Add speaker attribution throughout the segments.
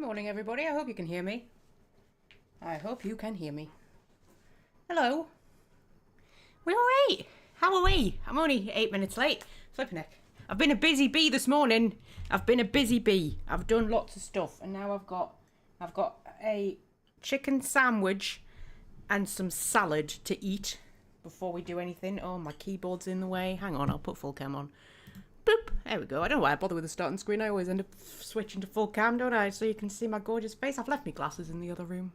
Speaker 1: morning, everybody. I hope you can hear me. I hope you can hear me. Hello. We're alright. How are we? I'm only 8 minutes late. Flipping heck. I've been a busy bee this morning. I've been a busy bee. I've done lots of stuff, and now I've got a chicken sandwich and some salad to eat before we do anything. Oh, my keyboard's in the way. Hang on, I'll put full cam on. Boop. There we go. I don't know why I bother with the starting screen. I always end up switching to full cam, don't I? So you can see my gorgeous face. I've left my glasses in the other room.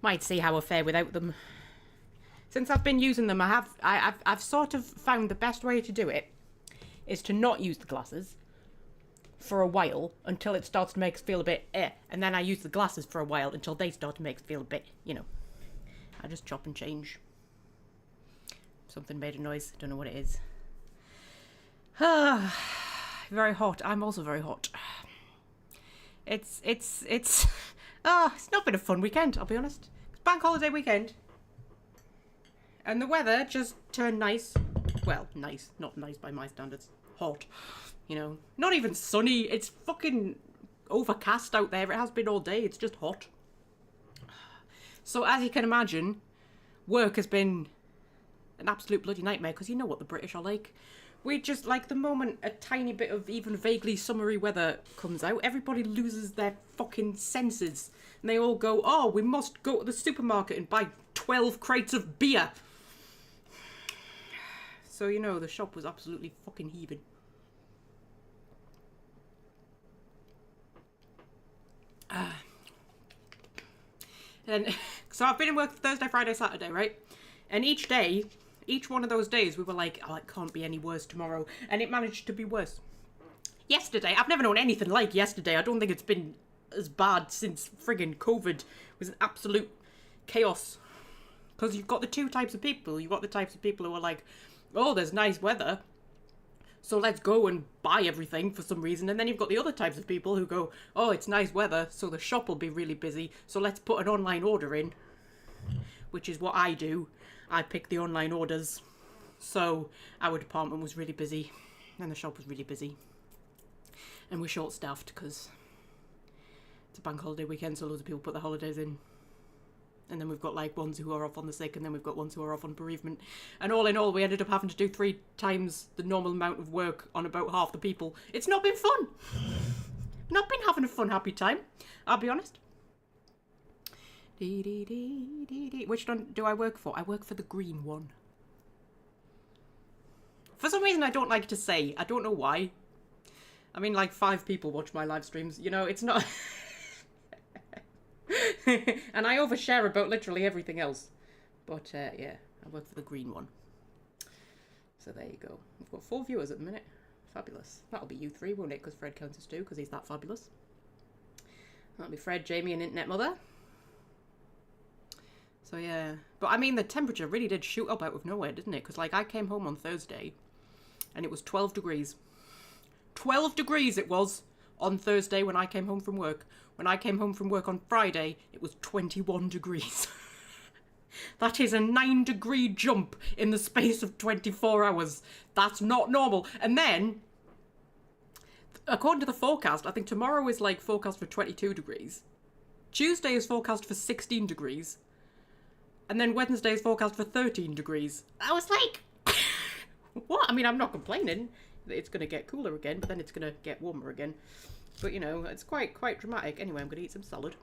Speaker 1: Might see how I fare without them. Since I've been using them, I've sort of found the best way to do it is to not use the glasses for a while until it starts to make us feel a bit and then I use the glasses for a while until they start to make us feel a bit, you know. I just chop and change. Something made a noise. Don't know what it is. Very hot. I'm also very hot. It's not been a fun weekend, I'll be honest. It's bank holiday weekend. And the weather just turned nice. Well, nice. Not nice by my standards. Hot. You know, not even sunny. It's fucking overcast out there. It has been all day. It's just hot. So as you can imagine, work has been an absolute bloody nightmare, because you know what the British are like. We just, like, the moment a tiny bit of even vaguely summery weather comes out, everybody loses their fucking senses. And they all go, oh, we must go to the supermarket and buy 12 crates of beer. So, you know, the shop was absolutely fucking heaving. And so I've been in work Thursday, Friday, Saturday, right? And each day, each one of those days, we were like, oh, it can't be any worse tomorrow. And it managed to be worse. Yesterday, I've never known anything like yesterday. I don't think it's been as bad since friggin' COVID. It was an absolute chaos. Because you've got the two types of people. You've got the types of people who are like, oh, there's nice weather, so let's go and buy everything for some reason. And then you've got the other types of people who go, oh, it's nice weather, so the shop will be really busy, so let's put an online order in. Which is what I do. I pick the online orders. So our department was really busy, and the shop was really busy. And we're short-staffed because it's a bank holiday weekend, so loads of people put their holidays in. And then we've got like ones who are off on the sick, and then we've got ones who are off on bereavement. And all in all, we ended up having to do 3 times the normal amount of work on about half the people. It's not been fun. Not been having a fun, happy time, I'll be honest. Which one do I work for? I work for the green one. For some reason, I don't like to say. I don't know why. I mean, like 5 people watch my live streams. You know, it's not... And I overshare about literally everything else. But, yeah, I work for the green one. So there you go. We've got 4 viewers at the minute. Fabulous. That'll be you 3, won't it? Because Fred counts as 2, because he's that fabulous. That'll be Fred, Jamie, and Internet Mother. So, yeah. But, I mean, the temperature really did shoot up out of nowhere, didn't it? Because, like, I came home on Thursday, and it was 12 degrees. 12 degrees it was on Thursday when I came home from work. When I came home from work on Friday, it was 21 degrees. That is a 9-degree jump in the space of 24 hours. That's not normal. And then, according to the forecast, I think tomorrow is like forecast for 22 degrees. Tuesday is forecast for 16 degrees. And then Wednesday is forecast for 13 degrees. I was like, what? I mean, I'm not complaining. It's going to get cooler again, but then it's going to get warmer again. But, you know, it's quite dramatic. Anyway, I'm going to eat some salad.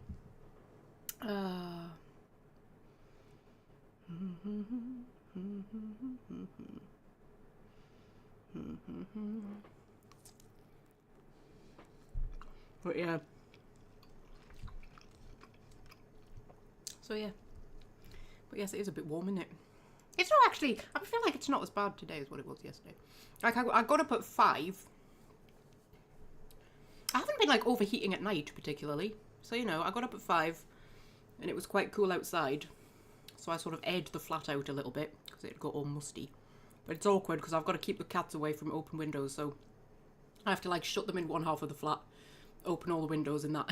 Speaker 1: But, yeah. So, yeah. But, yes, it is a bit warm, isn't it? It's not actually... I feel like it's not as bad today as what it was yesterday. Like, I got up at 5... I haven't been, like, overheating at night, particularly. So, you know, I got up at 5, and it was quite cool outside. So I sort of aired the flat out a little bit, because it got all musty. But it's awkward, because I've got to keep the cats away from open windows, so I have to, like, shut them in one half of the flat, open all the windows in that,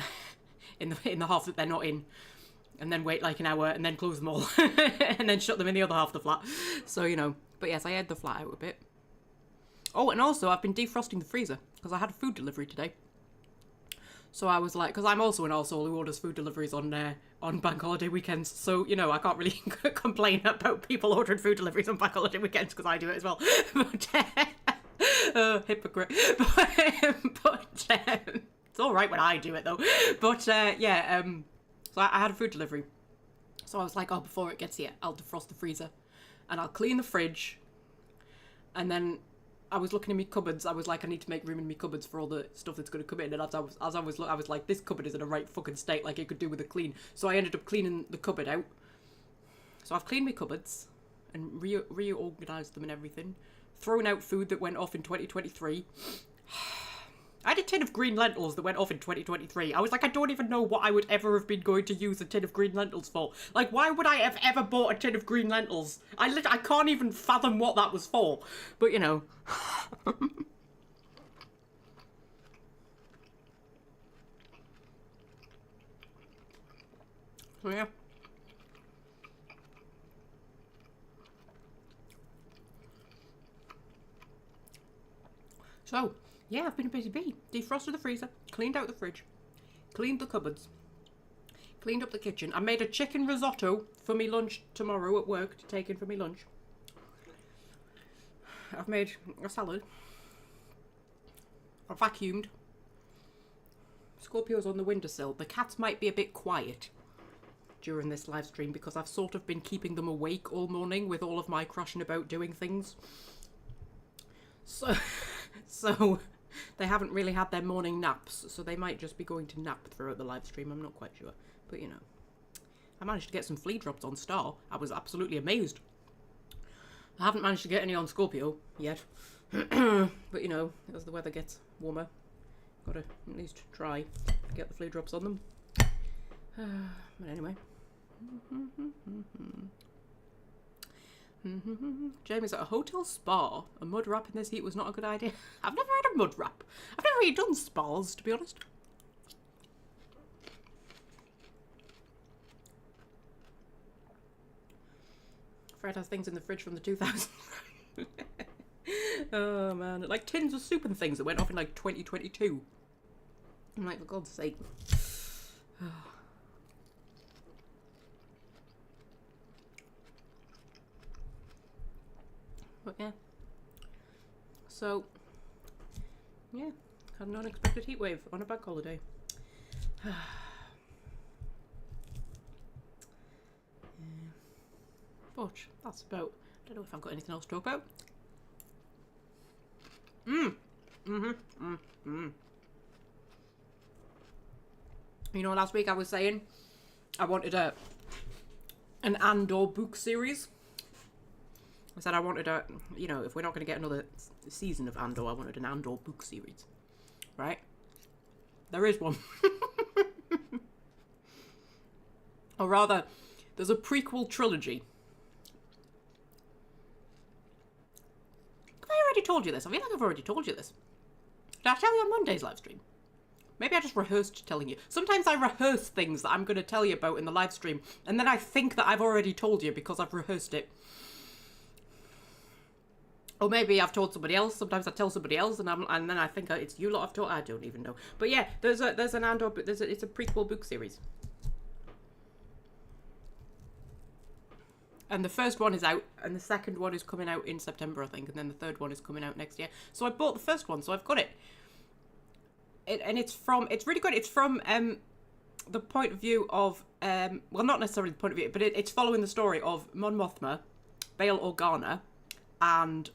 Speaker 1: in the half that they're not in, and then wait, like, an hour, and then close them all, and then shut them in the other half of the flat. So, you know, but yes, I aired the flat out a bit. Oh, and also, I've been defrosting the freezer, because I had a food delivery today. So I was like, because I'm also an arsehole who orders food deliveries on bank holiday weekends. So, you know, I can't really complain about people ordering food deliveries on bank holiday weekends because I do it as well. But, hypocrite. But it's all right when I do it, though. But, yeah, so I had a food delivery. So I was like, oh, before it gets here, I'll defrost the freezer. And I'll clean the fridge. And then I was looking in my cupboards. I was like, I need to make room in my cupboards for all the stuff that's going to come in. And as I was like, this cupboard is in a right fucking state, like it could do with a clean. So I ended up cleaning the cupboard out. So I've cleaned my cupboards and reorganised them and everything. Thrown out food that went off in 2023. I had a tin of green lentils that went off in 2023. I was like, I don't even know what I would ever have been going to use a tin of green lentils for. Like, why would I have ever bought a tin of green lentils? I can't even fathom what that was for. But, you know. So, yeah. So, yeah, I've been a busy bee. Defrosted the freezer, cleaned out the fridge, cleaned the cupboards, cleaned up the kitchen. I made a chicken risotto for me lunch tomorrow at work to take in for me lunch. I've made a salad. I vacuumed. Scorpio's on the windowsill. The cats might be a bit quiet during this live stream because I've sort of been keeping them awake all morning with all of my crashing about doing things. So they haven't really had their morning naps, so they might just be going to nap throughout the live stream. I'm not quite sure. But, you know, I managed to get some flea drops on Star. I was absolutely amazed. I haven't managed to get any on Scorpio yet. But, you know, as the weather gets warmer, got to at least try to get the flea drops on them. But anyway. Jamie's at a hotel spa. A mud wrap in this heat was not a good idea. I've never had a mud wrap. I've never really done spas, to be honest. Fred has things in the fridge from the 2000s. Oh man, like tins of soup and things that went off in like 2022. I'm like, for God's sake. But yeah. So, yeah, had an unexpected heatwave on a bank holiday. Yeah. But that's about, I don't know if I've got anything else to talk about. You know, last week I was saying I wanted an Andor book series. I said I wanted a, you know, if we're not going to get another season of Andor, I wanted an Andor book series. Right? There is one. Or rather, there's a prequel trilogy. Have I already told you this? I feel like I've already told you this. Did I tell you on Monday's live stream? Maybe I just rehearsed telling you. Sometimes I rehearse things that I'm going to tell you about in the live stream, and then I think that I've already told you because I've rehearsed it. Or maybe I've told somebody else. Sometimes I tell somebody else, and then I think it's you lot I've told. I don't even know. But yeah, there's an Andor. It's a prequel book series, and the first one is out, and the second one is coming out in September, I think, and then the third one is coming out next year. So I bought the first one, so I've got it. And it's really good. It's from the point of view of well, not necessarily the point of view, but it's following the story of Mon Mothma, Bail Organa, and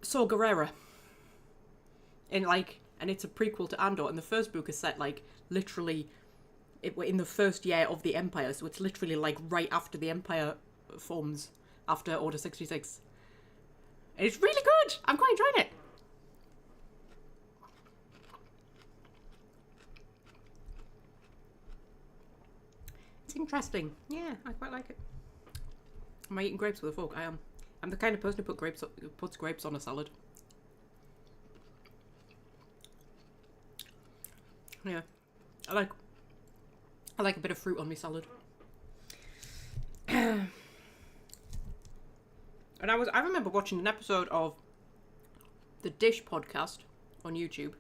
Speaker 1: Saw Gerrera. And it's a prequel to Andor, and the first book is set like literally in the first year of the Empire, so it's literally like right after the Empire forms, after Order 66. And it's really good. I'm quite enjoying it. It's interesting. Yeah, I quite like it. Am I eating grapes with a fork? I am. I'm the kind of person who puts grapes on a salad. Yeah, I like a bit of fruit on my salad. And I remember watching an episode of the Dish podcast on YouTube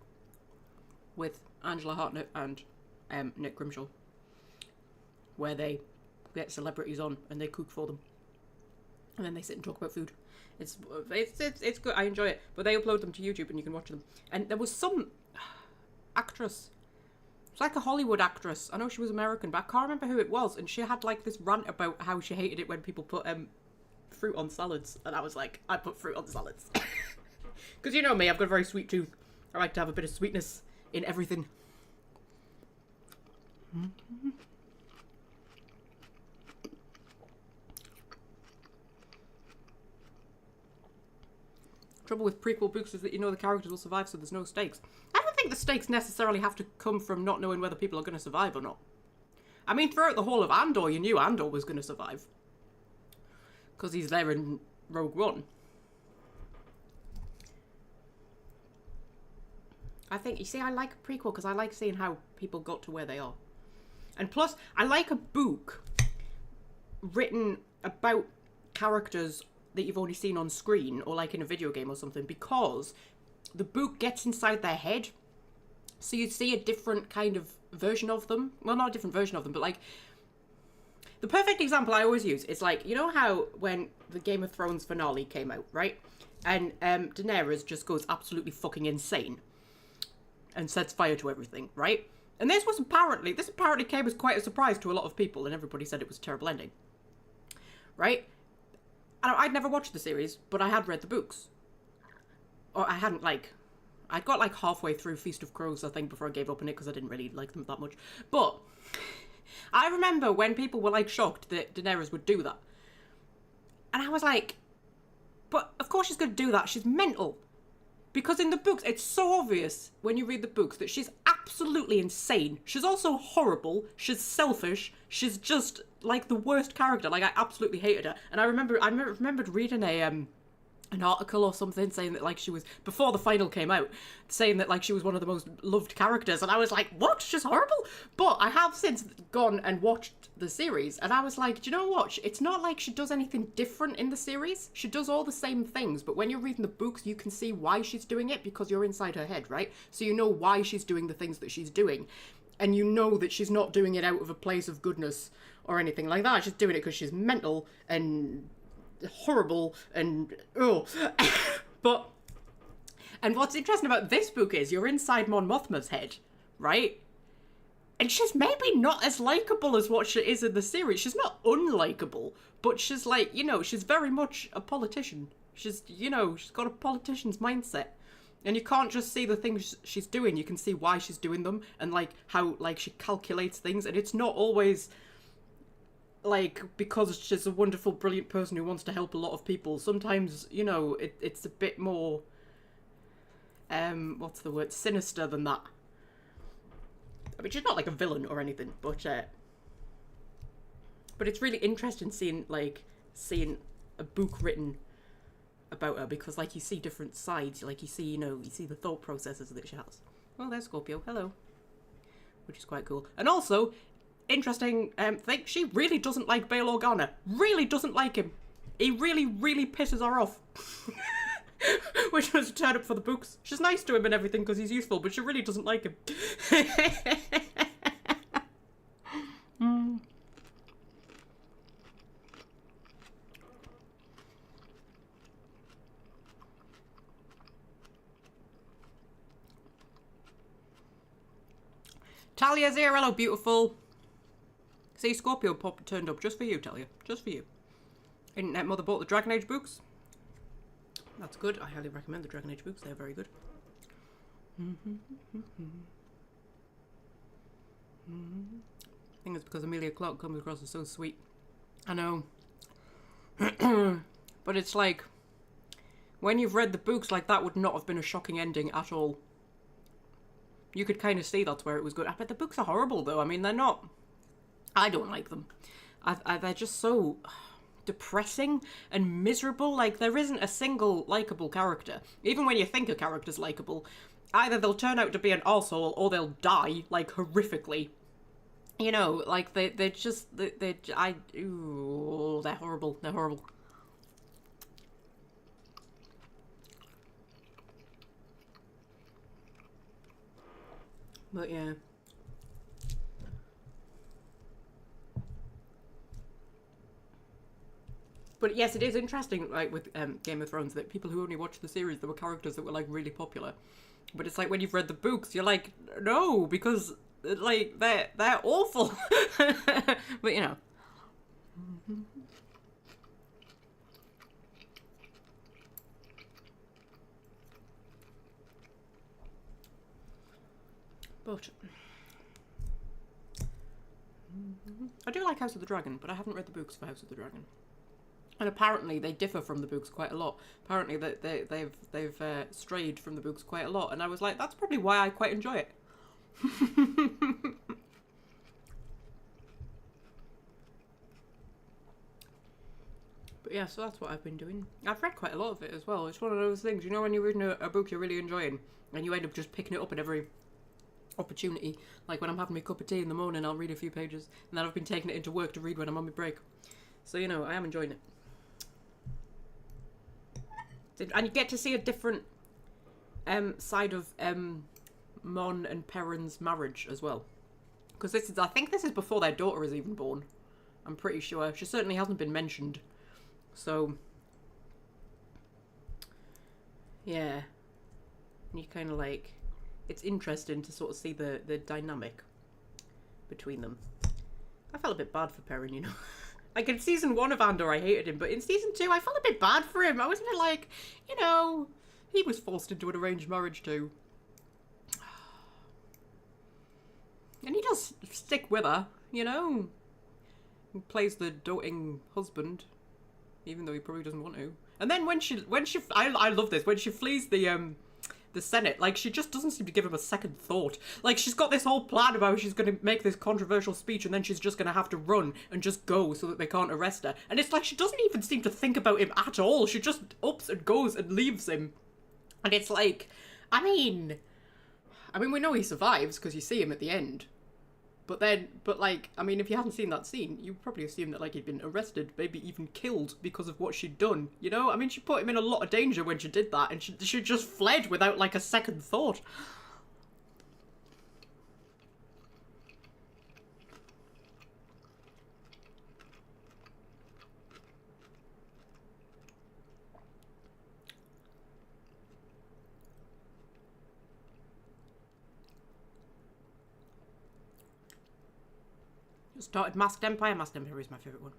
Speaker 1: with Angela Hartnett and Nick Grimshaw, where they get celebrities on and they cook for them, and then they sit and talk about food. It's good. I enjoy it, but they upload them to YouTube and you can watch them. And there was some actress. It's like a Hollywood actress. I know she was American, but I can't remember who it was. And she had like this rant about how she hated it when people put fruit on salads. And I was like, I put fruit on salads. Because you know me, I've got a very sweet tooth. I like to have a bit of sweetness in everything. Trouble with prequel books is that you know the characters will survive, so there's no stakes. I don't think the stakes necessarily have to come from not knowing whether people are going to survive or not. I mean, throughout the whole of Andor, you knew Andor was going to survive. Because he's there in Rogue One. I think, you see, I like a prequel because I like seeing how people got to where they are. And plus, I like a book written about characters that you've only seen on screen or like in a video game or something, because the book gets inside their head. So you see a different kind of version of them. Well, not a different version of them, but like, the perfect example I always use is like, you know how when the Game of Thrones finale came out, right? And Daenerys just goes absolutely fucking insane and sets fire to everything, right? And this apparently came as quite a surprise to a lot of people, and everybody said it was a terrible ending, right? And I'd never watched the series, but I had read the books. Or I hadn't, like, I got like halfway through Feast of Crows, I think, before I gave up on it because I didn't really like them that much. But I remember when people were like shocked that Daenerys would do that. And I was like, but of course she's going to do that. She's mental. Because in the books, it's so obvious when you read the books that she's absolutely insane. She's also horrible. She's selfish. She's just like the worst character. Like, I absolutely hated her. And I remembered reading an article or something saying that like she was, before the final came out, saying that like she was one of the most loved characters, and I was like, what? She's horrible? But I have since gone and watched the series, and I was like, do you know what? It's not like she does anything different in the series. She does all the same things, but when you're reading the books, you can see why she's doing it because you're inside her head, right? So you know why she's doing the things that she's doing, and you know that she's not doing it out of a place of goodness or anything like that. She's doing it because she's mental and horrible and but, and what's interesting about this book is you're inside Mon Mothma's head, right? And she's maybe not as likable as what she is in the series. She's not unlikable, but she's like, you know, she's very much a politician. She's, you know, she's got a politician's mindset. And you can't just see the things she's doing, you can see why she's doing them and like how like she calculates things, and it's not always like because she's a wonderful, brilliant person who wants to help a lot of people. Sometimes, you know, it's a bit more, what's the word, sinister than that. I mean, she's not like a villain or anything, but it's really interesting seeing a book written about her, because like you see different sides, like you see, you know, you see the thought processes that she has. Oh, there's Scorpio, hello. Which is quite cool. And also, interesting thing, she really doesn't like Bail Organa. Really doesn't like him. He really, really pisses her off. Which was a turn up for the books. She's nice to him and everything because he's useful, but she really doesn't like him. Talia's here, hello beautiful. See, Scorpio turned up just for you, Talia. Just for you. Internet Mother bought the Dragon Age books. That's good. I highly recommend the Dragon Age books. They're very good. I think it's because Amelia Clark comes across as so sweet. I know. But it's like, when you've read the books, like, that would not have been a shocking ending at all. You could kind of see that's where it was good. I bet the books are horrible, though. I mean, they're not... I don't like them. They're just so depressing and miserable. Like, there isn't a single likable character. Even when you think a character's likable, either they'll turn out to be an arsehole or they'll die, like, horrifically. You know, like, they're horrible. They're horrible. But yeah. But yes, it is interesting, like with Game of Thrones, that people who only watch the series, there were characters that were like really popular. But it's like when you've read the books, you're like, no, because like they're awful. But you know. But I do like House of the Dragon, but I haven't read the books for House of the Dragon. And apparently they differ from the books quite a lot. Apparently they've strayed from the books quite a lot, and I was like, that's probably why I quite enjoy it. But yeah, so that's what I've been doing. I've read quite a lot of it as well. It's one of those things, you know, when you're reading a book you're really enjoying, and you end up just picking it up at every opportunity. Like when I'm having my cup of tea in the morning, I'll read a few pages, and then I've been taking it into work to read when I'm on my break. So, you know, I am enjoying it. And you get to see a different side of Mon and Perrin's marriage as well. Because this is, I think this is before their daughter is even born. I'm pretty sure. She certainly hasn't been mentioned. So, yeah. And you kind of like, it's interesting to sort of see the dynamic between them. I felt a bit bad for Perrin, you know. Like in season 1 of Andor, I hated him, but in season 2, I felt a bit bad for him. I was a bit like, you know, he was forced into an arranged marriage too. And he does stick with her, you know. He plays the doting husband, even though he probably doesn't want to. And then when she, I love this, when she flees the Senate, like, she just doesn't seem to give him a second thought. Like, she's got this whole plan about how she's going to make this controversial speech, and then she's just going to have to run and just go so that they can't arrest her. And it's like, she doesn't even seem to think about him at all. She just ups and goes and leaves him. And it's like, I mean, we know he survives, because you see him at the end. But like, I mean, if you hadn't seen that scene, you'd probably assume that, like, he'd been arrested, maybe even killed because of what she'd done, you know? I mean, she put him in a lot of danger when she did that, and she just fled without, like, a second thought. Started Masked Empire. Masked Empire is my favourite one.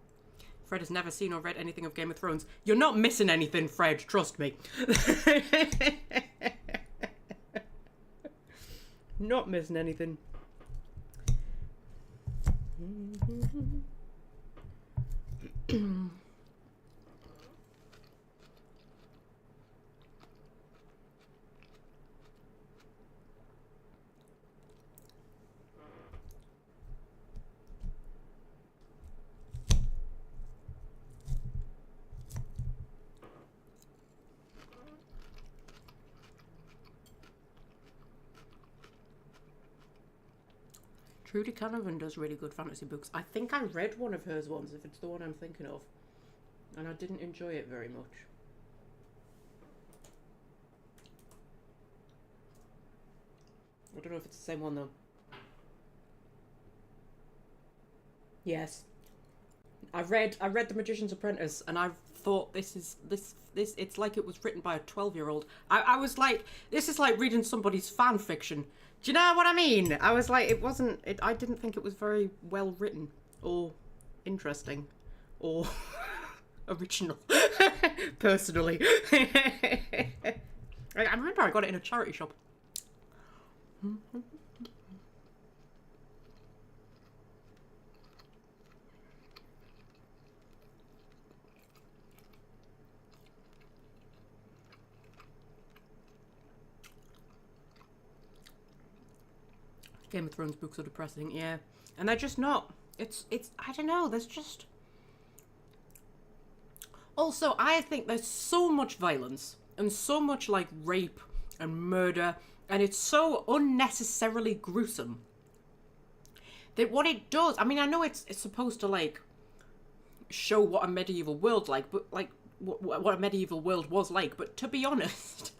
Speaker 1: Fred has never seen or read anything of Game of Thrones. You're not missing anything, Fred. Trust me. Not missing anything. Trudy Canavan does really good fantasy books. I think I read one of hers once, if it's the one I'm thinking of, and I didn't enjoy it very much. I don't know if it's the same one though. Yes. I read The Magician's Apprentice, and I thought this it's like it was written by a 12-year-old. I was like, this is like reading somebody's fan fiction. Do you know what I mean? I was like, I didn't think it was very well written or interesting or original, personally. I remember I got it in a charity shop. Game of Thrones books are depressing, yeah. And they're just not. It's I don't know, there's just... Also, I think there's so much violence and so much, like, rape and murder, and it's so unnecessarily gruesome that what it does... I mean, I know it's supposed to, like, show what a medieval world like, but, like, what a medieval world was like, but to be honest...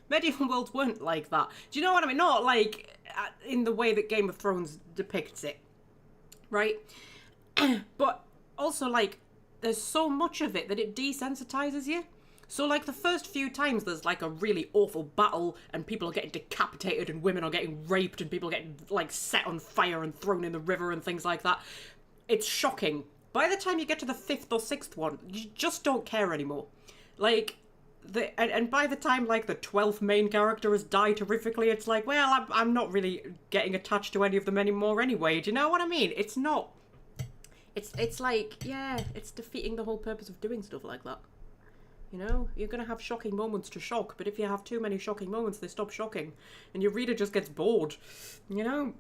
Speaker 1: Medieval worlds weren't like that. Do you know what I mean? Not like in the way that Game of Thrones depicts it, right? But also, like, there's so much of it that it desensitizes you. So, like, the first few times there's, like, a really awful battle and people are getting decapitated and women are getting raped and people are getting, like, set on fire and thrown in the river and things like that. It's shocking. By the time you get to the 5th or 6th one, you just don't care anymore. Like, and by the time, like, the 12th main character has died horrifically, it's like, well, I'm not really getting attached to any of them anymore anyway. Do you know what I mean? It's not... It's like, yeah, it's defeating the whole purpose of doing stuff like that. You know, you're going to have shocking moments to shock, but if you have too many shocking moments, they stop shocking. And your reader just gets bored. You know?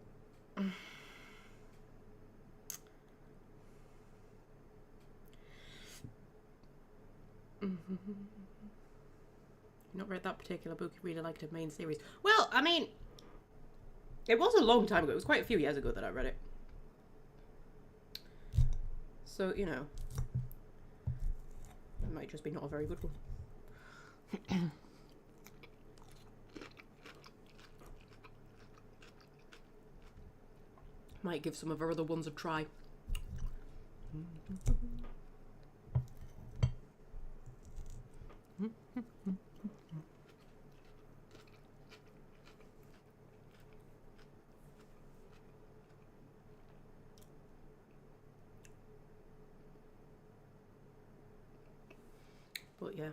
Speaker 1: Not read that particular book, you really liked the main series. Well, I mean, it was a long time ago. It was quite a few years ago that I read it. So, you know, it might just be not a very good one. Might give some of our other ones a try. But yeah,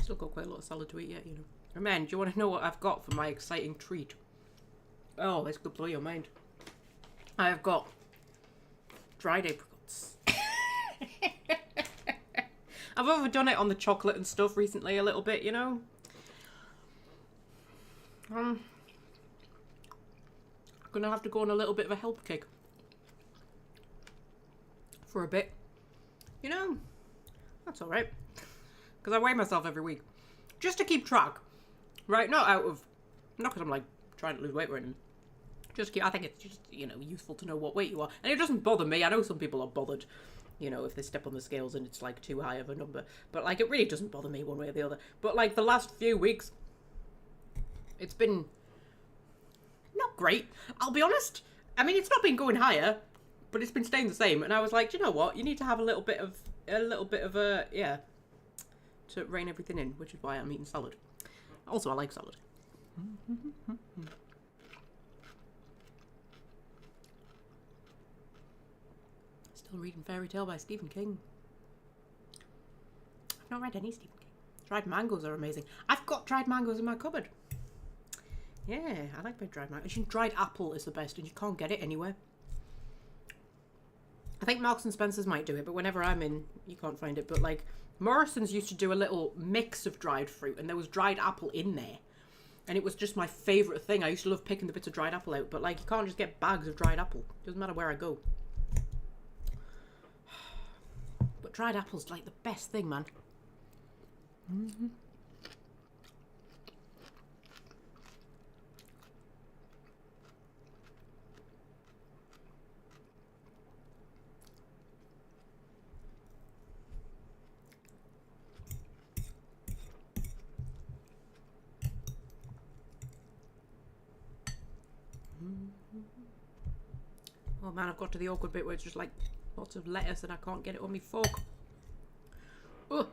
Speaker 1: still got quite a lot of salad to eat yet, you know. And man, do you want to know what I've got for my exciting treat? Oh, this could blow your mind. I have got dried apricots. I've overdone it on the chocolate and stuff recently a little bit, you know. I'm gonna have to go on a little bit of a health kick for a bit. You know, that's alright. Because I weigh myself every week. Just to keep track. Right? Not because I'm like trying to lose weight or anything. Just keep, I think it's just, you know, useful to know what weight you are. And it doesn't bother me. I know some people are bothered, you know, if they step on the scales and it's like too high of a number. But like, it really doesn't bother me one way or the other. But like the last few weeks, it's been not great. I'll be honest. I mean, it's not been going higher, but it's been staying the same. And I was like, do you know what? You need to have a little bit of yeah, to rein everything in, which is why I'm eating salad. Also, I like salad. Still reading Fairy Tale by Stephen King. I've not read any Stephen King. Dried mangoes are amazing. I've got dried mangoes in my cupboard. Yeah, I like dried mango. Dried apple is the best, and you can't get it anywhere. I think Marks and Spencer's might do it, but whenever I'm in, you can't find it. But like, Morrison's used to do a little mix of dried fruit, and there was dried apple in there. And it was just my favourite thing. I used to love picking the bits of dried apple out, but like, you can't just get bags of dried apple. Doesn't matter where I go. But dried apple's like the best thing, man. Oh man, I've got to the awkward bit where it's just like lots of lettuce and I can't get it on my fork. Ugh.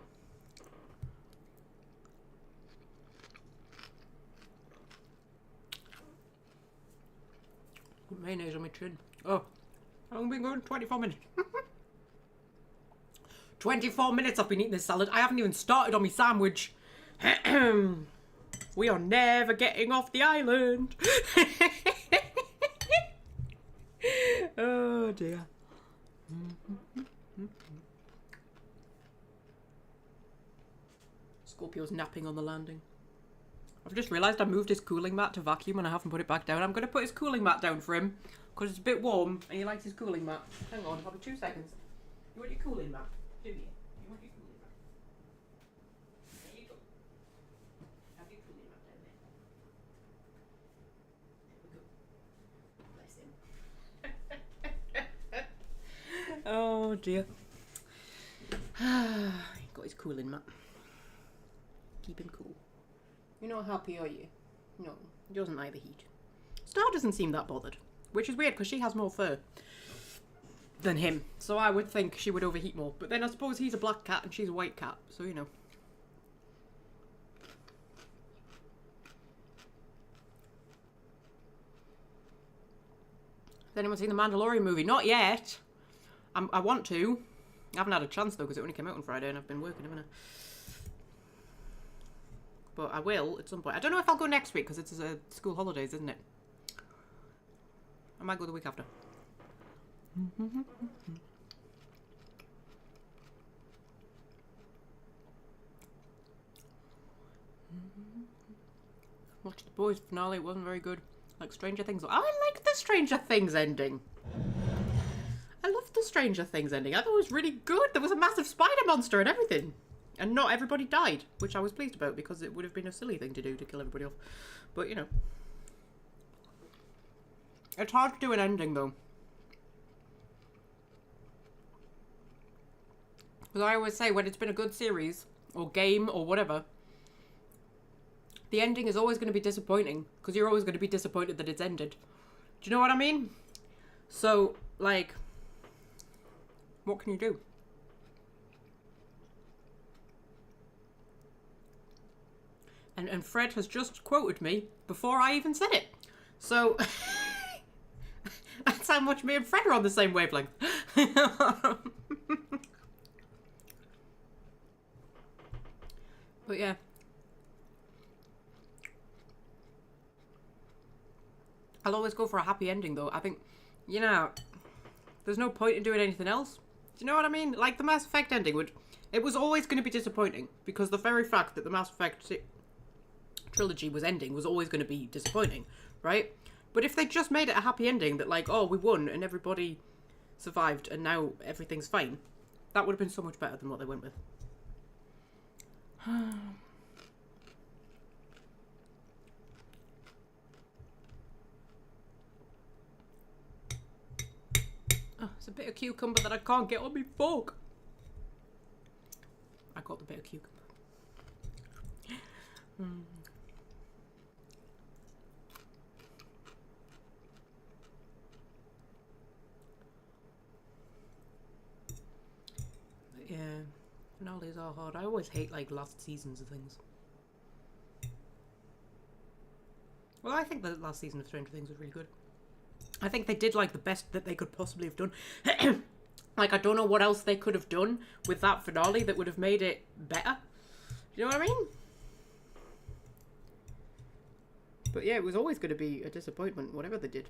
Speaker 1: Put mayonnaise on my chin. Oh, how long have we been going? 24 minutes. 24 minutes I've been eating this salad. I haven't even started on my sandwich. We are never getting off the island. Oh dear. Scorpio's napping on the landing. I've just realised I moved his cooling mat to vacuum and I haven't put it back down. I'm going to put his cooling mat down for him because it's a bit warm and he likes his cooling mat. Hang on, hold on 2 seconds. You want your cooling mat? Do you? You want your cooling mat? There you go. Have your cooling mat down there. There we go. Bless him. Oh dear. He got his cooling mat. Keep him cool. You're not happy, are you? No, he doesn't like the heat. Star doesn't seem that bothered, which is weird because she has more fur than him. So I would think she would overheat more. But then I suppose he's a black cat and she's a white cat, so you know. Has anyone seen the Mandalorian movie? Not yet. I want to. I haven't had a chance though because it only came out on Friday and I've been working, haven't I? But I will at some point. I don't know if I'll go next week because it's school holidays, isn't it? I might go the week after. Watched the boys finale. It wasn't very good. Like Stranger Things. I like the Stranger Things ending. I loved the Stranger Things ending. I thought it was really good. There was a massive spider monster and everything. And not everybody died, which I was pleased about because it would have been a silly thing to do to kill everybody off. But, you know. It's hard to do an ending, though. Because I always say, when it's been a good series, or game, or whatever, the ending is always going to be disappointing. Because you're always going to be disappointed that it's ended. Do you know what I mean? So, like, what can you do? And Fred has just quoted me before I even said it. So, that's how much me and Fred are on the same wavelength. But yeah. I'll always go for a happy ending though. I think, you know, there's no point in doing anything else. Do you know what I mean? Like the Mass Effect ending it was always going to be disappointing. Because the very fact that the Mass Effect trilogy was ending was always going to be disappointing, right? But if they just made it a happy ending that like, oh, we won and everybody survived and now everything's fine, that would have been so much better than what they went with. Oh, it's a bit of cucumber that I can't get on my fork. I got the bit of cucumber. Yeah, finales are hard. I always hate like last seasons of things. Well, I think the last season of Stranger Things was really good. I think they did like the best that they could possibly have done. Like, I don't know what else they could have done with that finale that would have made it better. You know what I mean? But yeah, it was always going to be a disappointment, whatever they did.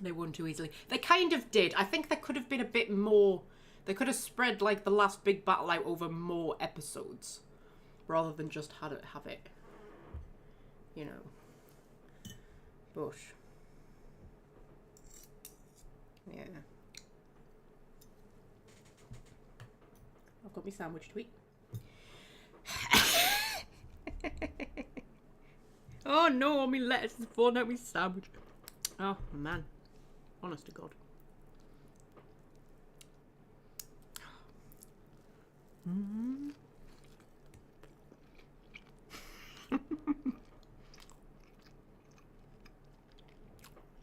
Speaker 1: They won too easily. They kind of did. I think there could have been a bit more. They could have spread like the last big battle out over more episodes, rather than just have it. You know. But yeah, I've got my sandwich to eat. Oh no, my lettuce is falling out my sandwich. Oh man. Honest to God.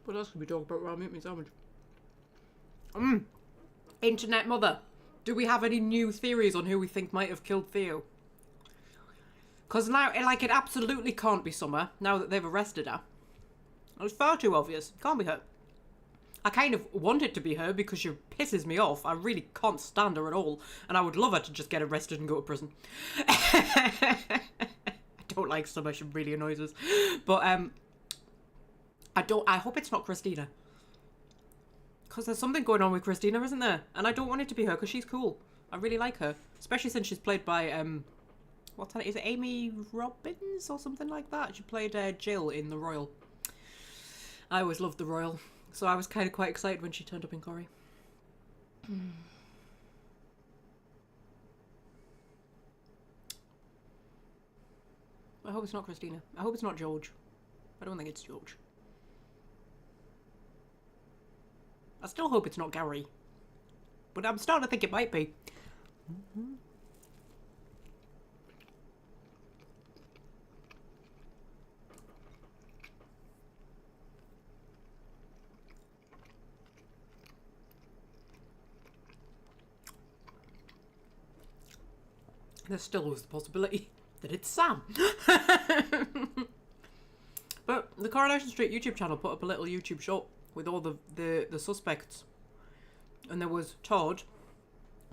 Speaker 1: What else could we talk about while I'm eating my sandwich? Internet mother. Do we have any new theories on who we think might have killed Theo? Because now, like, it absolutely can't be Summer, now that they've arrested her. It's far too obvious. It can't be her. I kind of want it to be her because she pisses me off. I really can't stand her at all. And I would love her to just get arrested and go to prison. I don't like Summer. She really annoys us. But, I hope it's not Christina. Because there's something going on with Christina, isn't there? And I don't want it to be her because she's cool. I really like her. Especially since she's played by, what's her name? Is it Amy Robbins or something like that? She played Jill in The Royal. I always loved The Royal. So I was kind of quite excited when she turned up in Corrie. I hope it's not Christina. I hope it's not George. I don't think it's George. I still hope it's not Gary. But I'm starting to think it might be. There still was the possibility that it's Sam. But the Coronation Street YouTube channel put up a little YouTube short with all the suspects. And there was Todd,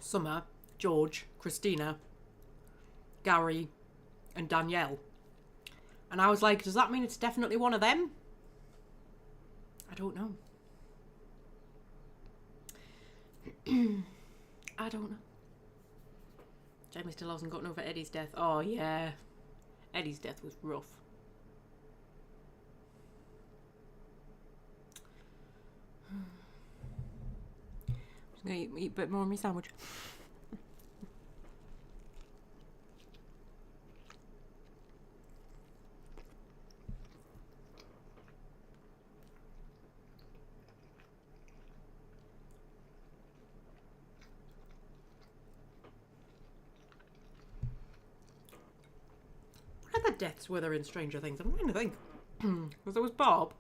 Speaker 1: Summer, George, Christina, Gary, and Danielle. And I was like, does that mean it's definitely one of them? I don't know. I don't know. Jamie still hasn't gotten over Eddie's death. Oh, yeah. Eddie's death was rough. I'm just going to eat a bit more of my sandwich. What other deaths were there in Stranger Things? I'm trying to think. Because there was Bob.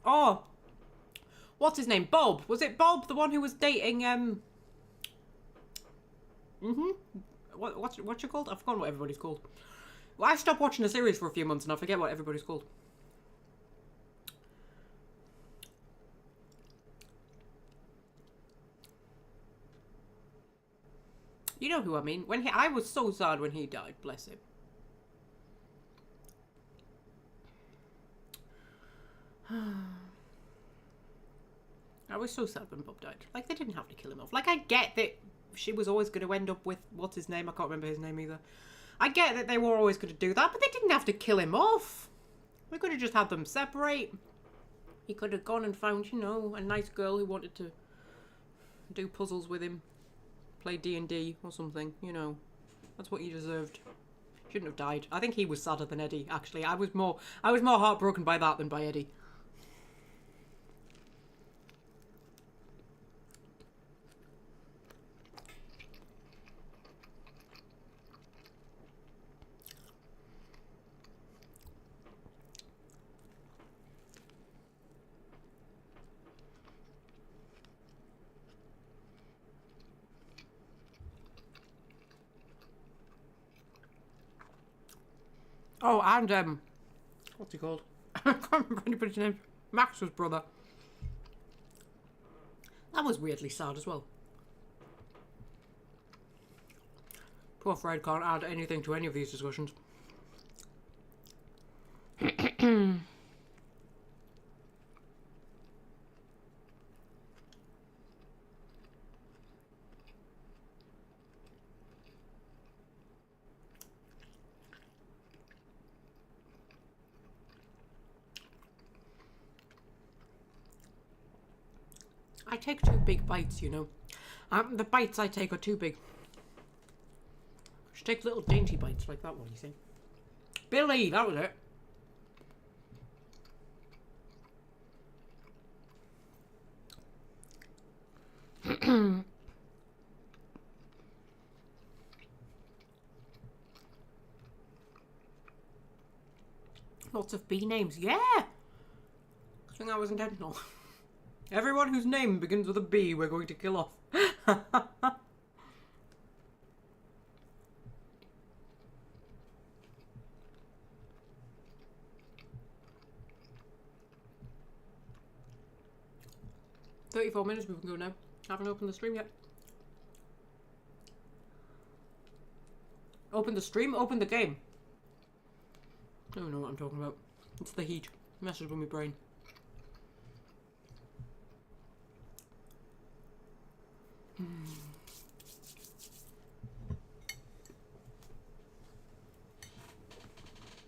Speaker 1: Oh! What's his name? Bob. Was it Bob, the one who was dating, What's you called? I've forgotten what everybody's called. Well, I stopped watching the series for a few months and I forget what everybody's called. You know who I mean. I was so sad when he died, bless him. I was so sad when Bob died. Like, they didn't have to kill him off. Like, I get that she was always going to end up with... What's his name? I can't remember his name either. I get that they were always going to do that, but they didn't have to kill him off. We could have just had them separate. He could have gone and found, you know, a nice girl who wanted to do puzzles with him. Play D&D or something, you know. That's what he deserved. Shouldn't have died. I think he was sadder than Eddie, actually. I was more heartbroken by that than by Eddie. Oh, and, what's he called? I can't remember anybody's name. Max's brother. That was weirdly sad as well. Poor Fred can't add anything to any of these discussions. I take too big bites, you know. The bites I take are too big. I should take little dainty bites like that one, you see. Billy, that was it. Lots of B names, yeah! I think that was intentional. Everyone whose name begins with a B, we're going to kill off. 34 minutes we can go now. Haven't opened the stream yet. Open the stream? Open the game. I don't know what I'm talking about. It's the heat. It messes with my brain.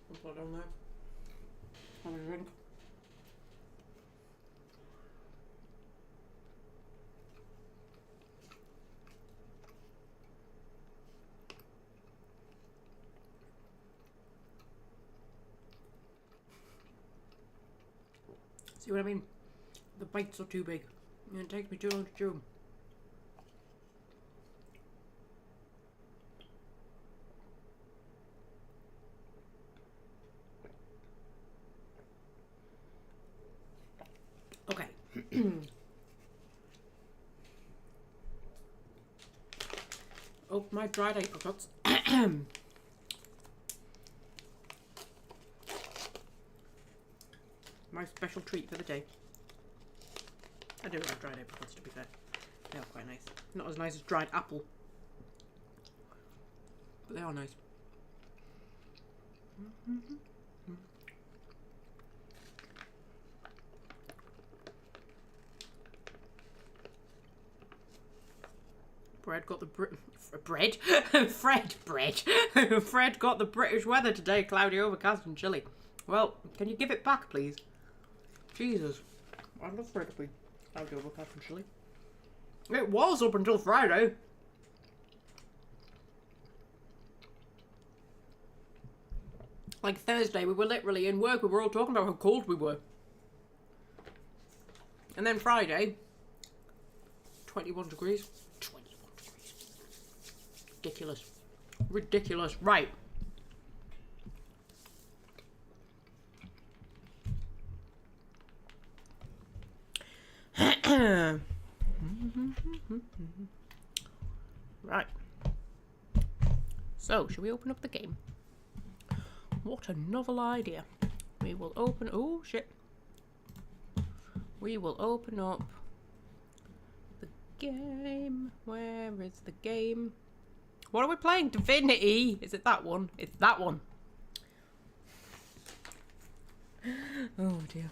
Speaker 1: What's that down there? Have a drink. See what I mean? The bites are too big. It takes me too long to chew. Okay. Oh, my dried apricots. My special treat for the day. I do like dried apricots, to be fair. They are quite nice. Not as nice as dried apple. But they are nice. Fred got the Fred got the British weather today, cloudy, overcast and chilly. Well, can you give it back, please? Jesus. I love Fred to be cloudy, overcast and chilly. It was up until Friday. Like Thursday, we were literally in work, we were all talking about how cold we were. And then Friday, 21 degrees. Ridiculous. Ridiculous. Right. Right. So, should we open up the game? What a novel idea. We will open... Oh, shit. We will open up the game. Where is the game? What are we playing? Divinity? Is it that one? It's that one. Oh dear.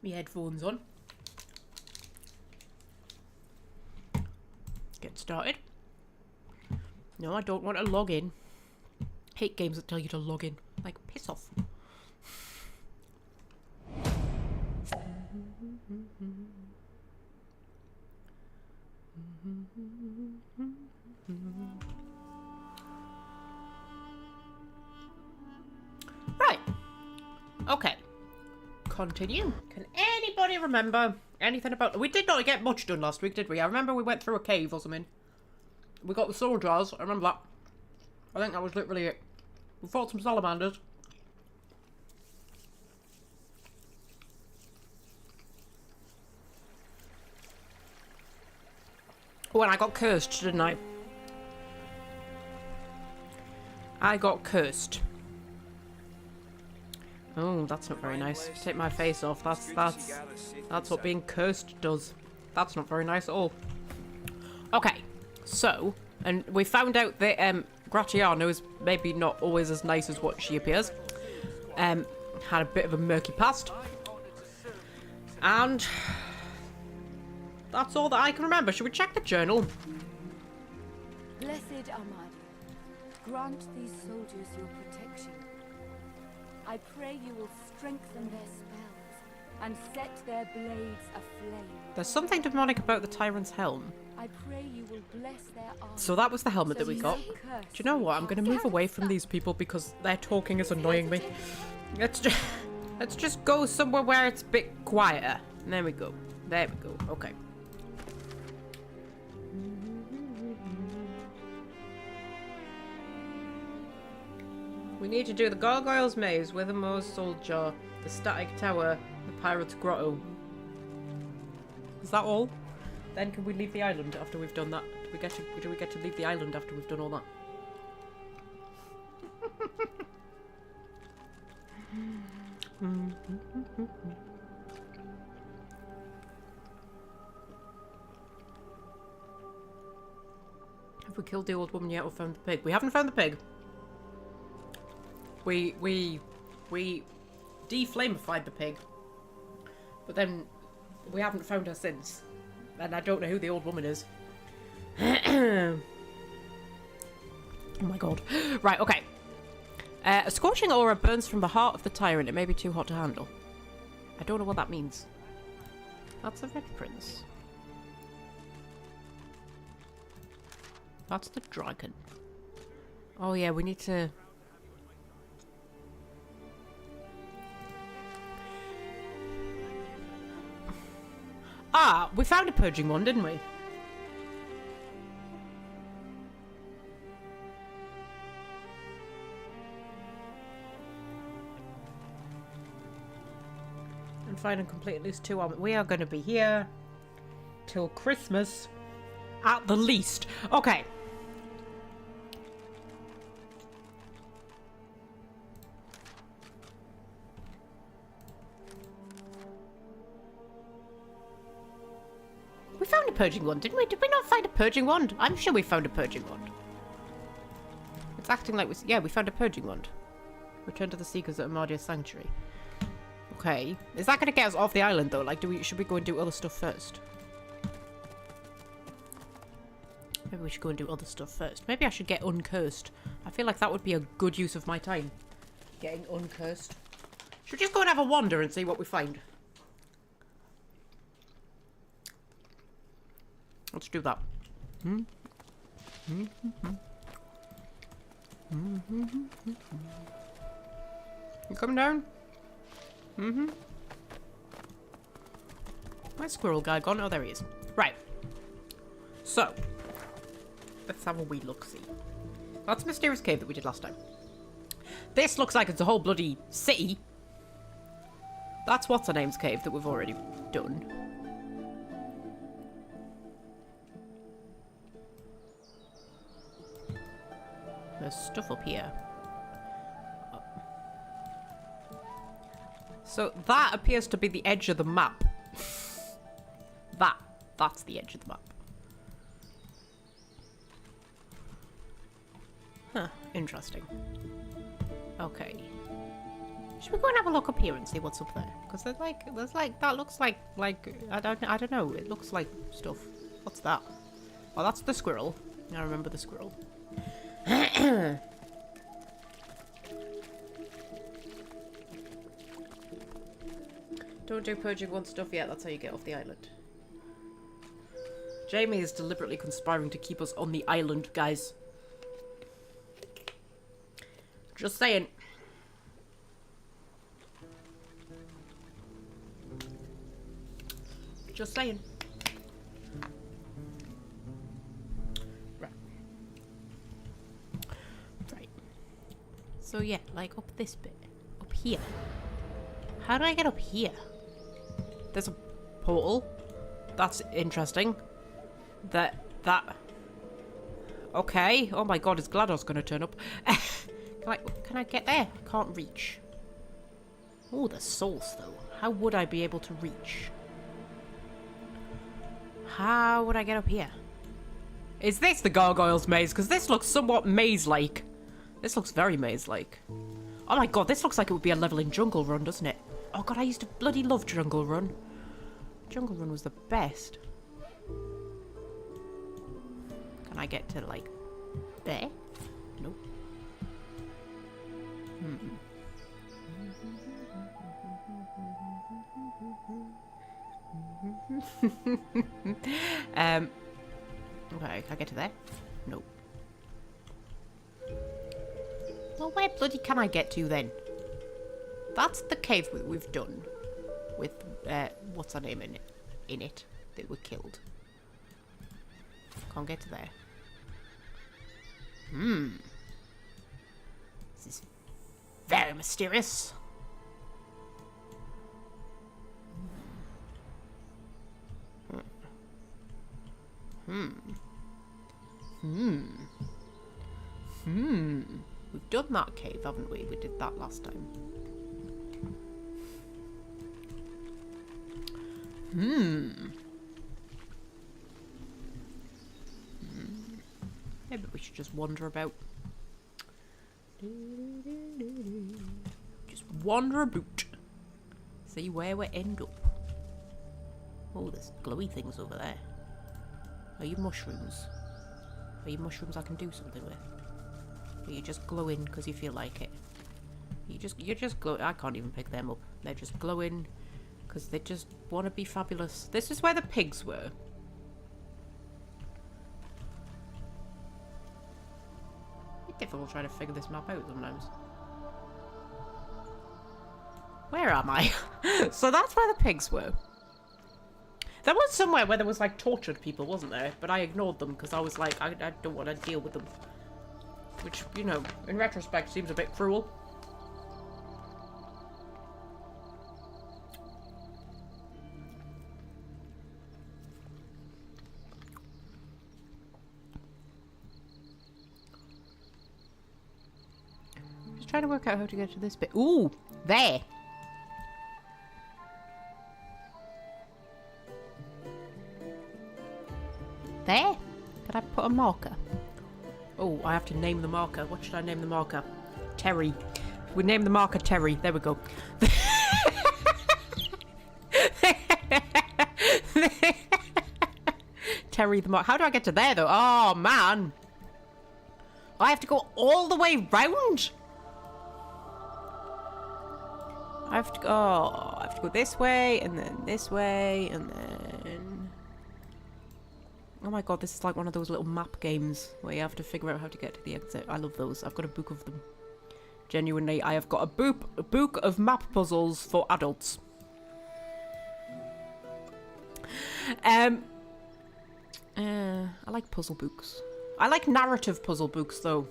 Speaker 1: My headphones on. Get started. No, I don't want to log in. Hate games that tell you to log in. Like, piss off. Right. Okay. Continue. Can anybody remember anything about... We did not get much done last week, did we? I remember we went through a cave or something. We got the soul jars. I remember that. I think that was literally it. We fought some salamanders. Oh, and I got cursed, didn't I? I got cursed. Oh, that's not very nice. Take my face off. That's what being cursed does. That's not very nice at all. Okay. So, and we found out that Gratiano is maybe not always as nice as what she appears. Had a bit of a murky past. And that's all that I can remember. Should we check the journal?
Speaker 2: Blessed Ahmad, grant these soldiers your protection. I pray you will strengthen their spells and set their blades aflame.
Speaker 1: There's something demonic about the Tyrant's helm.
Speaker 2: I pray you will bless their arms.
Speaker 1: So that was the helmet that we got. Do you know what? I'm going to move away from these people because their talking is annoying me. Let's just go somewhere where it's a bit quieter. There we go. There we go. Okay. We need to do the Gargoyle's Maze, Withermore's Soul Jar, the Static Tower, the Pirate's Grotto. Is that all? Then can we leave the island after we've done that? Do we get to leave the island after we've done all that? Have we killed the old woman yet or found the pig? We haven't found the pig. We deflamified the pig. But then we haven't found her since. And I don't know who the old woman is. Oh my god. Right, okay. A scorching aura burns from the heart of the tyrant. It may be too hot to handle. I don't know what that means. That's a red prince. That's the dragon. Oh yeah, we need to... Ah, we found a purging one, didn't we? And find and complete at least 2 armor. We are going to be here till Christmas at the least. Okay. We found a purging wand, didn't we? Did we not find a purging wand? I'm sure we found a purging wand. It's acting like we... Yeah, we found a purging wand. Return to the Seekers at Amardia Sanctuary. Okay. Is that going to get us off the island, though? Like, should we go and do other stuff first? Maybe we should go and do other stuff first. Maybe I should get uncursed. I feel like that would be a good use of my time. Getting uncursed. Should we just go and have a wander and see what we find? Let's do that. You coming down? Where's squirrel guy gone? Oh, there he is. Right. So, let's have a wee look-see. That's the mysterious cave that we did last time. This looks like it's a whole bloody city. That's what's-her-name's cave that we've already done. There's stuff up here. So that appears to be the edge of the map. That's the edge of the map. Huh, interesting. Okay. Should we go and have a look up here and see what's up there? Because that looks like I don't know. It looks like stuff. What's that? Oh, that's the squirrel. I remember the squirrel. Don't do purging one stuff yet, that's how you get off the island. Jamie is deliberately conspiring to keep us on the island, guys. Just saying. Just saying. Right. So yeah, like up this bit. Up here. How do I get up here? There's a portal. That's interesting. That... Okay. Oh my god, is GLaDOS gonna turn up? Can I get there? I can't reach. Oh, the source though. How would I be able to reach? How would I get up here? Is this the Gargoyles maze? Because this looks somewhat maze-like. This looks very maze-like. Oh my god, this looks like it would be a level in Jungle Run, doesn't it? Oh god, I used to bloody love Jungle Run. Jungle Run was the best. Can I get to, like, there? Nope. Okay, can I get to there? Nope. Well, where bloody can I get to then? That's the cave we've done with what's her name in it that were killed. Can't get to there. This is very mysterious. We've done that cave, haven't we? We did that last time. Maybe we should just wander about. Just wander about. See where we end up. Oh, there's glowy things over there. Are you mushrooms? Are you mushrooms I can do something with? Or are you just glowing because you feel like it? You're just glowing. I can't even pick them up. They're just glowing because they just want to be fabulous. This is where the pigs were. difficult trying to figure this map out sometimes. Where am I? So that's where the pigs were. There was somewhere where there was like tortured people, wasn't there? But I ignored them because I was like, I don't want to deal with them. Which, you know, in retrospect seems a bit cruel. Just trying to work out how to get to this bit. Ooh, there. There? Could I put a marker? Oh, I have to name the marker. What should I name the marker? Terry. We name the marker Terry. There we go. Terry the marker. How do I get to there, though? Oh, man. I have to go all the way round? I have to go... Oh, I have to go this way, and then this way, and then... Oh my god, this is like one of those little map games where you have to figure out how to get to the exit. I love those. I've got a book of them. Genuinely, I have got a book of map puzzles for adults. I like puzzle books. I like narrative puzzle books though.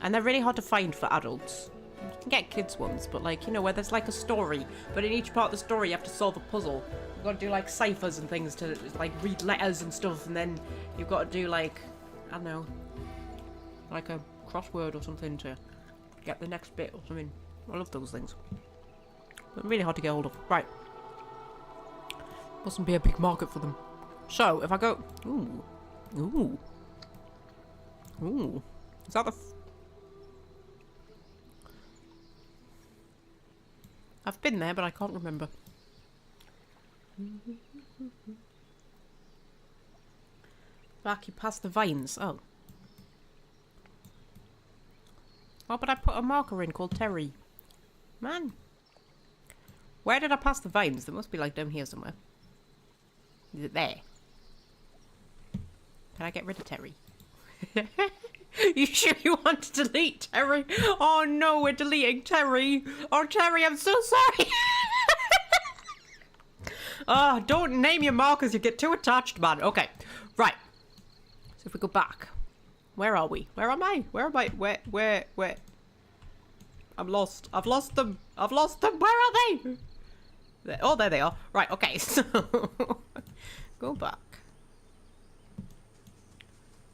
Speaker 1: And they're really hard to find for adults. You can get kids ones, but like, you know, where there's like a story, but in each part of the story you have to solve a puzzle. You've got to do like ciphers and things to like read letters and stuff, and then you've got to do like, I don't know, like a crossword or something to get the next bit or something. I love those things. But really hard to get hold of. Right. Mustn't be a big market for them. So, if I go... Ooh. Ooh. Ooh. Is that the... I've been there, but I can't remember. Back, you passed the vines. Oh. Oh, but I put a marker in called Terry. Man. Where did I pass the vines? There must be like down here somewhere. Is it there? Can I get rid of Terry? You sure you want to delete Terry? Oh no, we're deleting Terry. Oh, Terry, I'm so sorry. Oh, don't name your markers. You get too attached, man. Okay, right. So if we go back. Where are we? Where am I? Where am I? Where? I'm lost. I've lost them. I've lost them. Where are they? There. Oh, there they are. Right, okay, so... Go back.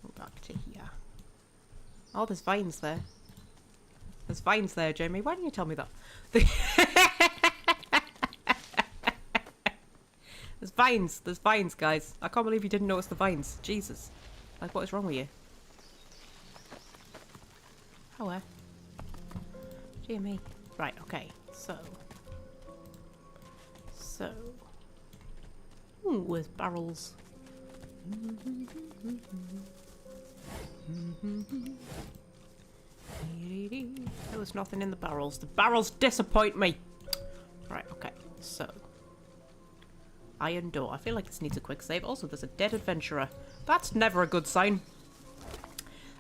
Speaker 1: Go back to here. Oh, there's vines there. There's vines there, Jamie. Why didn't you tell me that? There's vines. There's vines, guys. I can't believe you didn't notice the vines. Jesus. Like, what is wrong with you? Oh, where? Dear me. Right, okay. So... Ooh, with barrels. There was nothing in the barrels. The barrels disappoint me. Right, okay. So. Iron door. I feel like this needs a quick save. Also, there's a dead adventurer. That's never a good sign.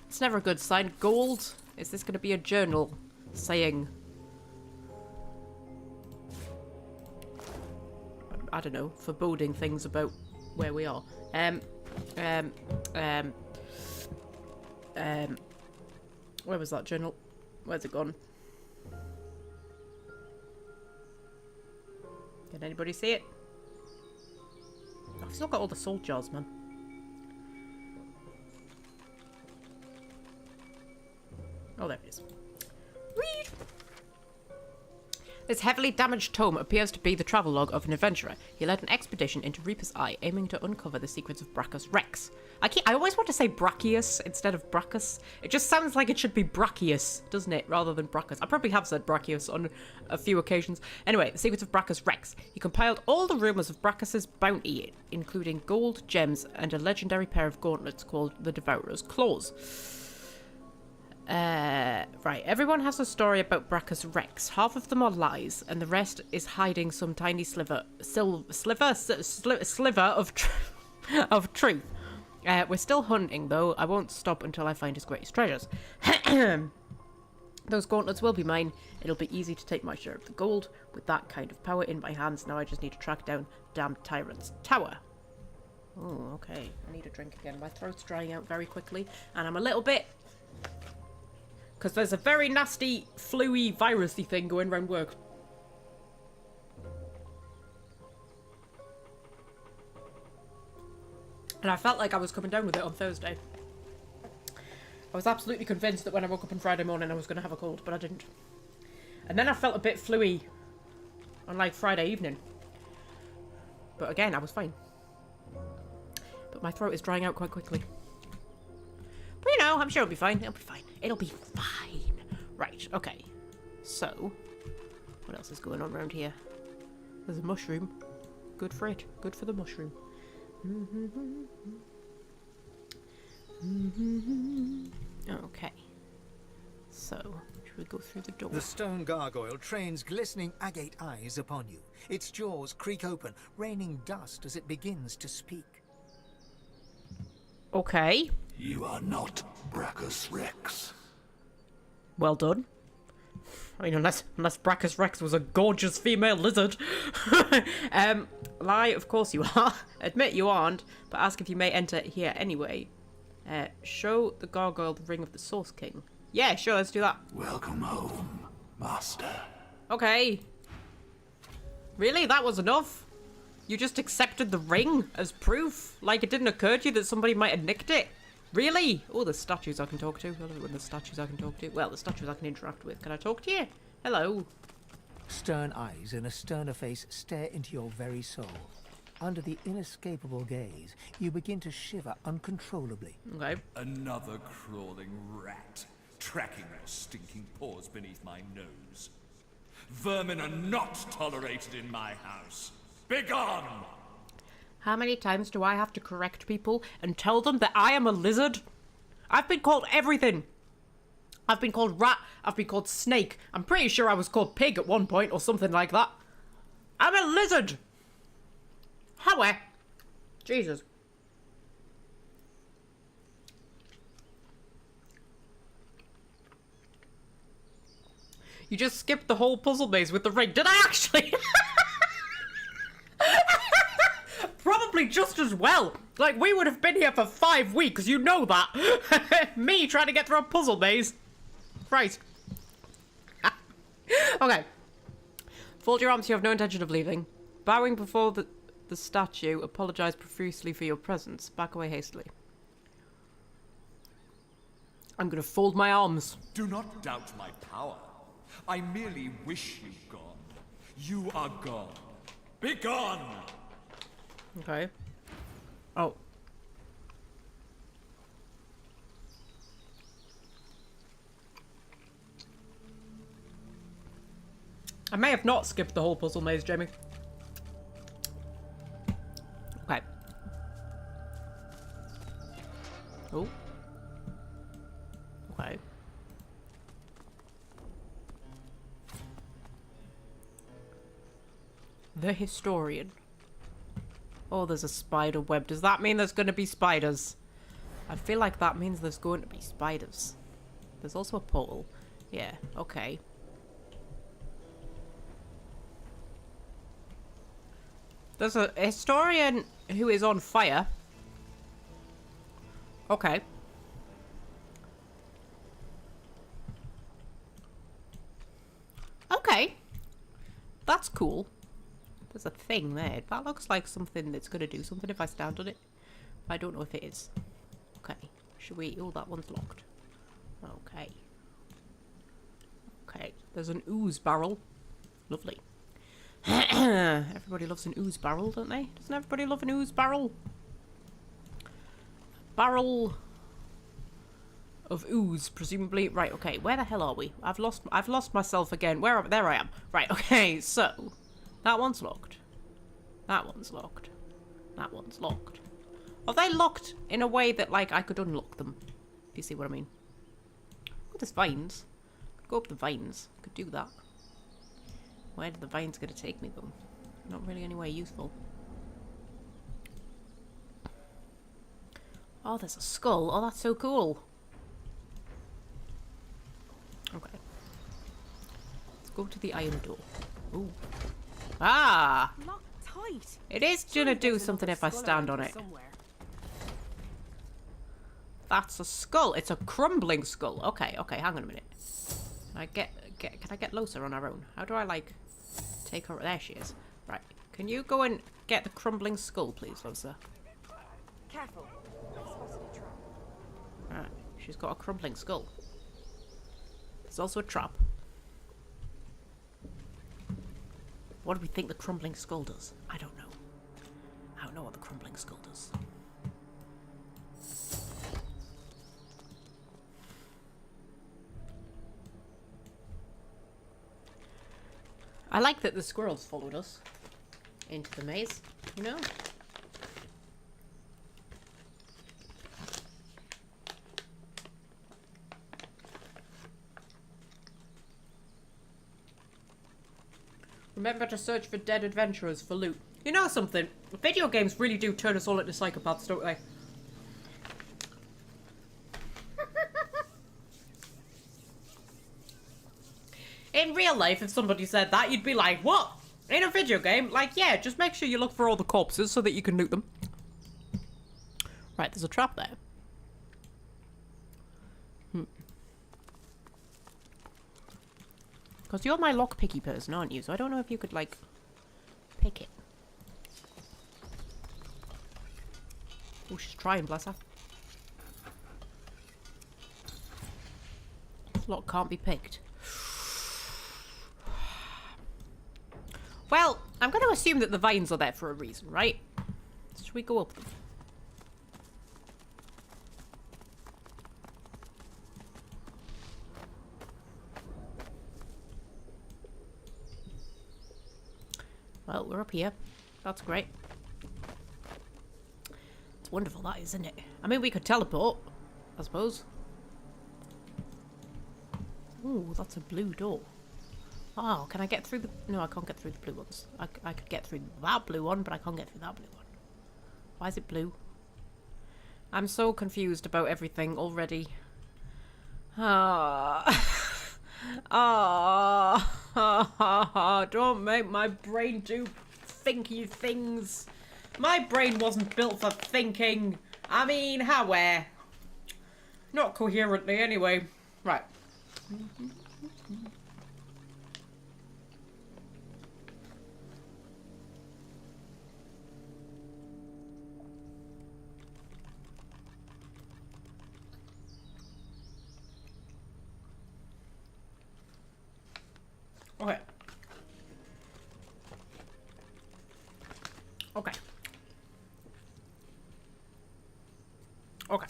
Speaker 1: It's never a good sign. Gold. Is this going to be a journal saying... I don't know, foreboding things about where we are. Where was that journal? Where's it gone? Can anybody see it? I've still got all the salt jars, man. Oh, there it is. Read! This heavily damaged tome appears to be the travelogue of an adventurer. He led an expedition into Reaper's Eye, aiming to uncover the secrets of Brachus Rex. I always want to say Brachius instead of Brachus. It just sounds like it should be Brachius, doesn't it, rather than Brachus. I probably have said Brachius on a few occasions. Anyway, the secrets of Brachus Rex. He compiled all the rumours of Brachus's bounty, including gold, gems, and a legendary pair of gauntlets called the Devourer's Claws. Right, everyone has a story about Brachus Rex. Half of them are lies, and the rest is hiding some tiny sliver of truth. We're still hunting, though. I won't stop until I find his greatest treasures. Those gauntlets will be mine. It'll be easy to take my share of the gold. With that kind of power in my hands, now I just need to track down damn tyrant's tower. Oh, okay. I need a drink again. My throat's drying out very quickly, and I'm a little bit... because there's a very nasty, flu-y, virus-y thing going around work. And I felt like I was coming down with it on Thursday. I was absolutely convinced that when I woke up on Friday morning I was going to have a cold, but I didn't. And then I felt a bit flu-y on, like, Friday evening. But again, I was fine. But my throat is drying out quite quickly. But, you know, I'm sure it'll be fine. It'll be fine. It'll be fine. Right, okay. So, what else is going on around here? There's a mushroom. Good for it. Good for the mushroom. Okay. So, should we go through the door?
Speaker 3: The stone gargoyle trains glistening agate eyes upon you. Its jaws creak open, raining dust as it begins to speak.
Speaker 1: Okay.
Speaker 4: You are not Brachus Rex.
Speaker 1: Well done. I mean, unless Brachus Rex was a gorgeous female lizard. Lie, of course you are. Admit you aren't, but ask if you may enter here anyway. Show the gargoyle the ring of the Source King. Yeah, sure, let's do that.
Speaker 4: Welcome home, Master.
Speaker 1: Okay. Really? That was enough? You just accepted the ring as proof? Like it didn't occur to you that somebody might have nicked it? Really? Oh, there's statues I can talk to. I love it when there's statues I can talk to. Well, the statues I can interact with. Can I talk to you? Hello.
Speaker 3: Stern eyes and a sterner face stare into your very soul. Under the inescapable gaze, you begin to shiver uncontrollably.
Speaker 1: Okay.
Speaker 5: Another crawling rat, tracking your stinking paws beneath my nose. Vermin are not tolerated in my house. Begone!
Speaker 1: How many times do I have to correct people and tell them that I am a lizard? I've been called everything. I've been called rat. I've been called snake. I'm pretty sure I was called pig at one point or something like that. I'm a lizard. Howie. Jesus. You just skipped the whole puzzle maze with the ring. Did I actually? Probably just as well. Like, we would have been here for 5 weeks, you know that. Me trying to get through a puzzle maze. Right. Okay. Fold your arms, you have no intention of leaving. Bowing before the statue, apologise profusely for your presence. Back away hastily. I'm gonna fold my arms.
Speaker 5: Do not doubt my power. I merely wish you gone. You are gone. Begone!
Speaker 1: Okay. Oh. I may have not skipped the whole puzzle maze, Jamie. Okay. Oh. Okay. The Historian. Oh, there's a spider web. Does that mean there's going to be spiders? I feel like that means there's going to be spiders. There's also a portal. Yeah, okay. There's a historian who is on fire. Okay. Okay. That's cool. There's a thing there. That looks like something that's going to do something if I stand on it. I don't know if it is. Okay. Should we... Oh, that one's locked. Okay. Okay. There's an ooze barrel. Lovely. Everybody loves an ooze barrel, don't they? Doesn't everybody love an ooze barrel? Barrel of ooze, presumably. Right, okay. Where the hell are we? I've lost myself again. There I am. Right, okay, so... That one's locked. That one's locked. That one's locked. Are they locked in a way that, like, I could unlock them? If you see what I mean. Oh, there's vines. Go up the vines. Could do that. Where are the vines going to take me, though? Not really anywhere useful. Oh, there's a skull. Oh, that's so cool. Okay. Let's go to the iron door. Ooh. Ah!
Speaker 2: Locked tight.
Speaker 1: It is gonna do something if I stand on it. That's a skull. It's a crumbling skull. Okay, okay, hang on a minute. Can I get Losa on our own? How do I, like, take her? There she is. Right. Can you go and get the crumbling skull, please, Losa?
Speaker 2: Careful. I spotted a trap.
Speaker 1: Right. She's got a crumbling skull. There's also a trap. What do we think the crumbling skull does? I don't know. I don't know what the crumbling skull does. I like that the squirrels followed us into the maze, you know? Remember to search for dead adventurers for loot. You know something? Video games really do turn us all into psychopaths, don't they? In real life, if somebody said that, you'd be like, what? In a video game? Like, yeah, just make sure you look for all the corpses so that you can loot them. Right, there's a trap there. Because you're my lockpicky person, aren't you? So I don't know if you could, like, pick it. Oh, she's trying, bless her. This lock can't be picked. Well, I'm going to assume that the vines are there for a reason, right? Should we go up them? Well, we're up here. That's great. It's wonderful, that is, isn't it? I mean, we could teleport, I suppose. Ooh, that's a blue door. Oh, can I get through the... No, I can't get through the blue ones. I could get through that blue one, but I can't get through that blue one. Why is it blue? I'm so confused about everything already. Don't make my brain do thinky things. My brain wasn't built for thinking. I mean, how, where? Not coherently, anyway. Right. Okay. Okay. Okay.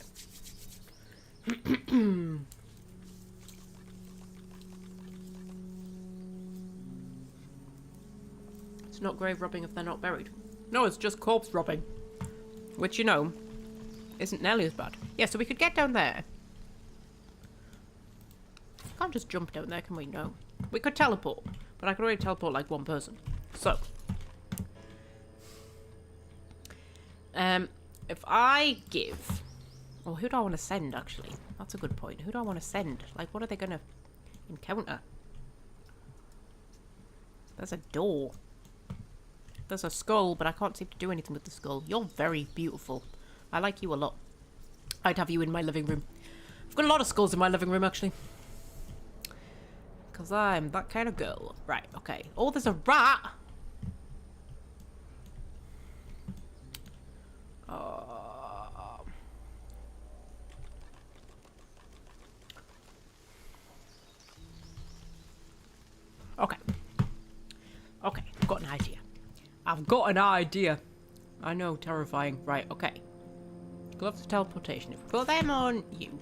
Speaker 1: It's not grave robbing if they're not buried. No, it's just corpse robbing. Which, you know, isn't nearly as bad. Yeah, so we could get down there. Can't just jump down there, can we? No. We could teleport, but I could only teleport like one person. So, if I give... Well, who do I want to send, actually? That's a good point. Who do I want to send? Like, what are they going to encounter? There's a door. There's a skull, but I can't seem to do anything with the skull. You're very beautiful. I like you a lot. I'd have you in my living room. I've got a lot of skulls in my living room, actually. Because I'm that kind of girl. Right, okay. Oh, there's a rat! Okay. Okay, I've got an idea. I've got an idea. I know, terrifying. Right, okay. Gloves of teleportation. If we put them on you.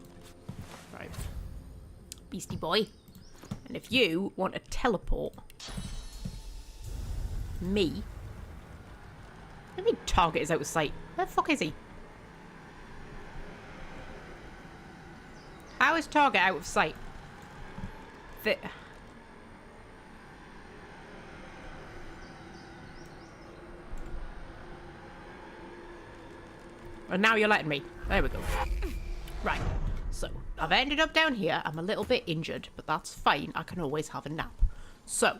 Speaker 1: Right. Beastie boy. And if you want to teleport me... I mean, target is out of sight. Where the fuck is he? How is target out of sight? And now you're letting me. There we go. Right. So, I've ended up down here. I'm a little bit injured, but that's fine. I can always have a nap. So.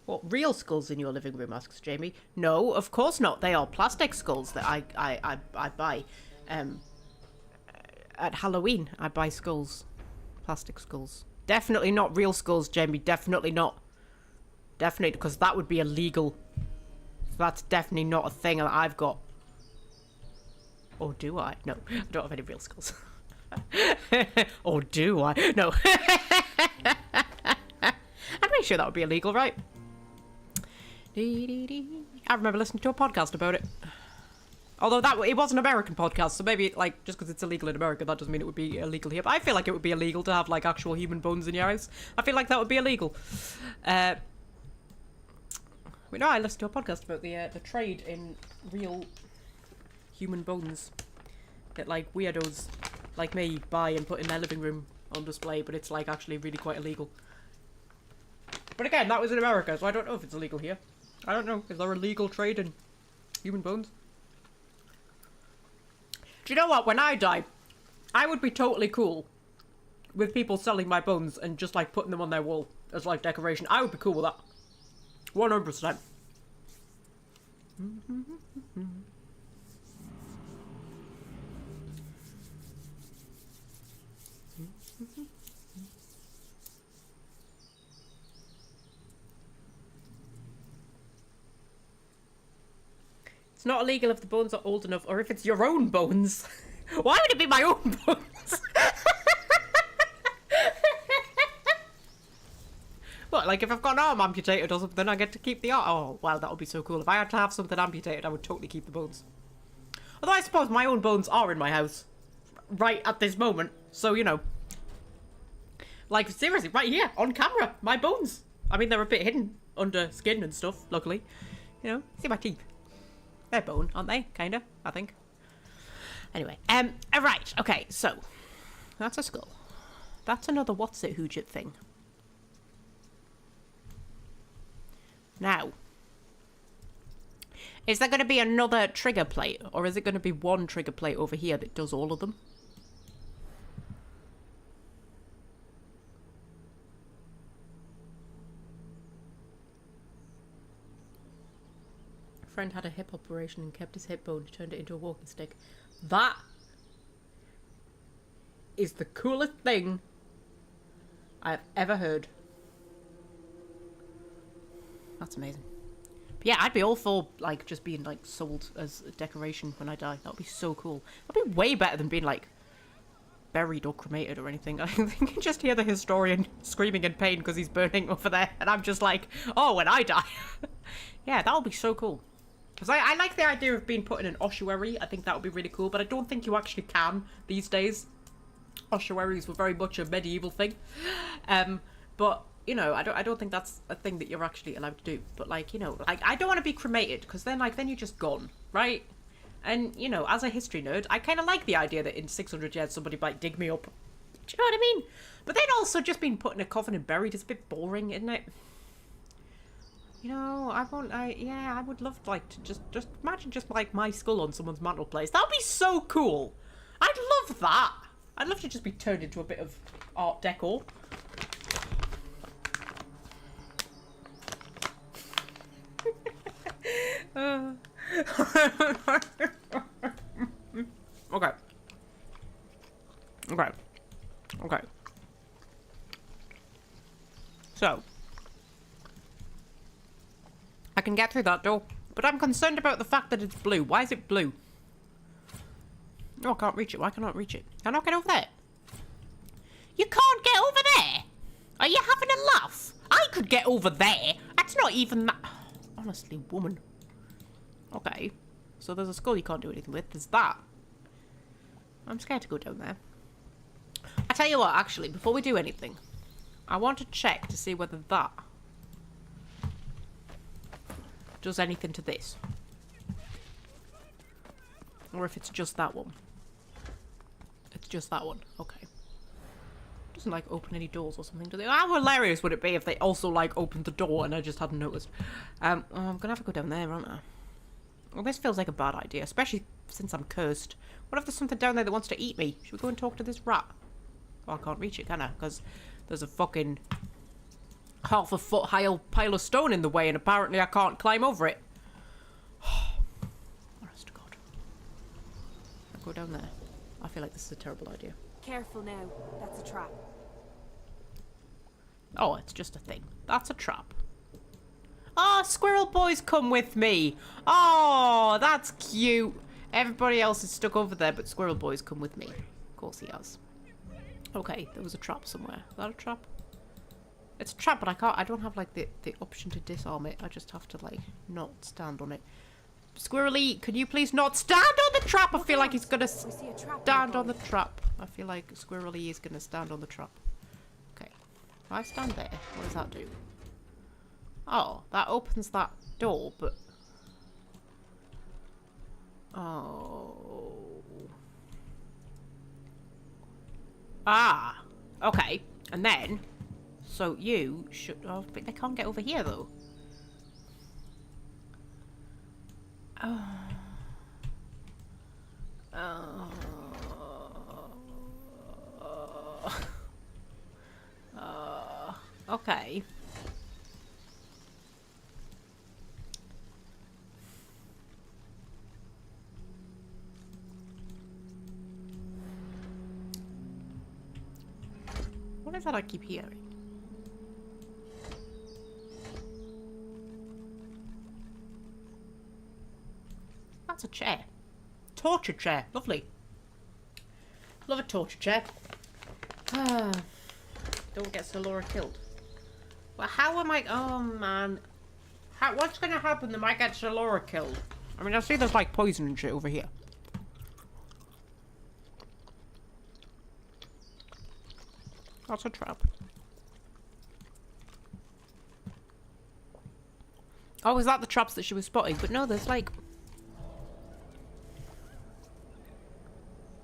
Speaker 1: What, real skulls in your living room, asks Jamie. No, of course not. They are plastic skulls that I buy. At Halloween, I buy skulls. Plastic skulls. Definitely not real skulls, Jamie. Definitely not. Definitely, because that would be illegal. That's definitely not a thing that I've got. Or do I? No, I don't have any real skulls. Or do I? No. I'm pretty sure that would be illegal, right? I remember listening to a podcast about it. Although it was an American podcast, so maybe, like, just because it's illegal in America, that doesn't mean it would be illegal here. But I feel like it would be illegal to have, like, actual human bones in your house. I feel like that would be illegal. We know I listened to a podcast about the trade in real human bones that, like, weirdos like me buy and put in their living room on display, but it's, like, actually really quite illegal. But again, that was in America, so I don't know if it's illegal here. I don't know. Is there a legal trade in human bones? Do you know what? When I die, I would be totally cool with people selling my bones and just, like, putting them on their wall as, like, decoration. I would be cool with that. 100%. It's not illegal if the bones are old enough, or if it's your own bones. Why would it be my own bones? What, like if I've got an arm amputated or something, then I get to keep the arm? Oh, well, that would be so cool. If I had to have something amputated, I would totally keep the bones. Although I suppose my own bones are in my house. Right at this moment. So, you know. Like, seriously, right here, on camera, my bones. I mean, they're a bit hidden under skin and stuff, luckily. You know, see my teeth. They're bone, aren't they? Kinda, I think. Anyway, right, okay, so. That's a skull. That's another what's it hoojit thing. Now. Is there going to be another trigger plate? Or is it going to be one trigger plate over here that does all of them? Friend had a hip operation and kept his hip bone, turned it into a walking stick. That is the coolest thing I've ever heard. That's amazing. But yeah, I'd be all for, like, just being, like, sold as a decoration when I die. That would be so cool. That'd be way better than being, like, buried or cremated or anything. I think you can just hear the historian screaming in pain because he's burning over there. And I'm just like, oh, when I die. Yeah, that would be so cool. Because I like the idea of being put in an ossuary. I think that would be really cool. But I don't think you actually can these days. Ossuaries were very much a medieval thing. But, you know, I don't think that's a thing that you're actually allowed to do. But, like, you know, like, I don't want to be cremated. Because then, like, then you're just gone. Right? And, you know, as a history nerd, I kind of like the idea that in 600 years somebody might dig me up. Do you know what I mean? But then also just being put in a coffin and buried is a bit boring, isn't it? You know, I would love, like, to just imagine just, like, my skull on someone's mantelpiece. That would be so cool. I'd love that. I'd love to just be turned into a bit of art decor. Okay. Okay. Okay. So. I can get through that door, but I'm concerned about the fact that it's blue. Why is it blue? Oh, I can't reach it. Why can't I reach it? Can I not get over there? You can't get over there? Are you having a laugh? I could get over there. That's not even that. Honestly, woman. Okay. So there's a skull you can't do anything with. There's that. I'm scared to go down there. I tell you what, actually, before we do anything, I want to check to see whether that does anything to this. Or if it's just that one. It's just that one. Okay. Doesn't like open any doors or something, do they? How hilarious would it be if they also like opened the door and I just hadn't noticed? I'm gonna have to go down there, aren't I? Well, this feels like a bad idea, especially since I'm cursed. What if there's something down there that wants to eat me? Should we go and talk to this rat? Oh, I can't reach it, can I? Because there's a fucking half-a-foot high pile of stone in the way, and apparently I can't climb over it. Honest to God. I'll go down there. I feel like this is a terrible idea.
Speaker 2: Careful now. That's a trap.
Speaker 1: Oh, it's just a thing. That's a trap. Oh, squirrel boys come with me. Oh, that's cute. Everybody else is stuck over there, but squirrel boys come with me. Of course he has. Okay, there was a trap somewhere. Is that a trap? It's a trap, but I don't have like the option to disarm it. I just have to like not stand on it. Squirrely, can you please not stand on the trap? I feel like he's gonna stand on the trap. I feel like Squirrely is gonna stand on the trap. Okay. If I stand there, what does that do? Oh, that opens that door, but... Oh... Ah! Okay. And then... So you should... Oh, but they can't get over here, though. Oh... Okay. What is that I keep hearing? That's a chair. Torture chair. Lovely. Love a torture chair. Ah. Don't get Laura killed. Well, how am I... Oh, man. What's going to happen that might get Laura killed? I mean, I see there's, like, poison and shit over here. That's a trap. Oh, is that the traps that she was spotting? But no, there's, like...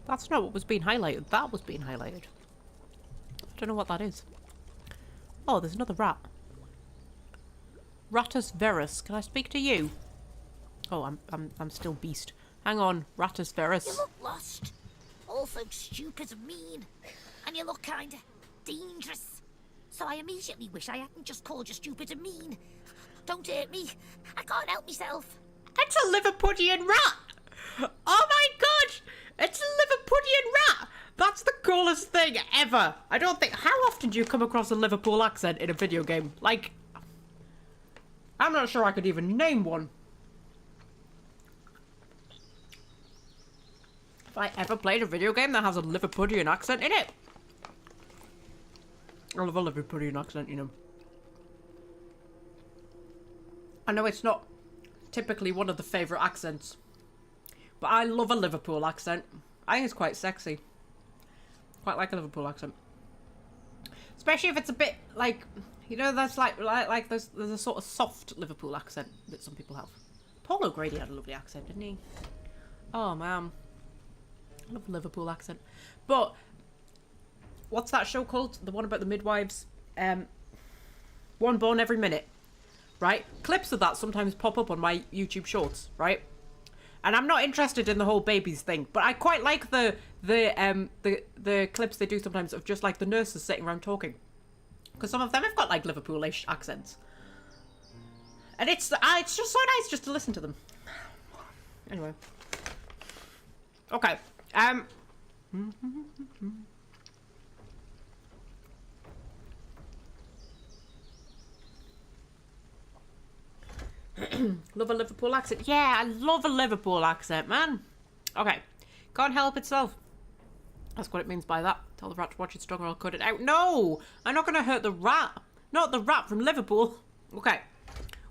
Speaker 1: That's not what was being highlighted. That was being highlighted. I don't know what that is. Oh, there's another rat. Rattus verus. Can I speak to you? Oh, I'm still beast. Hang on, Rattus verus.
Speaker 6: You look lost. Also stupid and mean. And you look kinda dangerous. So I immediately wish I hadn't just called you stupid and mean. Don't hurt me. I can't help myself.
Speaker 1: It's a Liverpudlian rat! Oh my god! It's a Liverpudlian rat! That's the coolest thing ever! I don't think... How often do you come across a Liverpool accent in a video game? Like... I'm not sure I could even name one. If I ever played a video game that has a Liverpudlian accent in it. I love a Liverpudlian accent, you know. I know it's not typically one of the favourite accents. But I love a Liverpool accent. I think it's quite sexy. Quite like a Liverpool accent. Especially if it's a bit like, you know, that's like there's a sort of soft Liverpool accent that some people have. Paul O'Grady had a lovely accent, didn't he? Oh man, I love a Liverpool accent. But what's that show called? The one about the midwives? One Born Every Minute, right? Clips of that sometimes pop up on my YouTube shorts, right? And I'm not interested in the whole babies thing, but I quite like the clips they do sometimes of just like the nurses sitting around talking, because some of them have got like Liverpoolish accents, and it's just so nice just to listen to them. Anyway, okay, love a Liverpool accent. Yeah, I love a Liverpool accent, man. Okay. Can't help itself. That's what it means by that. Tell the rat to watch its tongue or I'll cut it out. No! I'm not going to hurt the rat. Not the rat from Liverpool. Okay.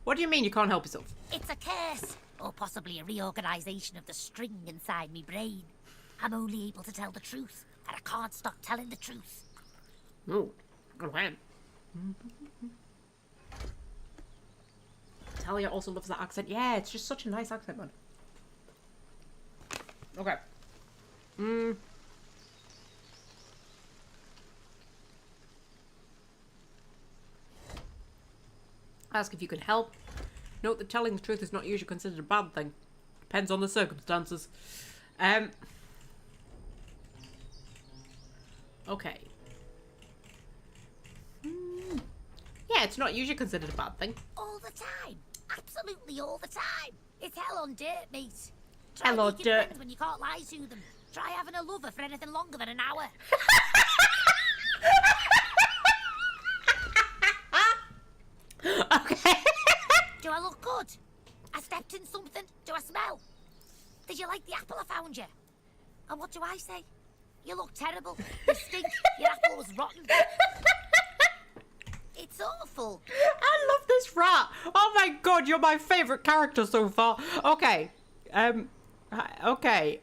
Speaker 1: What do you mean you can't help yourself?
Speaker 6: It's a curse. Or possibly a reorganisation of the string inside me brain. I'm only able to tell the truth. And I can't stop telling the truth.
Speaker 1: Oh. Okay. Talia also loves that accent. Yeah, it's just such a nice accent, man. Okay. Ask if you can help. Note that telling the truth is not usually considered a bad thing. Depends on the circumstances. Okay. Yeah, it's not usually considered a bad thing.
Speaker 6: All the time. Absolutely all the time. It's hell on dirt, mate.
Speaker 1: Hell on
Speaker 6: making
Speaker 1: dirt.
Speaker 6: friends when you can't lie to them. Try having a lover for anything longer than an hour.
Speaker 1: Okay.
Speaker 6: Do I look good? I stepped in something. Do I smell? Did you like the apple I found you? And what do I say? You look terrible. You stink. Your apple was rotten. It's awful.
Speaker 1: I love this rat. Oh my god, you're my favourite character so far. Okay. Okay.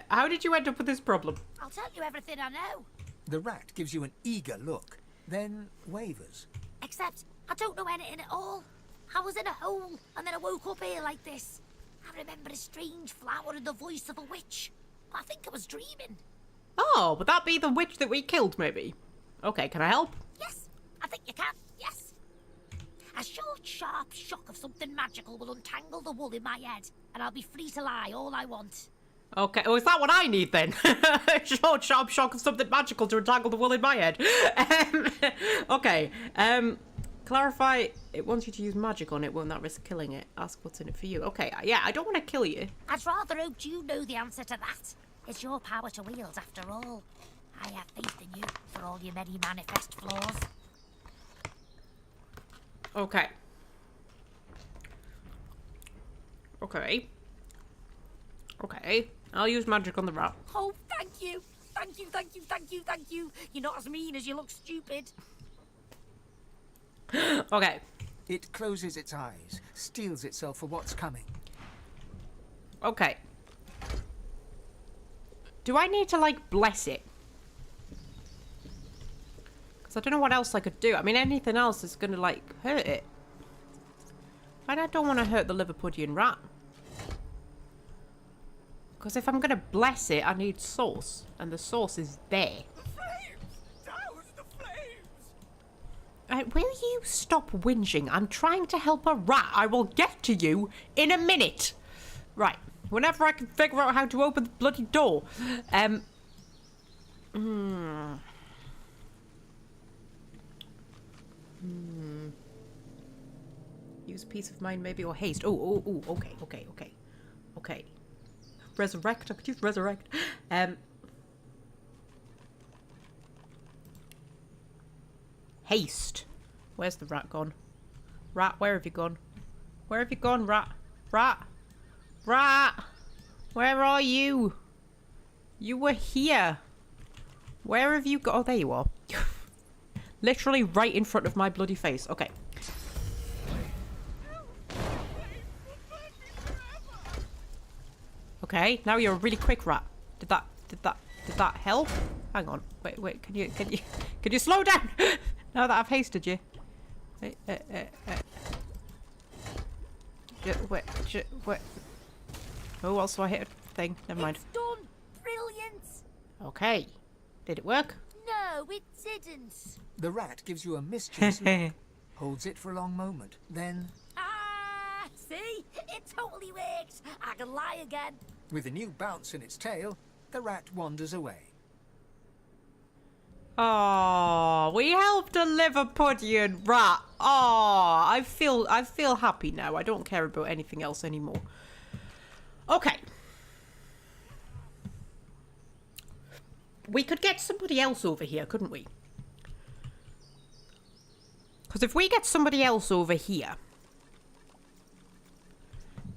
Speaker 1: How did you end up with this problem?
Speaker 6: I'll tell you everything I know.
Speaker 3: The rat gives you an eager look, then wavers.
Speaker 6: Except I don't know anything at all. I was in a hole and then I woke up here like this. I remember a strange flower and the voice of a witch. I think I was dreaming.
Speaker 1: Oh, would that be the witch that we killed, maybe? Okay, can I help?
Speaker 6: Yes, I think you can. Yes. A short, sharp shock of something magical will untangle the wool in my head, and I'll be free to lie all I want.
Speaker 1: Okay, oh, is that what I need then? Short, sharp shock of something magical to entangle the wool in my head. Okay, clarify, it wants you to use magic on it, won't that risk killing it? Ask what's in it for you. Okay, yeah, I don't want to kill you.
Speaker 6: I'd rather hope you know the answer to that. It's your power to wield, after all. I have faith in you, for all your many manifest flaws.
Speaker 1: Okay. Okay. Okay. I'll use magic on the rat.
Speaker 6: Oh, thank you! Thank you, thank you, thank you, thank you! You're not as mean as you look stupid.
Speaker 1: Okay.
Speaker 3: It closes its eyes, steels itself for what's coming.
Speaker 1: Okay. Do I need to, like, bless it? Because I don't know what else I could do. I mean, anything else is going to, like, hurt it. And I don't want to hurt the Liverpudlian rat. Because if I'm going to bless it, I need sauce. And the sauce is there.
Speaker 5: The flames! Douse the flames!
Speaker 1: Will you stop whinging? I'm trying to help a rat. I will get to you in a minute. Right. Whenever I can figure out how to open the bloody door. Use peace of mind maybe or haste. Oh, okay. Resurrect. I could use resurrect. Haste. Where's the rat gone? Rat, where have you gone? Where have you gone, rat? Rat! Rat! Where are you? You were here. Where have you gone? Oh, there you are. Literally right in front of my bloody face. Okay. Okay, now you're a really quick rat. Did that help? Hang on. Wait, can you slow down? Now that I've hasted you. Wait. Oh, also I hit a thing. Never mind.
Speaker 6: It's done! Brilliant!
Speaker 1: Okay. Did it work?
Speaker 6: No, it didn't.
Speaker 3: The rat gives you a mischievous look, holds it for a long moment, then,
Speaker 6: Ah! See? It totally worked! I can lie again.
Speaker 3: with a new bounce in its tail, the rat wanders away.
Speaker 1: Oh, we helped a Liverpudlian rat. Oh, I feel happy now. I don't care about anything else anymore. Okay. We could get somebody else over here, couldn't we? Because if we get somebody else over here,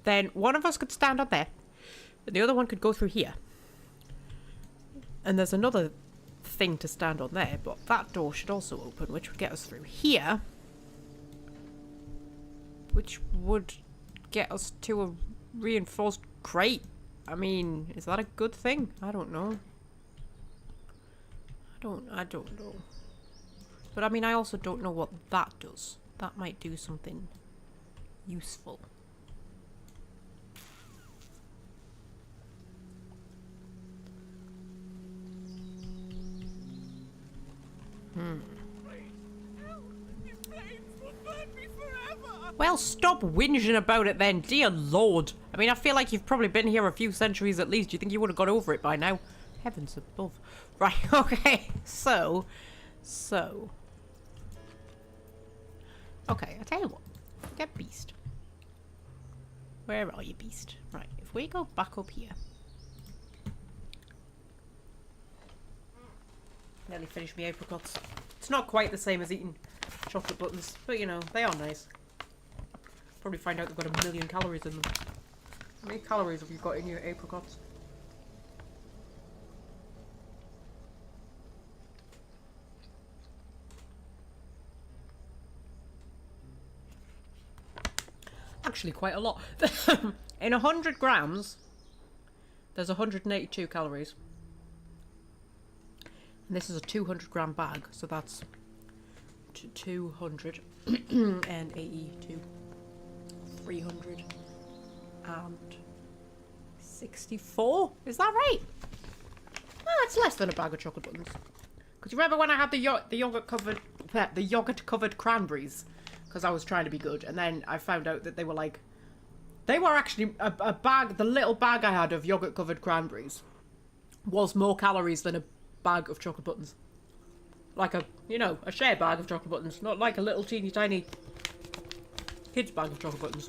Speaker 1: then one of us could stand up there, and the other one could go through here. And there's another thing to stand on there, but that door should also open, which would get us through here, which would get us to a reinforced crate. I mean, is that a good thing? I don't know. I don't know. But I mean, I also don't know what that does. That might do something useful.
Speaker 5: These flames will burn me forever!
Speaker 1: Well, stop whinging about it then, dear lord. I mean, I feel like you've probably been here a few centuries at least. Do you think you would have got over it by now? Heavens above. Right, okay. So. Okay, I'll tell you what. Get Beast. Where are you, Beast? Right, if we go back up here. Nearly finished my apricots. It's not quite the same as eating chocolate buttons, but you know, they are nice. Probably find out they've got 1 million calories in them. How many calories have you got in your apricots? Actually, quite a lot. In 100 grams, there's 182 calories. And this is a 200 gram bag, so that's 282, 364. Is that right? Oh, it's less than a bag of chocolate buttons. Because you remember when I had the yogurt covered cranberries? Because I was trying to be good, and then I found out that they were actually a bag. The little bag I had of yogurt covered cranberries was more calories than a bag of chocolate buttons. Like a share bag of chocolate buttons, not like a little teeny tiny kids bag of chocolate buttons.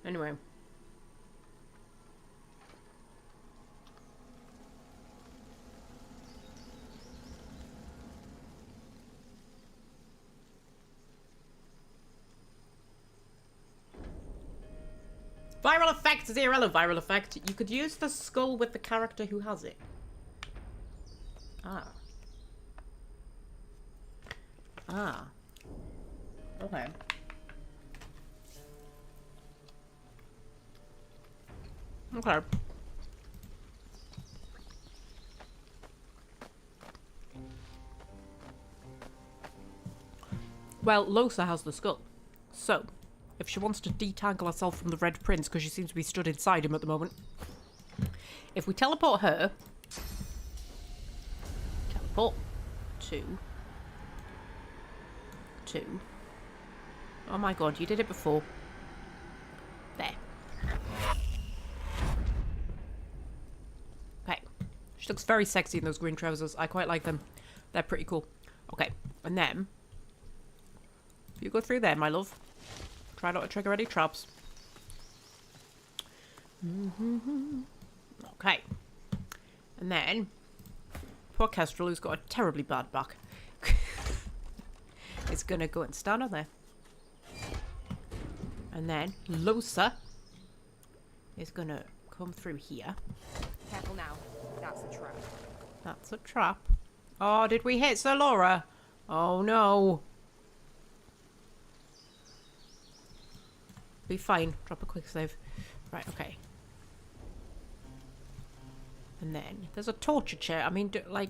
Speaker 1: Anyway. Viral effect, zero viral effect. You could use the skull with the character who has it. Okay. Okay. Well, Losa has the skull. So, if she wants to detangle herself from the Red Prince, because she seems to be stood inside him at the moment. If we teleport her... Teleport to... Oh my god, you did it before. There. Okay. She looks very sexy in those green trousers. I quite like them. They're pretty cool. Okay, and then... You go through there, my love. Try not to trigger any traps. Okay. And then... Poor Kestrel, who's got a terribly bad back. Is gonna go and stand on there. And then Losa is gonna come through here.
Speaker 2: Careful now. That's a trap.
Speaker 1: That's a trap. Oh, did we hit Sir Laura? Oh no. Be fine. Drop a quick save. Right, okay. And then there's a torture chair. I mean, do I...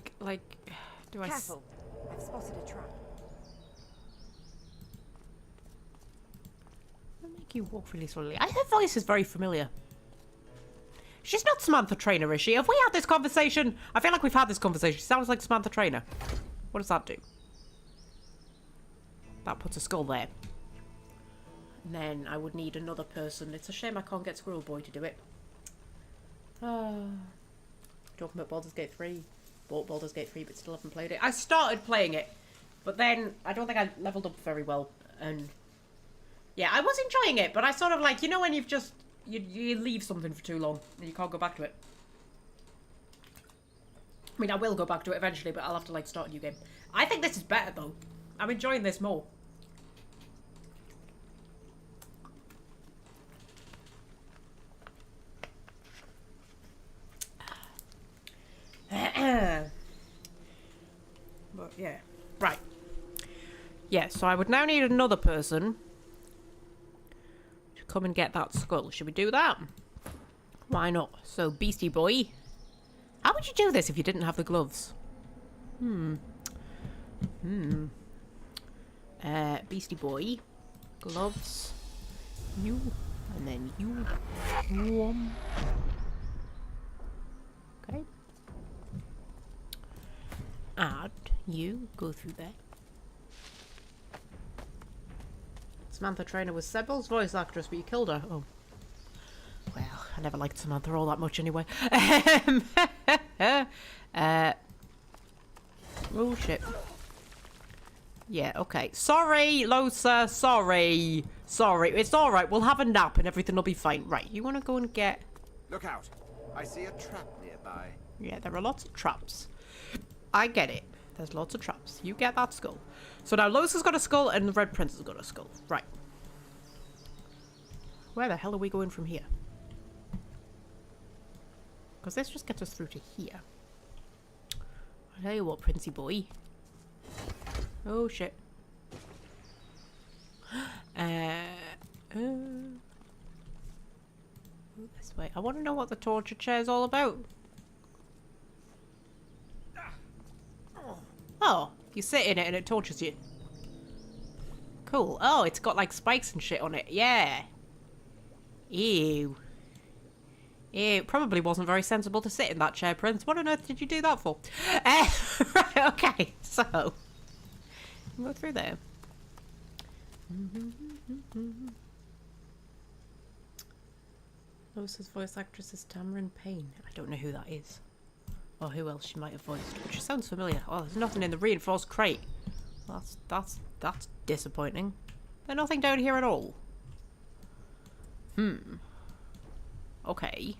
Speaker 2: Careful. I've spotted a trap.
Speaker 1: I'll make you walk really slowly. Her voice is very familiar. She's not Samantha Trainer, is she? Have we had this conversation? I feel like we've had this conversation. She sounds like Samantha Trainer. What does that do? That puts a skull there. And then I would need another person. It's a shame I can't get Squirrel Boy to do it. Talking about Baldur's Gate 3. Bought Baldur's Gate 3 but still haven't played it. I started playing it, but then I don't think I leveled up very well. And yeah, I was enjoying it, but I sort of like, you know when you've just... You leave something for too long and you can't go back to it. I mean, I will go back to it eventually, but I'll have to like start a new game. I think this is better though. I'm enjoying this more. But yeah, right. Yeah, so I would now need another person to come and get that skull. Should we do that? Why not? So, Beastie Boy. How would you do this if you didn't have the gloves? Beastie Boy. Gloves. You. And then you. Okay. Add. You. Go through there. Samantha Trainer was Sebel's voice actress, but you killed her. Oh. Well, I never liked Samantha all that much anyway. Oh, shit. Yeah, okay. Sorry, Losa. Sorry. Sorry. It's alright. We'll have a nap and everything will be fine. Right, you want to go and get...
Speaker 7: Look out. I see a trap nearby.
Speaker 1: Yeah, there are lots of traps. I get it. There's lots of traps. You get that skull. So now Losa's got a skull and the Red Prince has got a skull. Right. Where the hell are we going from here? Because this just gets us through to here. I'll tell you what, Princey boy. Oh, shit. This way. I want to know what the torture chair is all about. Oh, you sit in it and it tortures you. Cool. Oh, it's got like spikes and shit on it. Yeah. Ew. It probably wasn't very sensible to sit in that chair, Prince. What on earth did you do that for? Right, okay, so... Go through there. Losa's voice actress is Tamron Payne. I don't know who that is. Or who else she might have voiced, which sounds familiar. Oh, there's nothing in the reinforced crate. That's disappointing. There's nothing down here at all. Okay.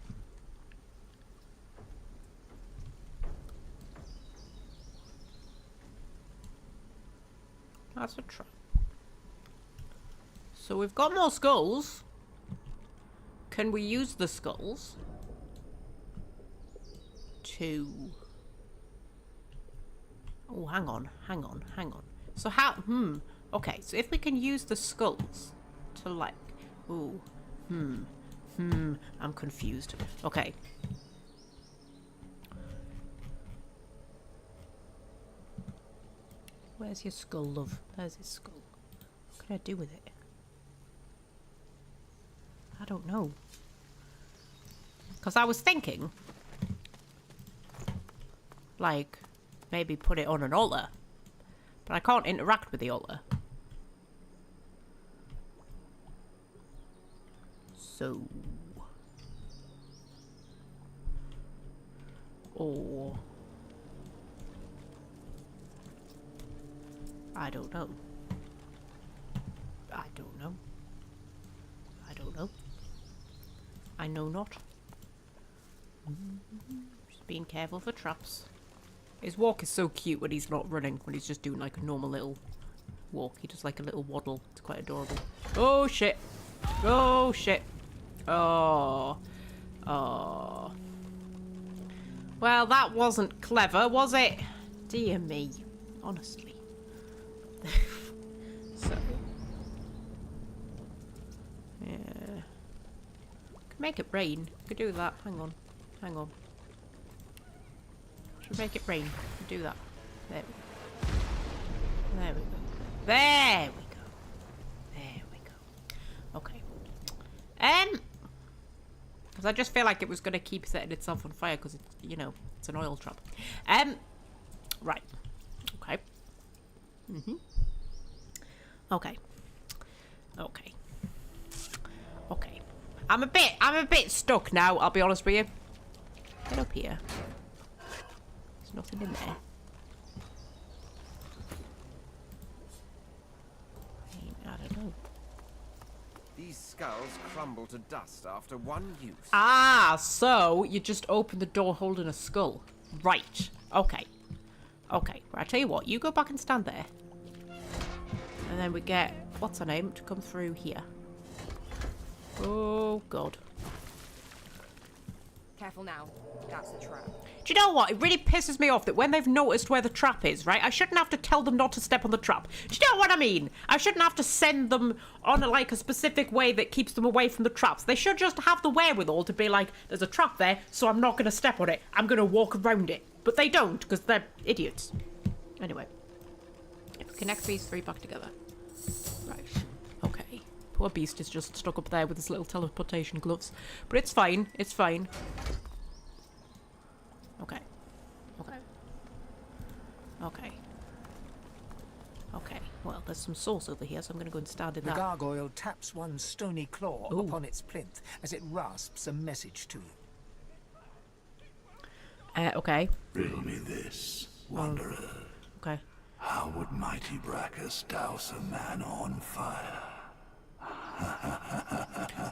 Speaker 1: That's a trap. So we've got more skulls. Can we use the skulls to... Oh, hang on. So how... Okay, so if we can use the skulls to like... Ooh. I'm confused. Okay. Where's your skull, love? There's his skull. What can I do with it? I don't know. Because I was thinking... Like, maybe put it on an altar. But I can't interact with the altar. So... Or... I don't know. I don't know. I know not. Just being careful for traps. His walk is so cute when he's not running, when he's just doing like a normal little walk. He does like a little waddle. It's quite adorable. Oh shit. Oh shit. Oh. Oh. Well, that wasn't clever, was it? Dear me. Honestly. So. Yeah. Could make it rain. Could do that. Hang on. Should make it rain. Could do that. There we go. Okay. Because I just feel like it was going to keep setting itself on fire because it's, you know, it's an oil trap. Right. Okay. Okay. I'm a bit stuck now, I'll be honest with you. Get up here. There's nothing in there. I don't know.
Speaker 7: These skulls crumble to dust after one use.
Speaker 1: Ah, so you just open the door holding a skull. Right. Okay. Okay. Right, I tell you what, you go back and stand there. And then we get, what's her name, to come through here. Oh, God.
Speaker 2: Careful now. That's the trap.
Speaker 1: Do you know what? It really pisses me off that when they've noticed where the trap is, right? I shouldn't have to tell them not to step on the trap. Do you know what I mean? I shouldn't have to send them on like a specific way that keeps them away from the traps. They should just have the wherewithal to be like, there's a trap there, so I'm not going to step on it. I'm going to walk around it. But they don't, because they're idiots. Anyway. If we connect these three back together. Right. Okay. Poor beast is just stuck up there with his little teleportation gloves. But it's fine. It's fine. Okay. Okay. Okay. Okay. Well, there's some sauce over here, so I'm going to go and stand in
Speaker 3: The
Speaker 1: that.
Speaker 3: gargoyle taps one stony claw
Speaker 1: Ooh.
Speaker 3: upon its plinth as it rasps a message to you.
Speaker 1: Okay.
Speaker 4: Riddle me this, wanderer.
Speaker 1: Okay.
Speaker 4: How would mighty Brachus douse a man on fire?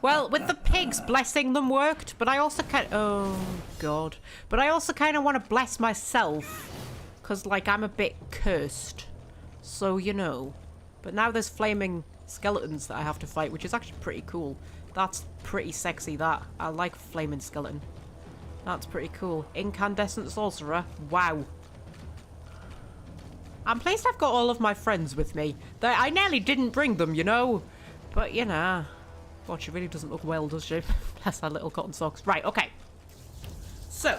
Speaker 1: Well, with the pigs, blessing them worked, but I also oh, God. But I also kind of want to bless myself, because, like, I'm a bit cursed. So, you know. But now there's flaming skeletons that I have to fight, which is actually pretty cool. That's pretty sexy, that. I like flaming skeleton. That's pretty cool. Incandescent sorcerer. Wow. I'm pleased I've got all of my friends with me. I nearly didn't bring them, you know. But, you know. God, she really doesn't look well, does she? Bless her little cotton socks. Right, okay. So.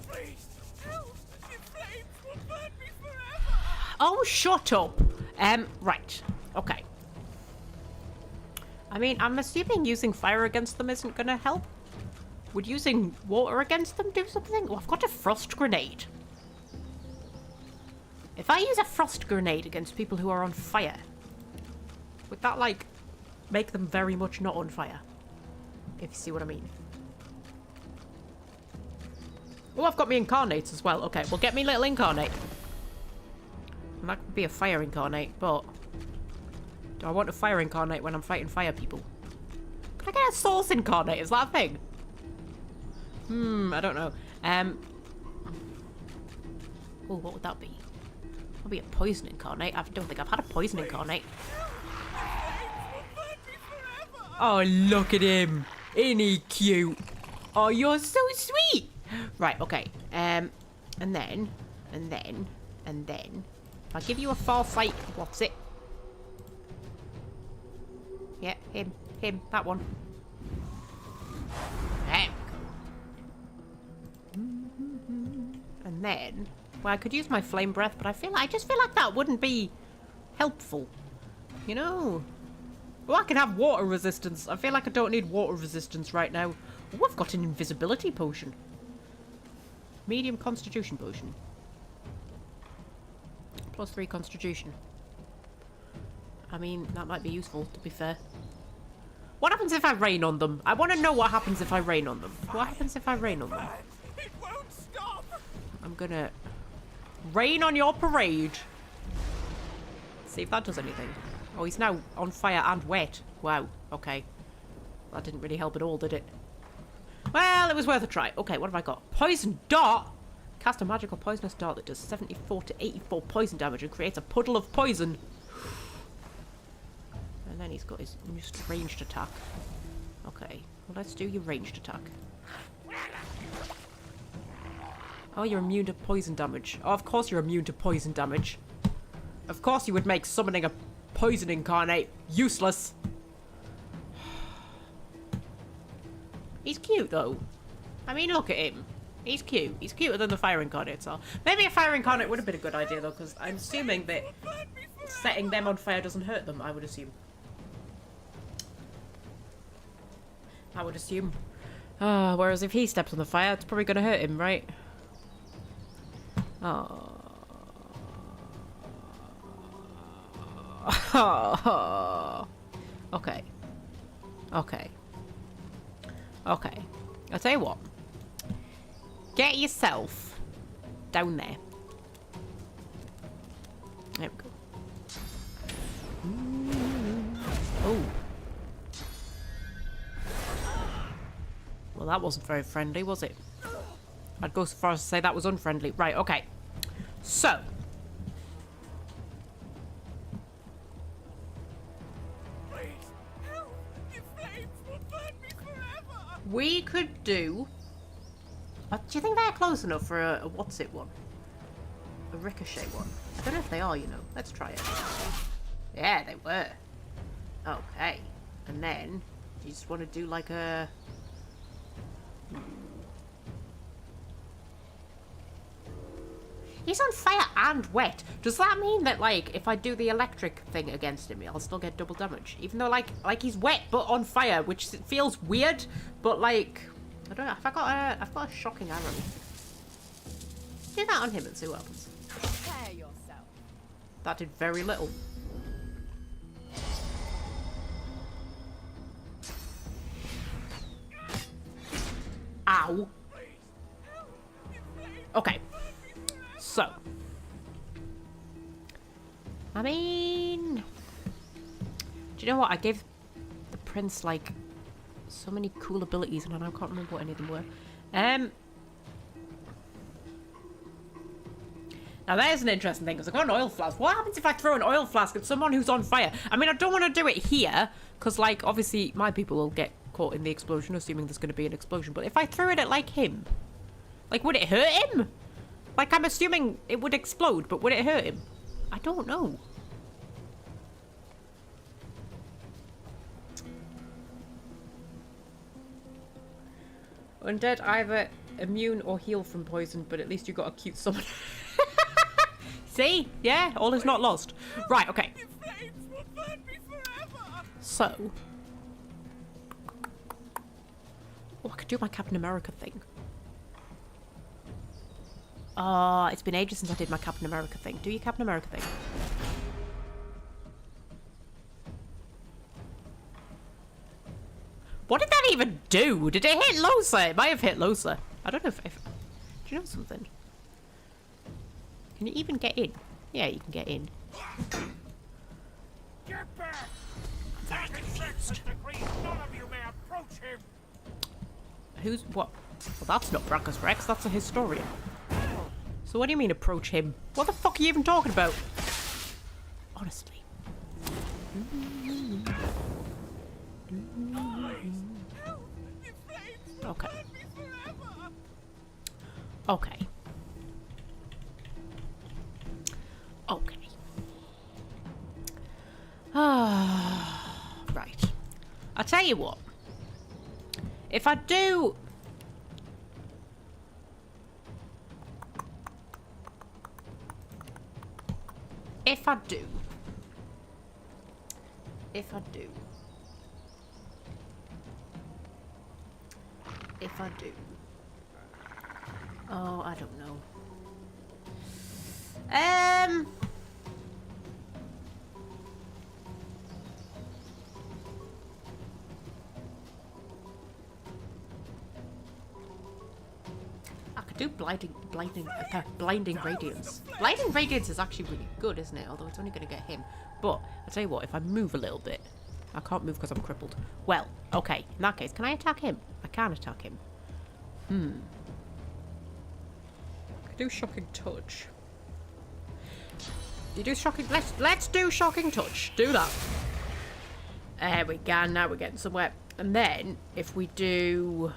Speaker 5: Please, help! The flames will burn me forever!
Speaker 1: Oh, shut up. Right. Okay. I mean, I'm assuming using fire against them isn't gonna help. Would using water against them do something? Oh, I've got a frost grenade. If I use a frost grenade against people who are on fire, would that, like, make them very much not on fire? If you see what I mean. Oh, I've got me incarnates as well. Okay, well, get me little incarnate. And that could be a fire incarnate, but... do I want a fire incarnate when I'm fighting fire people? Can I get a source incarnate? Is that a thing? I don't know. Oh, what would that be? That'd be a poison incarnate. I don't think I've had a poison incarnate. Oh, look at him. Ain't he cute? Oh, you're so sweet. Right, okay. And then. If I give you a farsight, what's it? Yeah, him, that one. And then, well, I could use my flame breath, but I just feel like that wouldn't be helpful. You know? Well, I can have water resistance. I feel like I don't need water resistance right now. Oh, I've got an invisibility potion. Medium constitution potion. +3 constitution. I mean, that might be useful, to be fair. What happens if I rain on them? I want to know what happens if I rain on them. What happens if I rain on them?
Speaker 5: It won't stop!
Speaker 1: I'm gonna rain on your parade. See if that does anything. Oh, he's now on fire and wet. Wow, okay. That didn't really help at all, did it? Well, it was worth a try. Okay, what have I got? Poison dart! Cast a magical poisonous dart that does 74 to 84 poison damage and creates a puddle of poison. And then he's got his just ranged attack. Okay, well, let's do your ranged attack. Oh, you're immune to poison damage. Oh, of course you're immune to poison damage. Of course you would make summoning a poison incarnate useless. He's cute, though. I mean, look at him. He's cute. He's cuter than the fire incarnates are. Maybe a fire incarnate would have been a good idea, though, because I'm assuming that setting them on fire doesn't hurt them, I would assume. I would assume. Whereas if he steps on the fire, it's probably going to hurt him, right? Oh. Okay. Okay. Okay. I'll tell you what. Get yourself down there. There we go. Oh. Well, that wasn't very friendly, was it? I'd go so far as to say that was unfriendly. Right, okay. So.
Speaker 5: Please, help! The flames will burn me forever!
Speaker 1: We could do... do you think they're close enough for a what's it one? A ricochet one? I don't know if they are, you know. Let's try it. Yeah, they were. Okay. And then, you just want to do like a... He's on fire and wet. Does that mean that, like, if I do the electric thing against him, I'll still get double damage? Even though, like he's wet but on fire, which feels weird, but, like... I don't know. I've got a shocking arrow. Do that on him and see what happens.
Speaker 2: Prepare yourself.
Speaker 1: That did very little. Ow. Okay. So. I mean... Do you know what? I gave the prince, like, so many cool abilities and I can't remember what any of them were. Now there's an interesting thing, because I've got an oil flask. What happens if I throw an oil flask at someone who's on fire? I mean, I don't want to do it here, because, like, obviously my people will get caught in the explosion, assuming there's going to be an explosion. But if I threw it at, like, him, like, would it hurt him? Like, I'm assuming it would explode, but would it hurt him? I don't know. Undead either immune or heal from poison, but at least you got a cute summon. See? Yeah, all is not lost. Right, okay. So. Oh, I could do my Captain America thing. It's been ages since I did my Captain America thing. Do your Captain America thing. What did that even do? Did it hit Losa? It might have hit Losa. I don't know if... Do you know something? Can you even get in? Yeah, you can get in.
Speaker 8: Get back!
Speaker 1: I'm very confused.
Speaker 8: None of you may approach him.
Speaker 1: Who's... What? Well, that's not Brachus Rex. That's a historian. So what do you mean approach him? What the fuck are you even talking about? Honestly. Okay. Okay. Okay. Right. I'll tell you what. If I do... If I do... If I do... If I do... Oh, I don't know. I could do blinding radiance. Blinding radiance is actually really good, isn't it? Although it's only going to get him. But I'll tell you what, if I move a little bit, I can't move because I'm crippled. Well, okay. In that case, can I attack him? I can attack him. I could do shocking touch. You do shocking... Let's do shocking touch. Do that. There we go. Now we're getting somewhere. And then, if we do...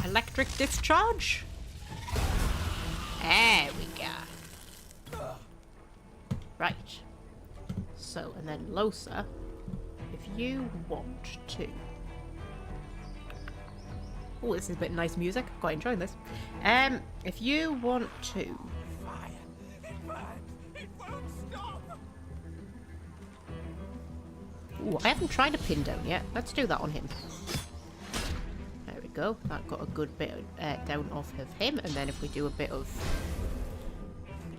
Speaker 1: Electric discharge? There we go. Right. So, and then Losa, if you want to... Oh, this is a bit nice music. Quite enjoying this. If you want to... Ooh, I haven't tried a pin down yet. Let's do that on him. There we go. That got a good bit down off of him. And then if we do a bit of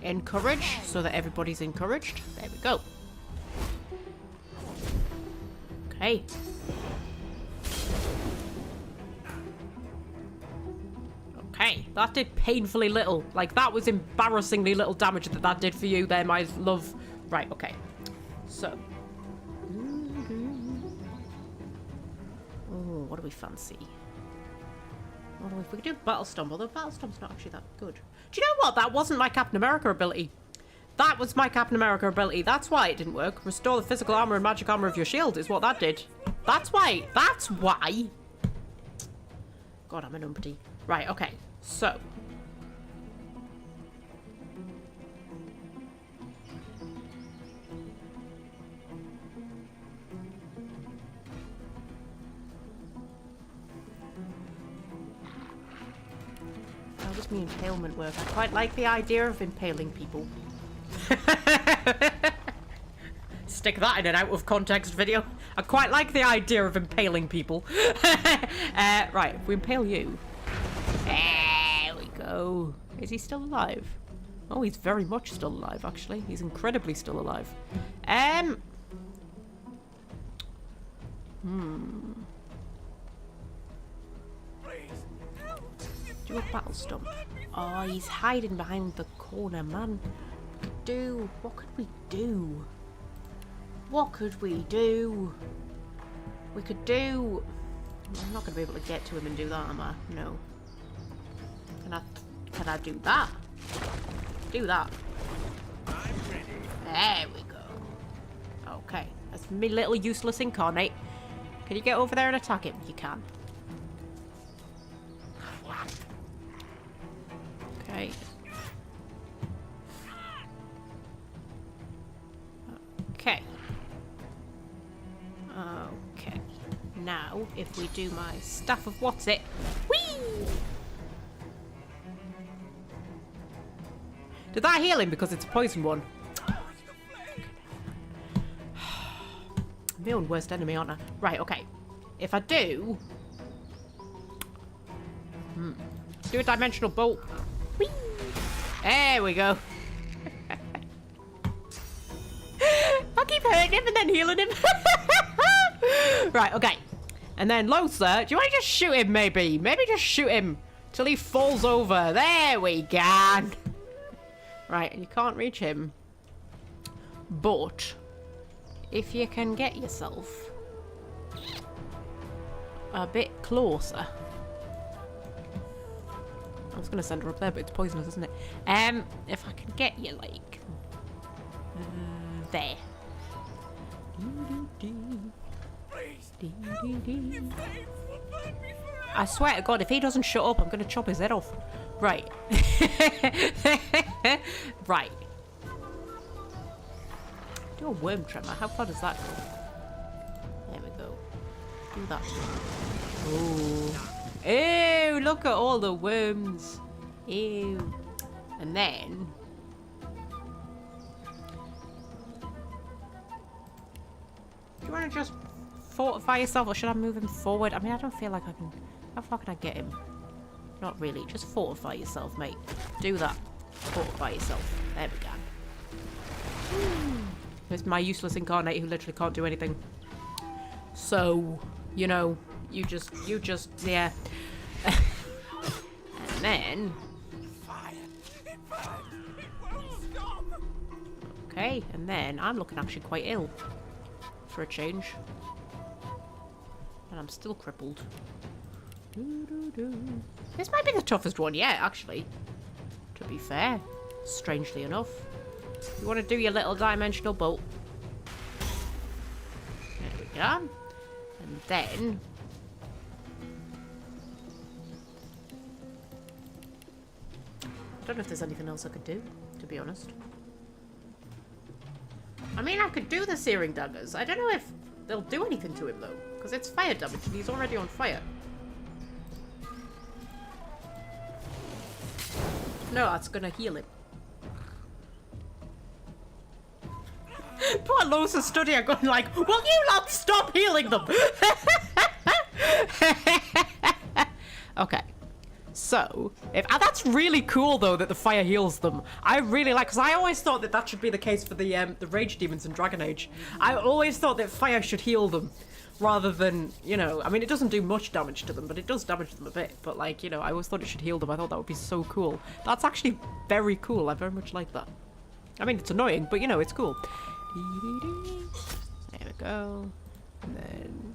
Speaker 1: encourage, so that everybody's encouraged. There we go. Okay. Okay, that did painfully little. Like, that was embarrassingly little damage that did for you there, my love. Right, okay. So. Oh, what do we fancy? What do we... We could do Battle Stomp, although Battle Stomp's not actually that good. Do you know what? That wasn't my Captain America ability. That was my Captain America ability. That's why it didn't work. Restore the physical armor and magic armor of your shield is what that did. That's why. That's why. God, I'm an umpty. Right, okay. So. How does my impalement work? I quite like the idea of impaling people. Stick that in an out of context video. I quite like the idea of impaling people. Right, if we impale you. Hello. Is he still alive? Oh, he's very much still alive, actually. He's incredibly still alive. Do a battle stomp. Oh, he's hiding behind the corner, man. What could we do? What could we do? We could do... I'm not going to be able to get to him and do that, am I? No. Can I do that? Do that. There we go. Okay. That's me little useless incarnate. Can you get over there and attack him? You can. Okay. Okay. Okay. Now, if we do my staff of what's it? Whee! Did that heal him because it's a poison one? I'm my own worst enemy, aren't I? Right, okay. If I do... do a dimensional bolt. Whee! There we go. I keep hurting him and then healing him. Right, okay. And then Lothar, do you want to just shoot him, maybe? Maybe just shoot him till he falls over. There we go. Right, and you can't reach him. But if you can get yourself a bit closer. I was going to send her up there, but it's poisonous, isn't it? If I can get you, like, there. I swear to God, if he doesn't shut up, I'm going to chop his head off. Right. Right. Do a worm tremor. How far does that go? There we go. Do that. Oh. Ew, look at all the worms. Ew. And then... do you want to just fortify yourself, or should I move him forward? I mean, I don't feel like I can... how far can I get him? Not really. Just fortify yourself, mate. Do that. Fortify yourself. There we go. There's my useless incarnate who literally can't do anything. So, you know, you just, yeah. And then... okay, and then I'm looking actually quite ill. For a change. And I'm still crippled. This might be the toughest one yet, actually. To be fair. Strangely enough. You want to do your little dimensional bolt. There we go. And then... I don't know if there's anything else I could do, to be honest. I mean, I could do the searing daggers. I don't know if they'll do anything to him, though. Because it's fire damage and he's already on fire. No, that's gonna heal him. Poor Losa's studying going like, will you not stop healing them? Okay. So, that's really cool though that the fire heals them. I really like, because I always thought that should be the case for the rage demons in Dragon Age. I always thought that fire should heal them, rather than, you know, I mean, it doesn't do much damage to them, but it does damage them a bit. But like, you know, I always thought it should heal them. I thought that would be so cool. That's actually very cool. I very much like that. I mean, it's annoying, but you know, it's cool. There we go. And then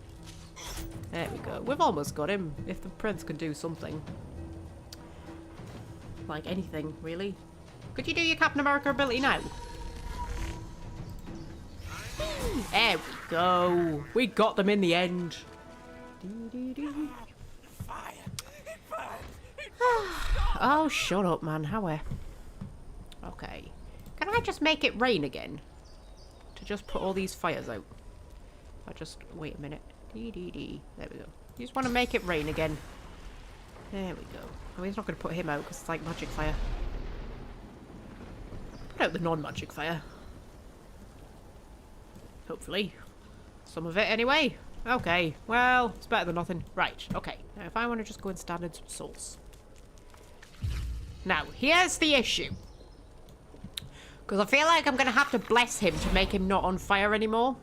Speaker 1: there we go. We've almost got him. If the prince can do something. Like anything, really. Could you do your Captain America ability now? There we go. We got them in the end. Oh, shut up, man. How okay. Can I just make it rain again? To just put all these fires out. I just... wait a minute. There we go. You just want to make it rain again. There we go. I mean, he's not going to put him out because it's like magic fire. Put out the non-magic fire. Hopefully. Some of it anyway. Okay. Well, it's better than nothing. Right. Okay. Now, if I want to just go and stand in some souls. Now, here's the issue. Because I feel like I'm going to have to bless him to make him not on fire anymore.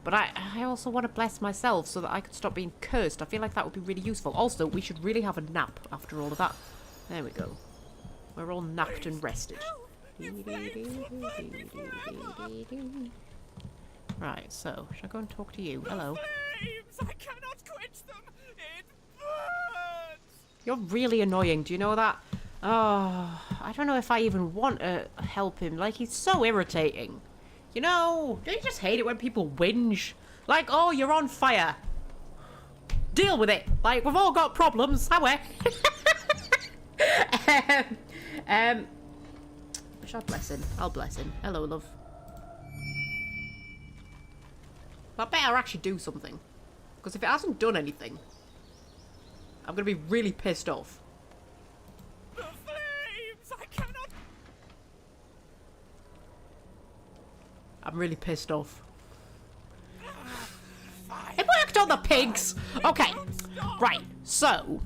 Speaker 1: But I also want to bless myself so that I can stop being cursed. I feel like that would be really useful. Also, we should really have a nap after all of that. There we go. We're all napped and rested. Right, so, should I go and talk to you? Hello.
Speaker 8: Flames! I cannot quench them! It burns!
Speaker 1: You're really annoying, do you know that? Oh, I don't know if I even want to help him. Like, he's so irritating. You know, don't you just hate it when people whinge? Like, oh, you're on fire. Deal with it. Like, we've all got problems, have we? Shall I bless him? I'll bless him. Hello, love. I better actually do something. Because if it hasn't done anything, I'm going to be really pissed off.
Speaker 8: The flames! I cannot...
Speaker 1: I'm really pissed off. It worked on the pigs! Okay, right, so...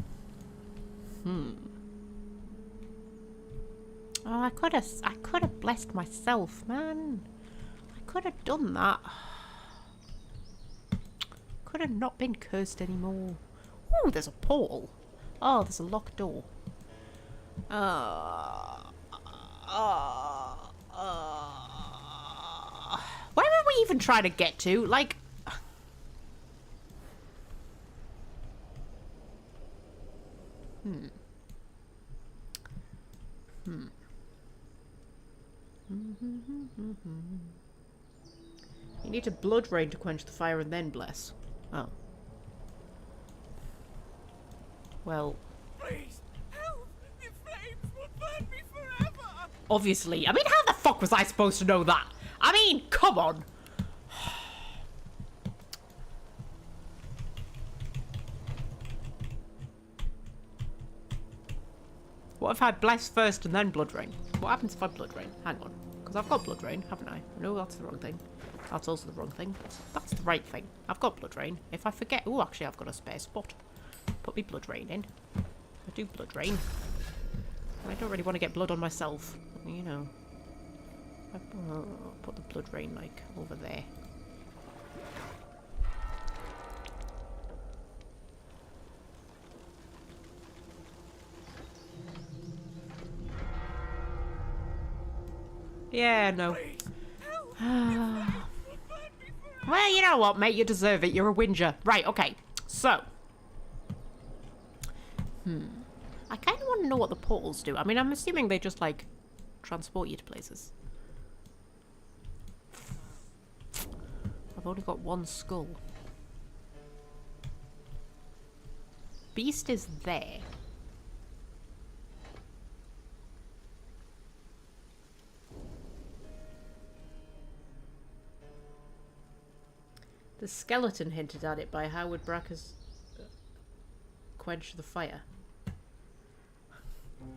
Speaker 1: Oh, I could have blessed myself, man. I could have done that. Could have not been cursed anymore. Ooh, there's a portal. Oh, there's a locked door. Where are we even trying to get to? Like... You need a blood rain to quench the fire and then bless. Oh. Well...
Speaker 8: Please, help! The flames will burn me forever!
Speaker 1: Obviously. I mean, how the fuck was I supposed to know that? I mean, come on. What if I bless first and then blood rain? What happens if I blood rain? Hang on. Because I've got blood rain, haven't I? No, that's the wrong thing. That's also the wrong thing. That's the right thing. I've got blood rain. If I forget... Oh, actually, I've got a spare spot. Put me blood rain in. I do blood rain. I don't really want to get blood on myself. You know. I'll put the blood rain, like, over there. Yeah, no. Well, you know what, mate? You deserve it. You're a whinger. Right, okay. So. I kind of want to know what the portals do. I mean, I'm assuming they just, like, transport you to places. I've only got one skull. Beast is there. The skeleton hinted at it by how would Brackus quench the fire.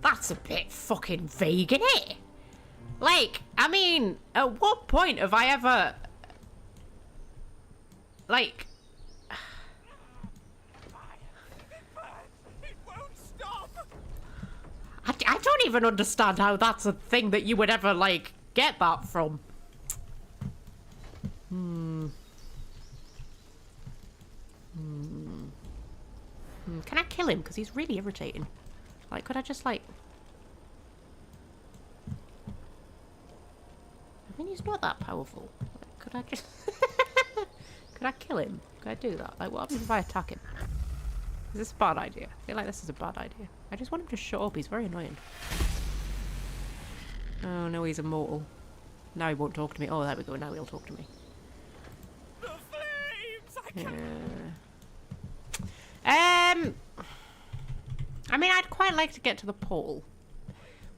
Speaker 1: That's a bit fucking vague, innit? Like, I mean, at what point have I ever... Like...
Speaker 8: It won't stop!
Speaker 1: I don't even understand how that's a thing that you would ever, like, get that from. Can I kill him? Because he's really irritating. Like, could I just, like... I mean, he's not that powerful. Like, could I just... Could I kill him? Could I do that? Like, what happens if I attack him? Is this a bad idea? I feel like this is a bad idea. I just want him to shut up. He's very annoying. Oh, no, he's immortal. Now he won't talk to me. Oh, there we go. Now he'll talk to me.
Speaker 8: The flames! I can't...
Speaker 1: I mean, I'd quite like to get to the pole.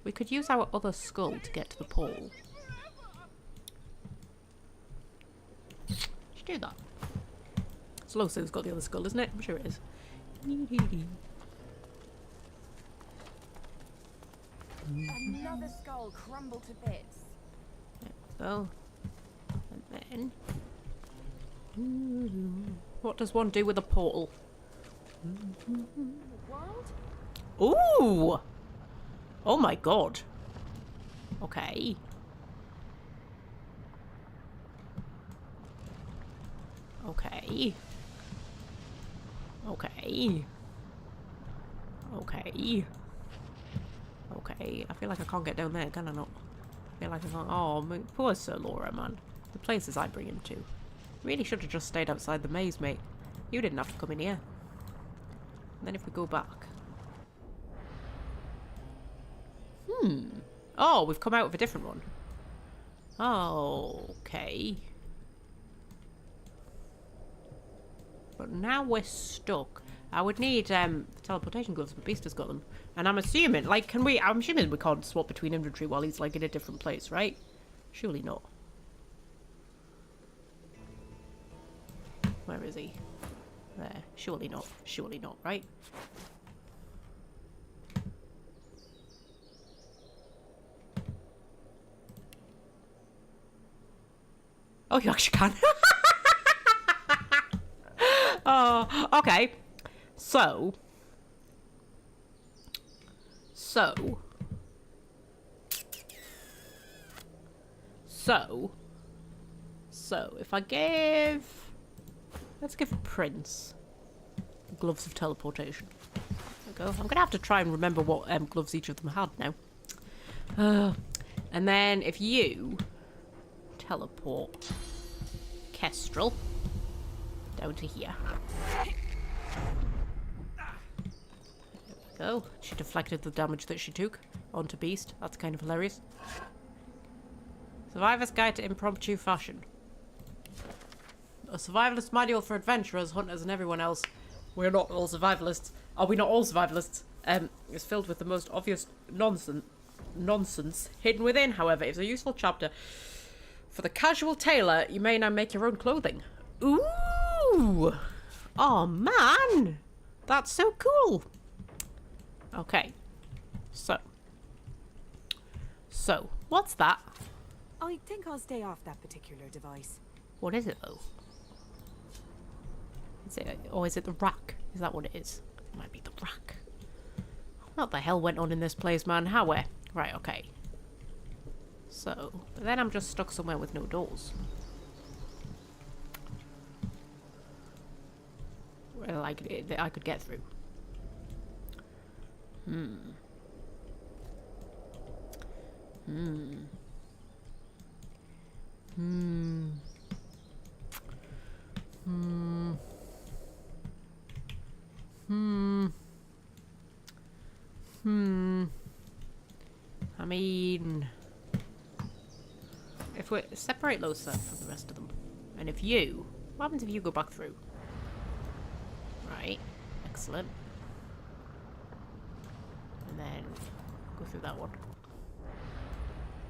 Speaker 1: We could use our other skull to get to the pole. Should do that. Slow Sue's got the other skull, isn't it? I'm sure it is.
Speaker 2: Another skull crumbled to bits.
Speaker 1: So, and then... What does one do with a portal?
Speaker 2: World?
Speaker 1: Ooh! Oh my god. Okay. Okay. Okay. Okay. Okay. I feel like I can't get down there, can I not? I feel like I can't. Oh, poor Sir Laura, man. The places I bring him to. Really should have just stayed outside the maze, mate. You didn't have to come in here. And then if we go back. Oh, we've come out of a different one. Oh, okay. But now we're stuck. I would need teleportation gloves, but Beast has got them. And I'm assuming, like, can we... I'm assuming we can't swap between inventory while he's, like, in a different place, right? Surely not. Where is he? There. Surely not. Surely not, right? Oh, you actually can. Oh, okay. So, if I give... Let's give Prince gloves of teleportation. There we go. I'm going to have to try and remember what gloves each of them had now. And then if you teleport Kestrel down to here. There we go. She deflected the damage that she took onto Beast. That's kind of hilarious. Survivor's Guide to Impromptu Fashion. A survivalist manual for adventurers, hunters, and everyone else. We're not all survivalists. Are we not all survivalists? It's filled with the most obvious nonsense hidden within, however. It's a useful chapter. For the casual tailor, you may now make your own clothing. Ooh! Oh, man! That's so cool! Okay. So, what's that?
Speaker 9: I think I'll stay off that particular device.
Speaker 1: What is it, though? Is it, or is it the rack? Is that what it is? It might be the rack. What the hell went on in this place, man? How, where? Right, okay. So, but then I'm just stuck somewhere with no doors. Where, like, that I could get through. I mean, if we separate those then from the rest of them, and if you, what happens if you go back through? Right, excellent. And then go through that one.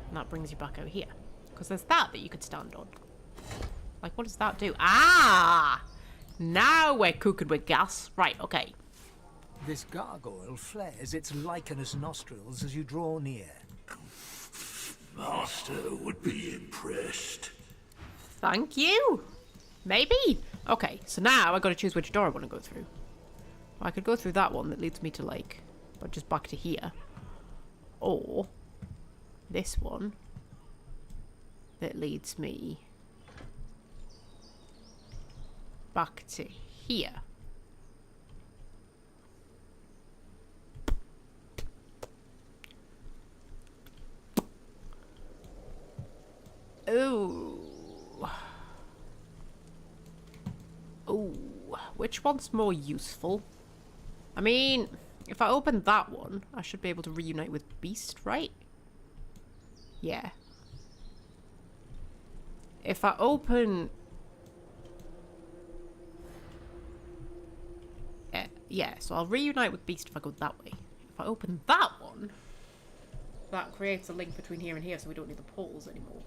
Speaker 1: And that brings you back out here. Because there's that you could stand on. Like, what does that do? Ah! Now we're cooking with gas. Right, okay.
Speaker 3: This gargoyle flares its lichenous nostrils as you draw near.
Speaker 4: Master would be impressed.
Speaker 1: Thank you. Maybe. Okay, so now I got to choose which door I want to go through. I could go through that one that leads me to, like, or just back to here. Or this one that leads me back to here. Ooh. Ooh. Which one's more useful? I mean, if I open that one, I should be able to reunite with Beast, right? Yeah. If I open... yeah, so I'll reunite with Beast if I go that way. If I open that one, that creates a link between here and here, so we don't need the portals anymore.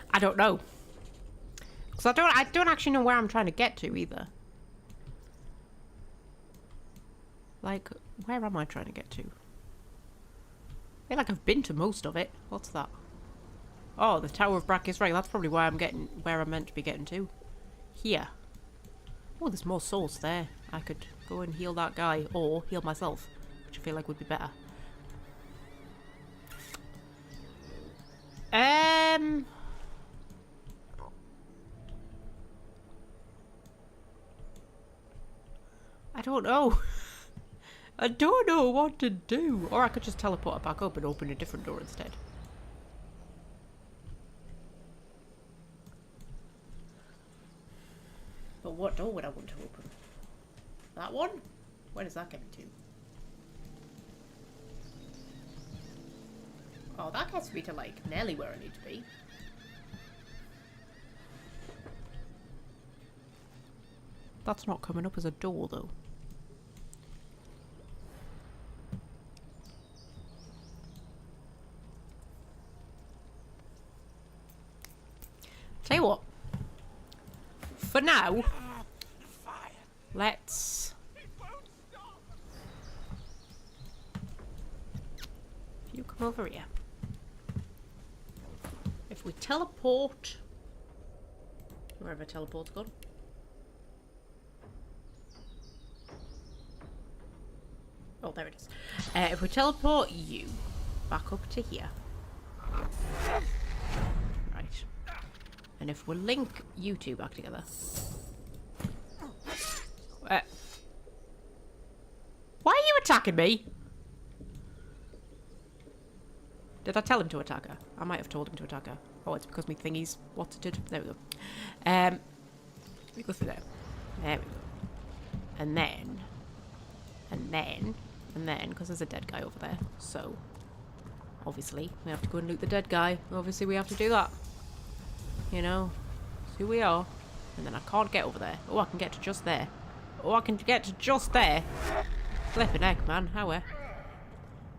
Speaker 1: I don't know. Because Because I don't actually know where I'm trying to get to either. Like, where am I trying to get to? I feel like I've been to most of it. What's that? Oh, the Tower of Brachus Ring. That's probably where I'm meant to be getting to. Here. Oh, there's more souls there. I could go and heal that guy or heal myself, which I feel like would be better. I don't know. I don't know what to do. Or I could just teleport it back up and open a different door instead. But what door would I want to open? That one? Where does that get me to? Oh, that gets me to, like, nearly where I need to be. That's not coming up as a door, though. Tell you what. For now, let's... You come over here. If we teleport... Wherever teleport's gone. Oh, there it is. If we teleport you back up to here. Right. And if we link you two back together. Why are you attacking me? Did I tell him to attack her? I might have told him to attack her. Oh, it's because me thingies. What's it did? There we go. We go through there. There we go. And then, because there's a dead guy over there. So, obviously, we have to go and loot the dead guy. Obviously, we have to do that. You know, it's who we are. And then I can't get over there. Oh, I can get to just there. Oh, I can get to just there. Flipping heck, man. How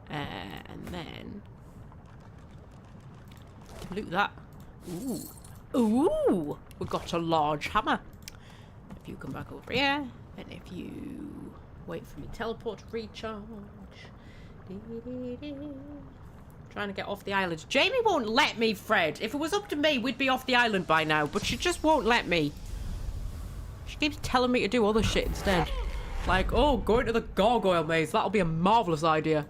Speaker 1: and then loot that. Ooh. Ooh! We got a large hammer. If you come back over here, and if you wait for me teleport to recharge. Trying to get off the island. Jamie won't let me, Fred. If it was up to me, we'd be off the island by now. But she just won't let me. She keeps telling me to do other shit instead. Like, oh, going to the gargoyle maze. That'll be a marvellous idea.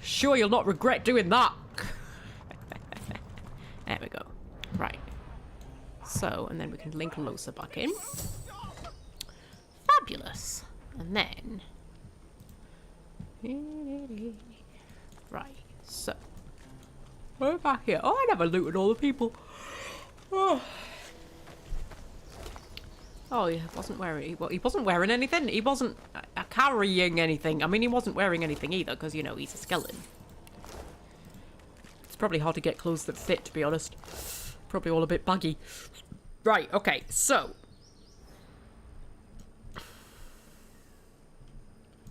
Speaker 1: Sure, you'll not regret doing that. There we go. Right. So, and then we can link Losa back in. Fabulous. And then... Right. So. We're back here. Oh, I never looted all the people. Oh. Oh, he wasn't wearing... He wasn't wearing anything. He wasn't carrying anything. I mean, he wasn't wearing anything either, because, you know, he's a skeleton. It's probably hard to get clothes that fit, to be honest. Probably all a bit baggy. Right, okay, so...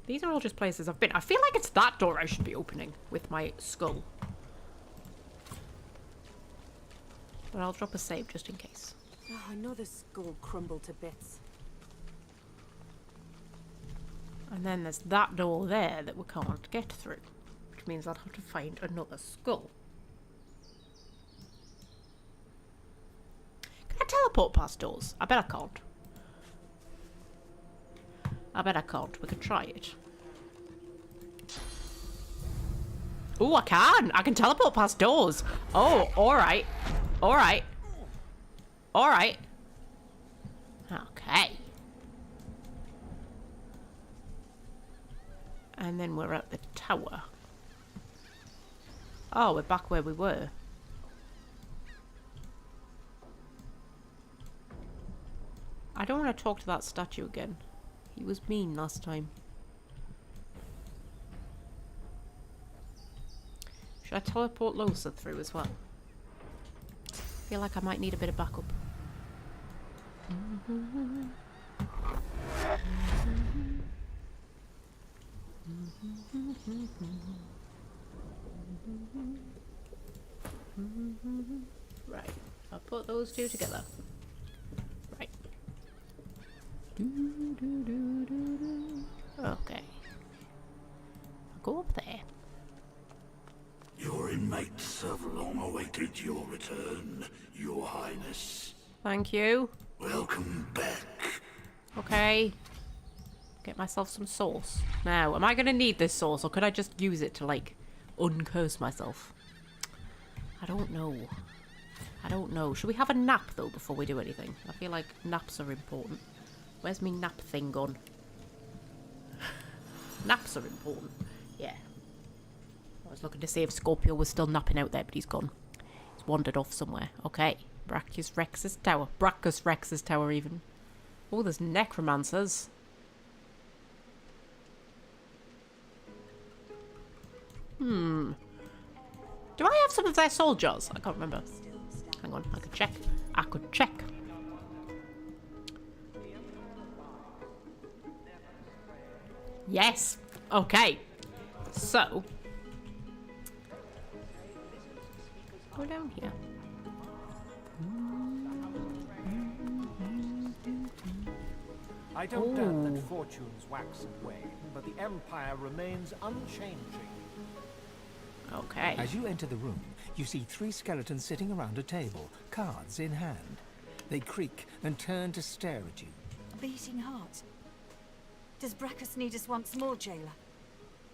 Speaker 1: These are all just places I've been. I feel like it's that door I should be opening with my skull. But I'll drop a save just in case.
Speaker 9: Oh, another skull crumbled to bits.
Speaker 1: And then there's that door there that we can't get through. Which means I'll have to find another skull. Can I teleport past doors? I bet I can't. I bet I can't. We could try it. Oh, I can! I can teleport past doors! Oh, alright. Alright. Alright. Okay. And then we're at the tower. Oh, we're back where we were. I don't want to talk to that statue again. He was mean last time. Should I teleport Losa through as well? I feel like I might need a bit of backup. Right, I'll put those two together. Okay. I'll go up there.
Speaker 4: Your inmates have long awaited your return, Your Highness.
Speaker 1: Thank you.
Speaker 4: Welcome back.
Speaker 1: Okay. Get myself some sauce. Now, am I going to need this sauce, or could I just use it to, like, uncurse myself? I don't know. I don't know. Should we have a nap, though, before we do anything? I feel like naps are important. Where's me nap thing gone? Naps are important. Yeah. I was looking to see if Scorpio was still napping out there, but he's gone. He's wandered off somewhere. Okay. Brachus Rex's tower. Brachus Rex's tower, even. Oh, there's necromancers. Do I have some of their soul jars? I can't remember. Hang on, I could check. I could check. Yes. Okay. So. Go down here.
Speaker 10: I don't doubt that fortunes wax and wane, but the Empire remains unchanging.
Speaker 1: Okay.
Speaker 3: As you enter the room, you see 3 skeletons sitting around a table, cards in hand. They creak and turn to stare at you.
Speaker 9: A beating heart. Does Brachus need us once more, jailer?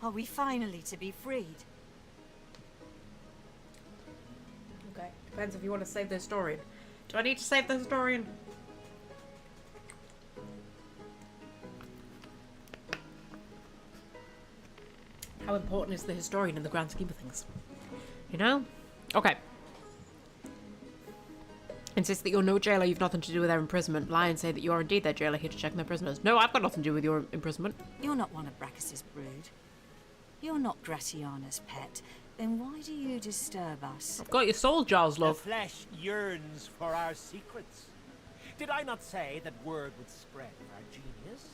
Speaker 9: Are we finally to be freed?
Speaker 1: Okay. Depends if you want to save the historian. Do I need to save the historian? How important is the historian in the grand scheme of things? You know? Okay. Insist that you're no jailer, you've nothing to do with their imprisonment. Lie and say that you are indeed their jailer, here to check their prisoners. No, I've got nothing to do with your imprisonment.
Speaker 9: You're not one of Brachus's brood. You're not Gratiana's pet. Then why do you disturb us?
Speaker 1: I've got your soul jars, love.
Speaker 10: The flesh yearns for our secrets. Did I not say that word would spread of our genius?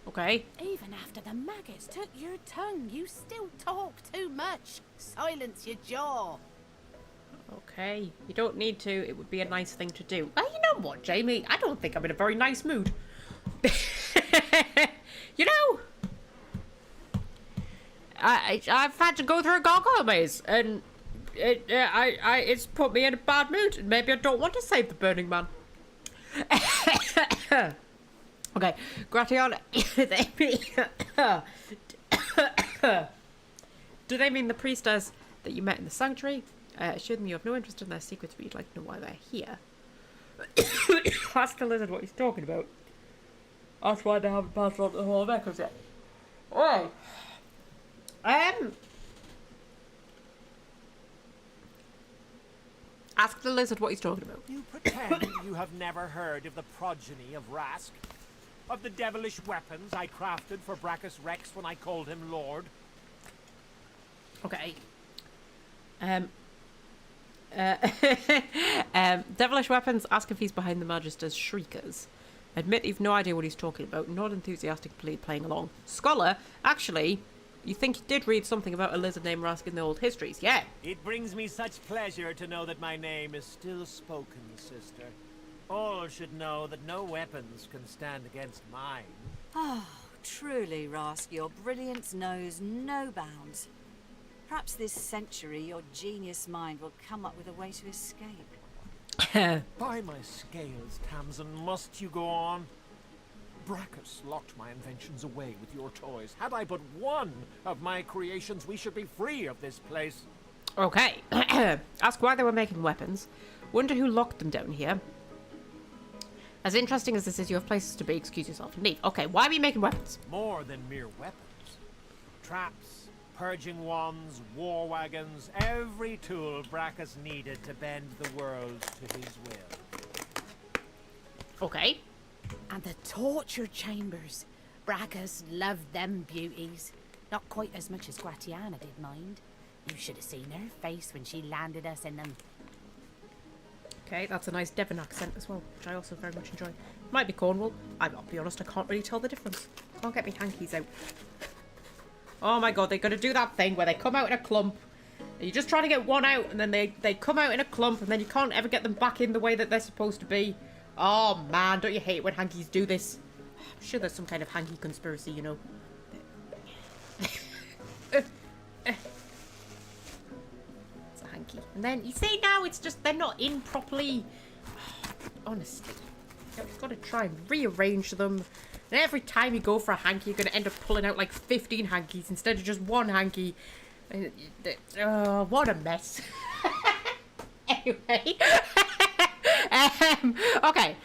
Speaker 1: Okay.
Speaker 11: Even after the maggots took your tongue, you still talk too much. Silence your jaw.
Speaker 1: Okay. You don't need to. It would be a nice thing to do. You know what, Jamie? I don't think I'm in a very nice mood. You know? I've had to go through a gargoyle maze, and it's put me in a bad mood, and maybe I don't want to save the Burning Man. Okay, Gratiana, do they mean the priestess that you met in the sanctuary? Assured them you have no interest in their secrets, but you'd like to know why they're here. Ask the lizard what he's talking about. That's why they haven't passed on the whole echoes yet. Alright. Ask the lizard what he's talking about.
Speaker 10: You pretend you have never heard of the progeny of Rask? Of the devilish weapons I crafted for Brachus Rex when I called him Lord?
Speaker 1: Okay. Devilish weapons, ask if he's behind the Magister's shriekers. Admit you've no idea what he's talking about, not enthusiastically playing along. Scholar, actually, you think you did read something about a lizard named Rask in the old histories, yeah?
Speaker 10: It brings me such pleasure to know that my name is still spoken, sister. All should know that no weapons can stand against mine.
Speaker 9: Oh, truly, Rask, your brilliance knows no bounds. Perhaps this century your genius mind will come up with a way to escape.
Speaker 10: By my scales, Tamsin, must you go on? Brachus locked my inventions away with your toys. Had I but one of my creations, we should be free of this place.
Speaker 1: Okay. Ask why they were making weapons. Wonder who locked them down here. As interesting as this is, you have places to be. Excuse yourself and leave. Okay, why are we making weapons?
Speaker 10: More than mere weapons. Traps, purging wands, war wagons, every tool Brachus needed to bend the world to his will.
Speaker 1: Okay.
Speaker 11: And the torture chambers. Brachus loved them beauties. Not quite as much as Gratiana did mind. You should have seen her face when she landed us in them.
Speaker 1: Okay, that's a nice Devon accent as well, which I also very much enjoy. Might be Cornwall. I'll be honest, I can't really tell the difference. Can't get me hankies out. Oh my god, they're going to do that thing where they come out in a clump. And you're just trying to get one out, and then they come out in a clump, and then you can't ever get them back in the way that they're supposed to be. Oh man, don't you hate it when hankies do this? I'm sure there's some kind of hanky conspiracy, you know. It's a hanky. And then, you see now, it's just, they're not in properly. Honestly. You've got to try and rearrange them. And every time you go for a hanky, you're going to end up pulling out like 15 hankies instead of just one hanky. Oh, what a mess. Anyway. Okay.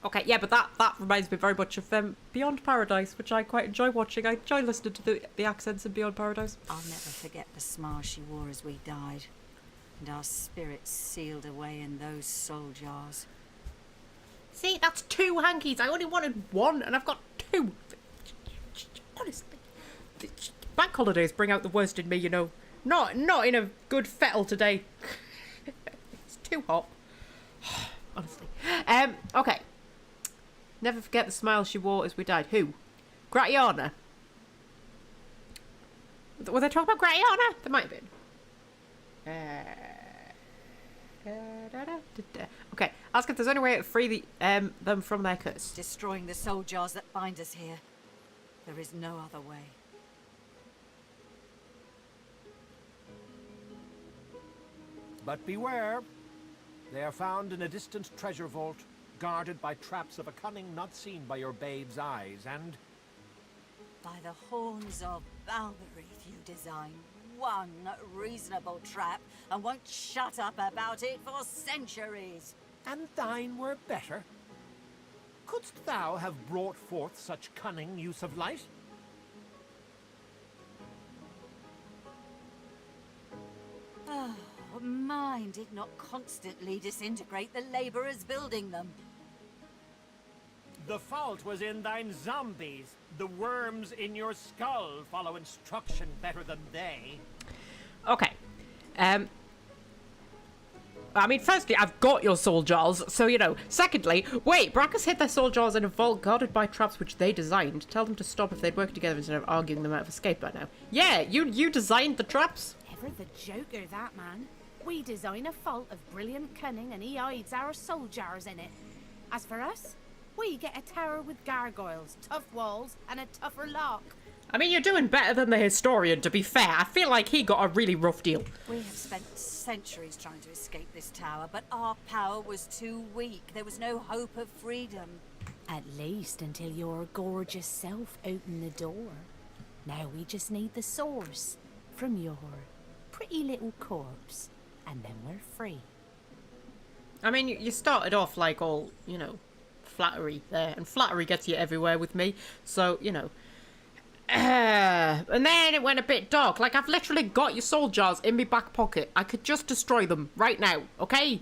Speaker 1: Okay, yeah, but that reminds me very much of Beyond Paradise, which I quite enjoy watching. I enjoy listening to the accents in Beyond Paradise.
Speaker 9: I'll never forget the smile she wore as we died, and our spirits sealed away in those soul jars.
Speaker 1: See, that's 2 hankies. I only wanted 1, and I've got 2. Honestly. Bank holidays bring out the worst in me, you know. Not in a good fettle today. It's too hot. Honestly. Okay. Never forget the smile she wore as we died. Who? Gratiana? Were they talking about Gratiana? There might have been. Okay, ask if there's any way to free them from their curse.
Speaker 9: Destroying the soul jars that bind us here. There is no other way.
Speaker 10: But beware. They are found in a distant treasure vault, guarded by traps of a cunning not seen by your babe's eyes, and...
Speaker 9: By the horns of Balberith, you design one reasonable trap and won't shut up about it for centuries.
Speaker 10: And thine were better. Couldst thou have brought forth such cunning use of light?
Speaker 9: Oh, mine did not constantly disintegrate the labourers building them.
Speaker 10: The fault was in thine zombies. The worms in your skull follow instruction better than they.
Speaker 1: Okay. I mean, firstly, I've got your soul jars, so, you know. Secondly, wait, Brackus hid their soul jars in a vault guarded by traps which they designed. Tell them to stop if they'd work together instead of arguing them out of escape by now. Yeah, you designed the traps.
Speaker 11: Ever the joker, that man. We design a vault of brilliant cunning and he hides our soul jars in it. As for us, we get a tower with gargoyles, tough walls, and a tougher lock.
Speaker 1: I mean, you're doing better than the historian, to be fair. I feel like he got a really rough deal.
Speaker 9: We have spent centuries trying to escape this tower, but our power was too weak. There was no hope of freedom.
Speaker 11: At least until your gorgeous self opened the door. Now we just need the source from your pretty little corpse, and then we're free.
Speaker 1: I mean, you started off like all, you know, flattery there, and flattery gets you everywhere with me, so, you know. And then it went a bit dark. Like, I've literally got your soul jars in my back pocket. I could just destroy them right now, okay?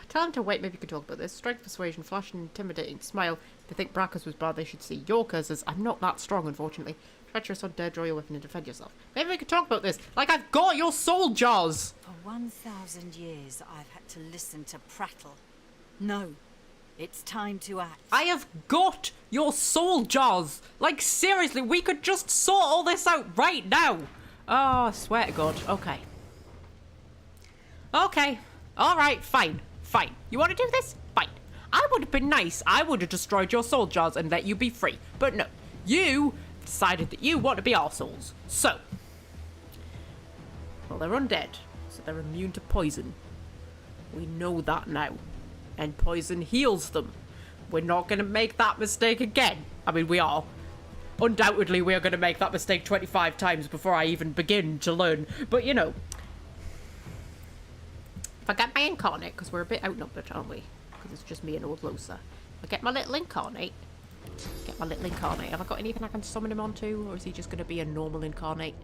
Speaker 1: Tell them to wait, maybe you can talk about this. Strength, persuasion, flash, and intimidating smile. If they think Brackus was bad, they should see your curses. I'm not that strong, unfortunately. Treacherous, on dare draw your weapon and defend yourself. Maybe we could talk about this. Like, I've got your soul jars!
Speaker 9: For 1,000 years, I've had to listen to prattle. No. It's time to act.
Speaker 1: I have got your soul jars. Like, seriously, we could just sort all this out right now. Oh, I swear to God. Okay. Okay. All right, fine. Fine. You want to do this? Fine. I would have been nice. I would have destroyed your soul jars and let you be free. But no. You decided that you want to be arseholes. So. Well, they're undead. So they're immune to poison. We know that now. And poison heals them. We're not going to make that mistake again. I mean, we are. Undoubtedly, we are going to make that mistake 25 times before I even begin to learn. But, you know. If I get my incarnate, because we're a bit outnumbered, aren't we? Because it's just me and old Losa. If I get my little incarnate. Have I got anything I can summon him onto? Or is he just going to be a normal incarnate?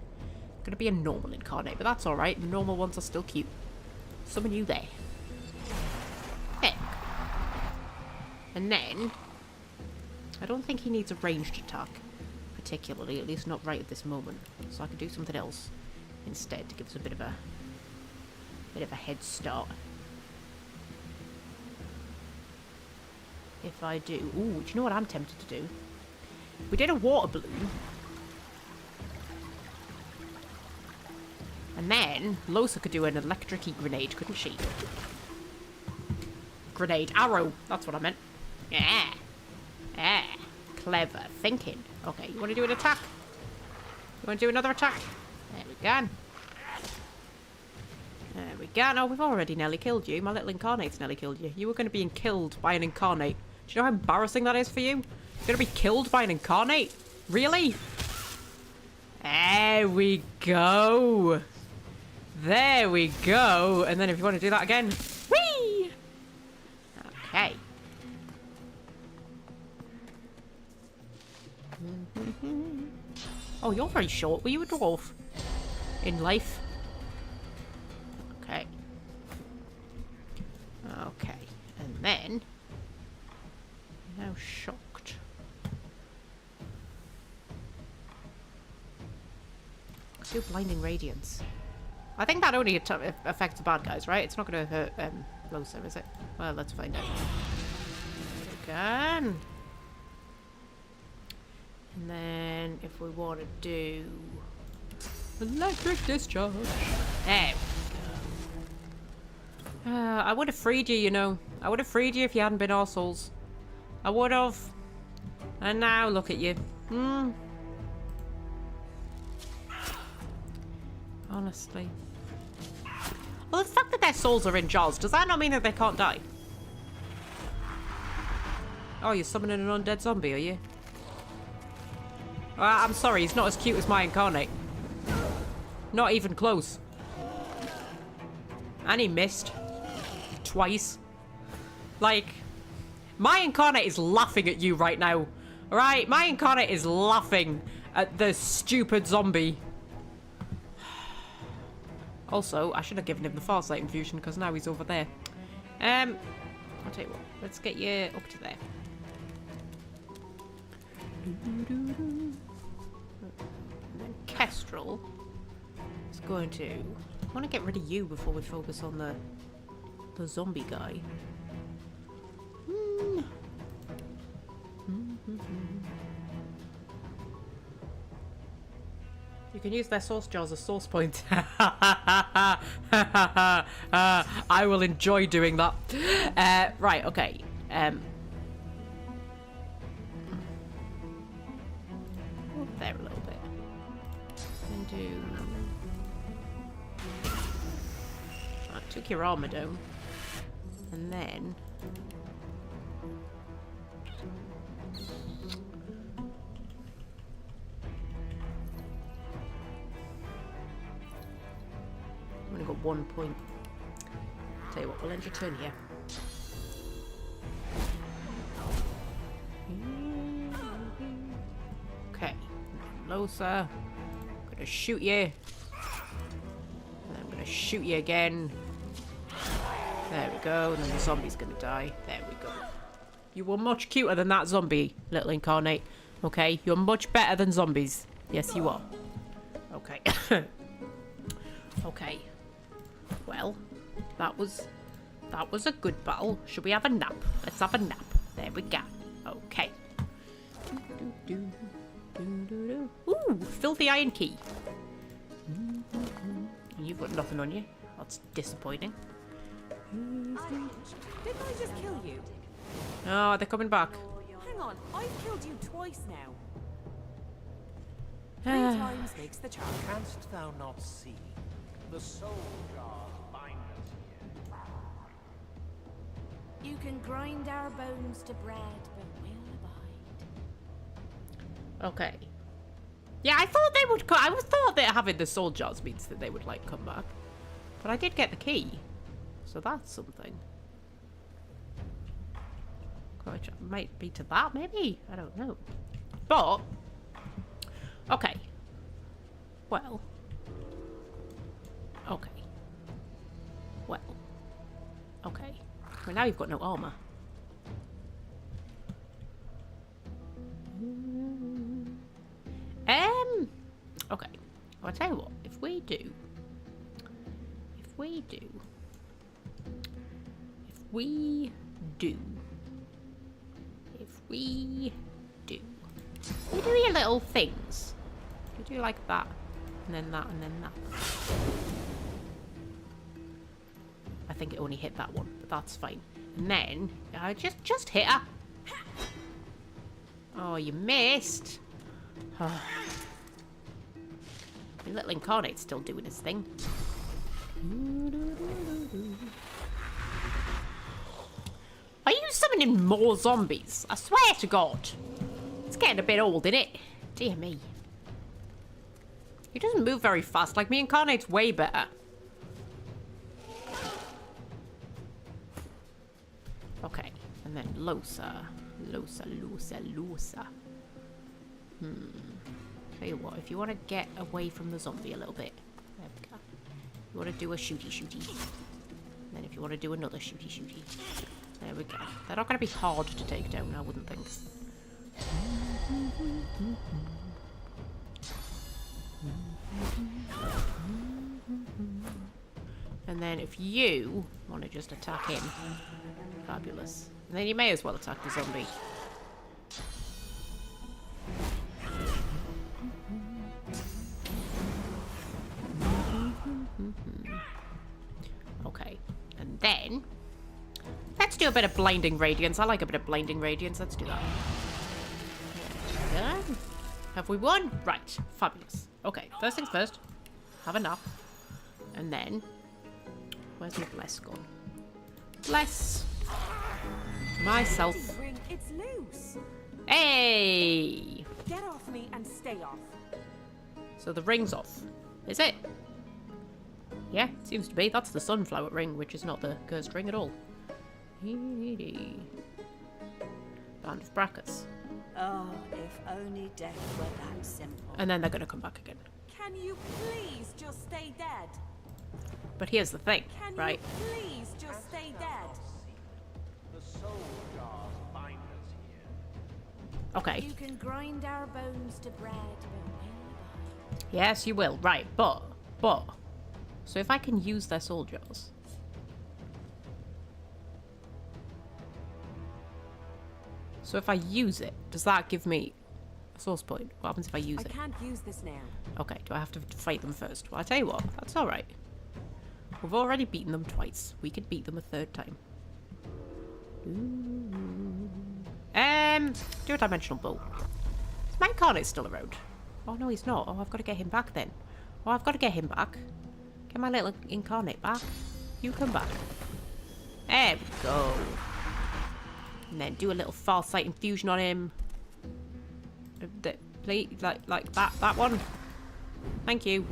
Speaker 1: Going to be a normal incarnate, but that's alright. The normal ones are still cute. Summon you there. There. And then, I don't think he needs a ranged attack, particularly, at least not right at this moment. So I could do something else instead to give us a bit of a head start. If I do, ooh, do you know what I'm tempted to do? We did a water balloon. And then Losa could do an electric-y grenade, couldn't she? grenade. Arrow. That's what I meant. Yeah. Yeah. Clever thinking. Okay, you want to do an attack? You want to do another attack? There we go. There we go. No, we've already nearly killed you. My little incarnate's nearly killed you. You were going to be killed by an incarnate. Do you know how embarrassing that is for you? You're going to be killed by an incarnate? Really? There we go. There we go. And then if you want to do that again. Whee! Okay. Oh, you're very short. Were you a dwarf? In life? Okay. Okay. And then... Now shocked. Let's do blinding radiance. I think that only affects the bad guys, right? It's not going to hurt Losa, is it? Well, let's find out. Again. And then if we want to do electric discharge. There we go. I would have freed you, you know. I would have freed you if you hadn't been arseholes. I would have. And now look at you. Honestly. Well, the fact that their souls are in jars, does that not mean that they can't die? Oh, you're summoning an undead zombie, are you? I'm sorry, he's not as cute as my incarnate. Not even close. And he missed. Twice. Like, my incarnate is laughing at you right now. Alright? My incarnate is laughing at the stupid zombie. Also, I should have given him the Farsight infusion because now he's over there. I'll tell you what. Let's get you up to there. And then Kestrel is going to... I want to get rid of you before we focus on the zombie guy. You can use their source jars as source points. I will enjoy doing that. Right, okay. There a little bit. And do... I took your armor down. And then... I've only got 1 point. Tell you what, we'll end your turn here. Okay. Losa. I'm gonna shoot you. And then I'm gonna shoot you again. There we go. And then the zombie's gonna die. There we go. You were much cuter than that zombie, little incarnate. Okay? You're much better than zombies. Yes, you are. Okay. Okay. Well, that was a good battle. Should we have a nap? Let's have a nap. There we go. Okay. Ooh, filthy iron key. And you've got nothing on you. That's disappointing.
Speaker 12: Didn't I just kill you?
Speaker 1: Oh, they're coming back.
Speaker 12: Hang on, I've killed you twice now. 3 times makes the charm.
Speaker 10: Canst thou not see? The soul jars bind us here.
Speaker 11: You can grind our bones to bread, but we'll abide.
Speaker 1: Okay. Yeah, I thought they would come. I thought that having the soul jars means that they would, like, come back. But I did get the key. So that's something. Which might be to that, maybe? I don't know. But... Okay. Well... Okay. Well. Okay. Well, now you've got no armor. Okay. I'll tell you what. If we do... You do your little things. You do like that. And then that, and then that. I think it only hit that one, but that's fine. And then, just hit her. Oh, you missed. Oh. The little incarnate's still doing his thing. Are you summoning more zombies? I swear to God. It's getting a bit old, isn't it? Dear me. He doesn't move very fast. Like, me incarnate's way better. Okay. And then Losa. Losa. Tell you what, if you want to get away from the zombie a little bit. There we go. You want to do a shooty. And then if you want to do another shooty. There we go. They're not going to be hard to take down, I wouldn't think. And then if you want to just attack him, fabulous. And then you may as well attack the zombie. Okay, and then let's do a bit of blinding radiance. I like a bit of blinding radiance. Let's do that. Done. Have we won? Right, fabulous. Okay, first things first. Have a nap, and then where's my bless gone? Bless myself.
Speaker 12: It's loose.
Speaker 1: Hey!
Speaker 12: Get off me and stay off.
Speaker 1: So the ring's off. Is it? Yeah, it seems to be. That's the sunflower ring, which is not the cursed ring at all. Band of brackets.
Speaker 9: Oh, if only death were that simple.
Speaker 1: And then they're going to come back again.
Speaker 12: Can you please just stay dead?
Speaker 1: But here's the thing, right?
Speaker 12: Can you please just stay dead?
Speaker 10: The soul jars bind us here.
Speaker 1: Okay.
Speaker 11: You can grind our bones to bread, but
Speaker 1: Yes, you will. Right, but. So if I can use their soul jars. So if I use it, does that give me a source point? What happens if I use it?
Speaker 12: I can't use this now.
Speaker 1: Okay, do I have to fight them first? Well, I tell you what, that's alright. We've already beaten them twice. We could beat them a third time. Do a dimensional bolt. Is my incarnate still around? Oh no, he's not. Oh, I've got to get him back then. Oh, I've got to get him back. Get my little incarnate back. You come back. There we go. And then do a little farsight infusion on him. Please, like that one. Thank you.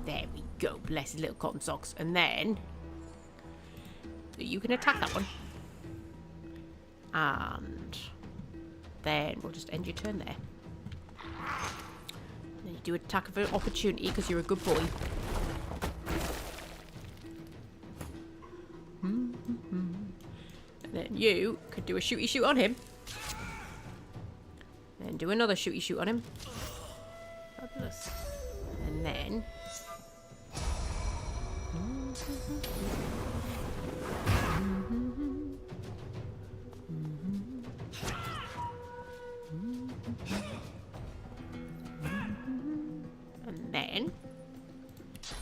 Speaker 1: There we go. Bless his little cotton socks. And then you can attack that one. And then we'll just end your turn there. And then you do attack of opportunity because you're a good boy. And then you could do a shooty shoot on him. And do another shooty shoot on him. Fabulous. And then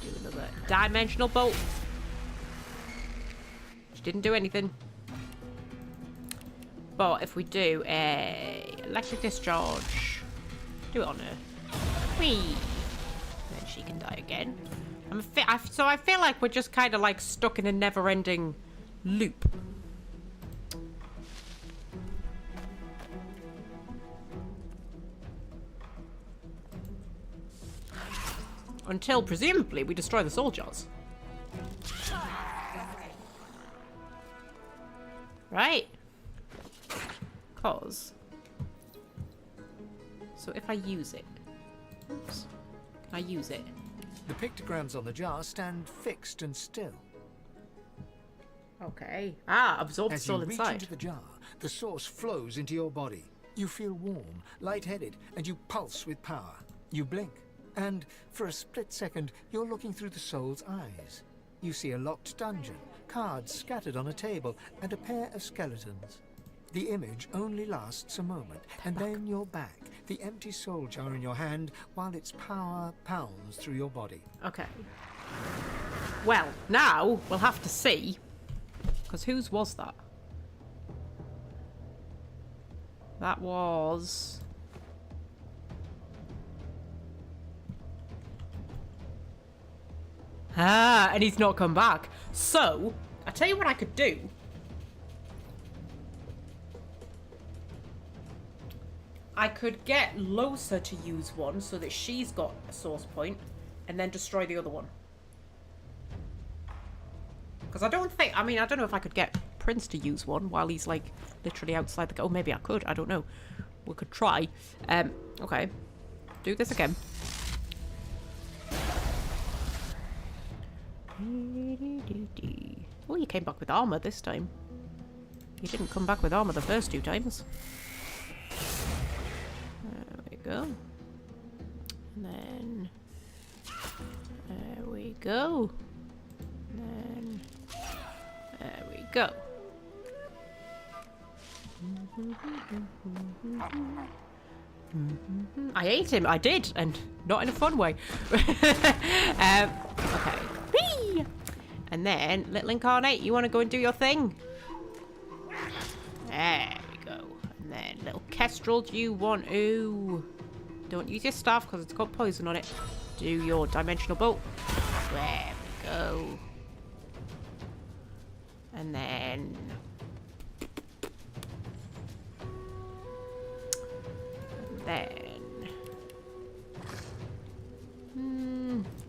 Speaker 1: do another dimensional bolt. Which didn't do anything. But if we do a electric discharge, do it on her. Whee! Then she can die again. So I feel like we're just kind of like stuck in a never-ending loop. Until, presumably, we destroy the soul jars. Right? Cause. So if I use it. Oops. Can I use it?
Speaker 3: The pictograms on the jar stand fixed and still.
Speaker 1: Okay. Ah, absorbed soul
Speaker 3: As you reach
Speaker 1: inside.
Speaker 3: into the jar, the source flows into your body. You feel warm, lightheaded, and you pulse with power. You blink. And for a split second, you're looking through the soul's eyes. You see a locked dungeon, cards scattered on a table, and a pair of skeletons. The image only lasts a moment, and then you're back, the empty soul jar in your hand, while its power pounds through your body.
Speaker 1: Okay. Well, now we'll have to see Because whose was that? That was... Ah, and he's not come back. So, I tell you what I could do. I could get Losa to use one so that she's got a source point, and then destroy the other one. Because I don't think, I mean, I don't know if I could get Prince to use one while he's like literally outside the... Oh, maybe I could, I don't know. We could try. Okay. Do this again. Oh, you came back with armor this time. You didn't come back with armor the first 2 times. There we go. And then... There we go. And then... There we go. I ate him, I did, and not in a fun way. Okay. Whee! And then, little incarnate, you want to go and do your thing? There we go. And then, little kestrel, do you want to... Don't use your staff because it's got poison on it. Do your dimensional bolt. There we go. And then...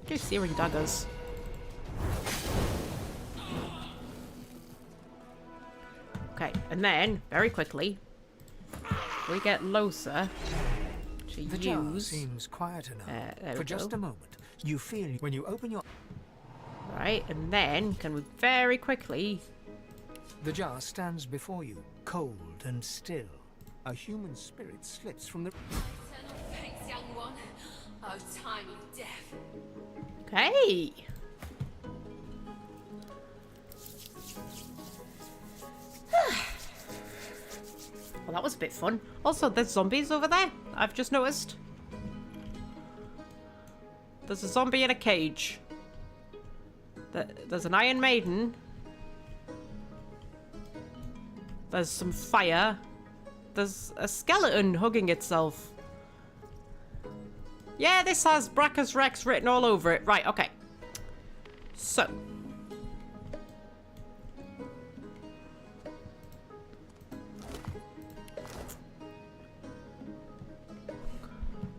Speaker 1: do searing daggers. Okay, and then, very quickly, we get Losa to
Speaker 3: the jar seems quiet enough. For just a moment, you feel when you open your...
Speaker 1: Right, and then, can we very quickly...
Speaker 3: The jar stands before you, cold and still. A human spirit slips from the...
Speaker 13: Eternal thanks, young one. Oh, tiny death.
Speaker 1: Okay. Well, that was a bit fun. Also, there's zombies over there. I've just noticed. There's a zombie in a cage. There's an Iron Maiden. There's some fire. There's a skeleton hugging itself. Yeah, this has Brachus Rex written all over it. Right, okay. So.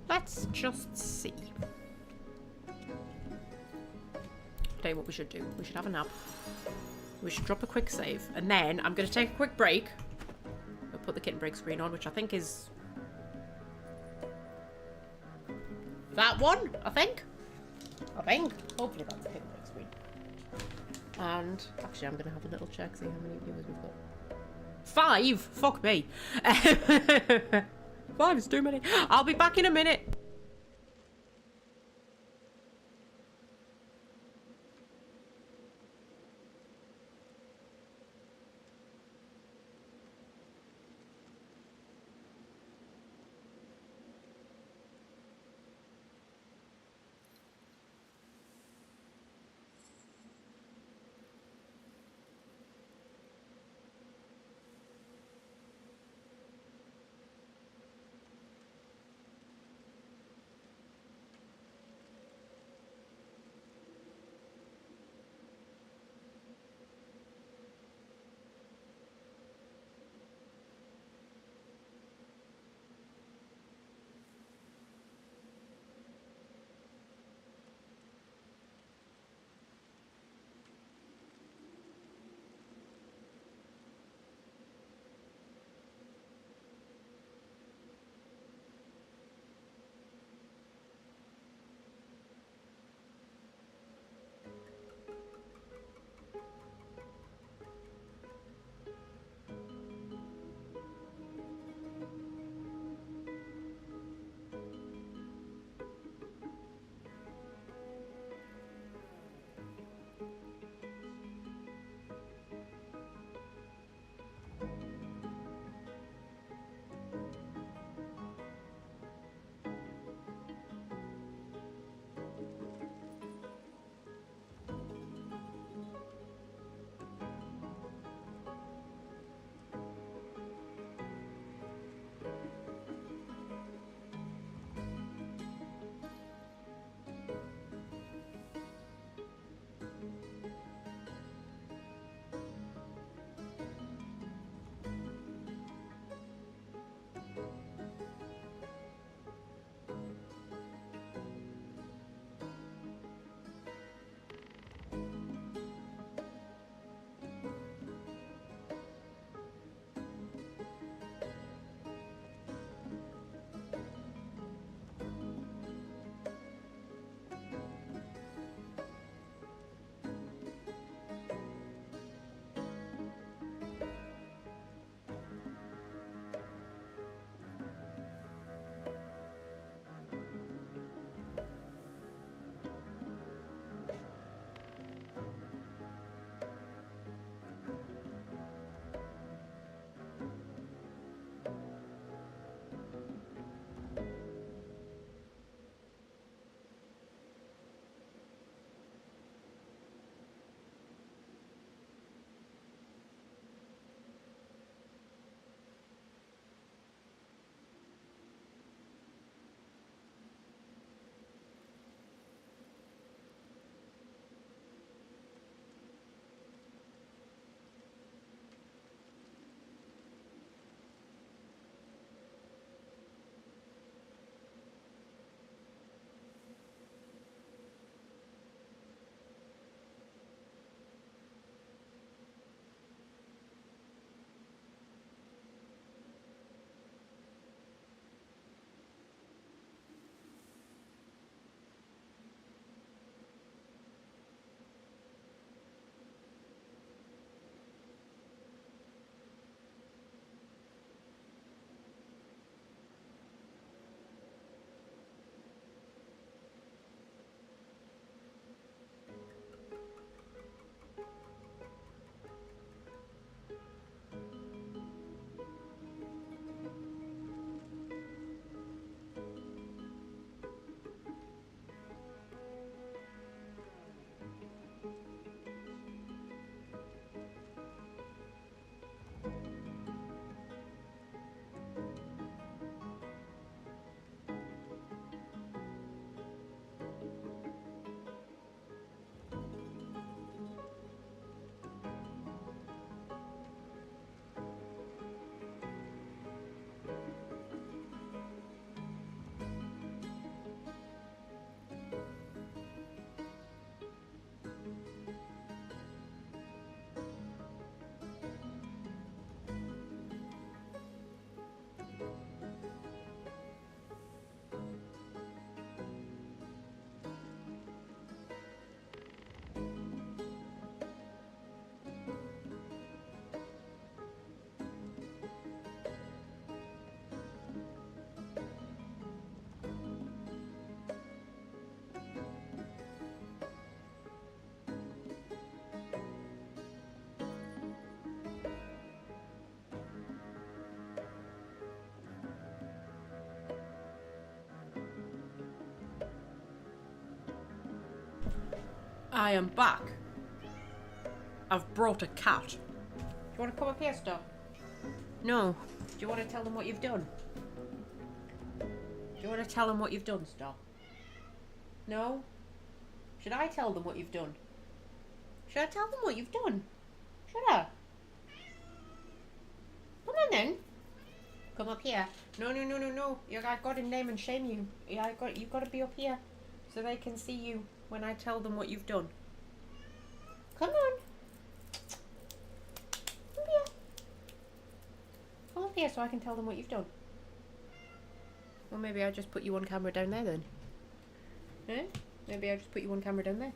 Speaker 1: Let's just see. Tell you what we should do. We should have a nap. We should drop a quick save. And then I'm going to take a quick break. I'll put the kitten break screen on, which I think is... that one, I think. Hopefully that's the kitten break screen. And actually I'm going to have a little check, see how many viewers we've got. 5? Fuck me. 5 is too many. I'll be back in a minute. I am back. I've brought a cat. Do you want to come up here, Star? No. Do you want to tell them what you've done? Do you want to tell them what you've done, Star? No? Should I tell them what you've done? Should I tell them what you've done? Should I? Come on then. Come up here. No. I've got to name and shame you. Yeah, you've got to be up here so they can see you when I tell them what you've done. Come on. Come here. Come up here so I can tell them what you've done. Or maybe I just put you on camera down there then. Eh? Maybe I just put you on camera down there.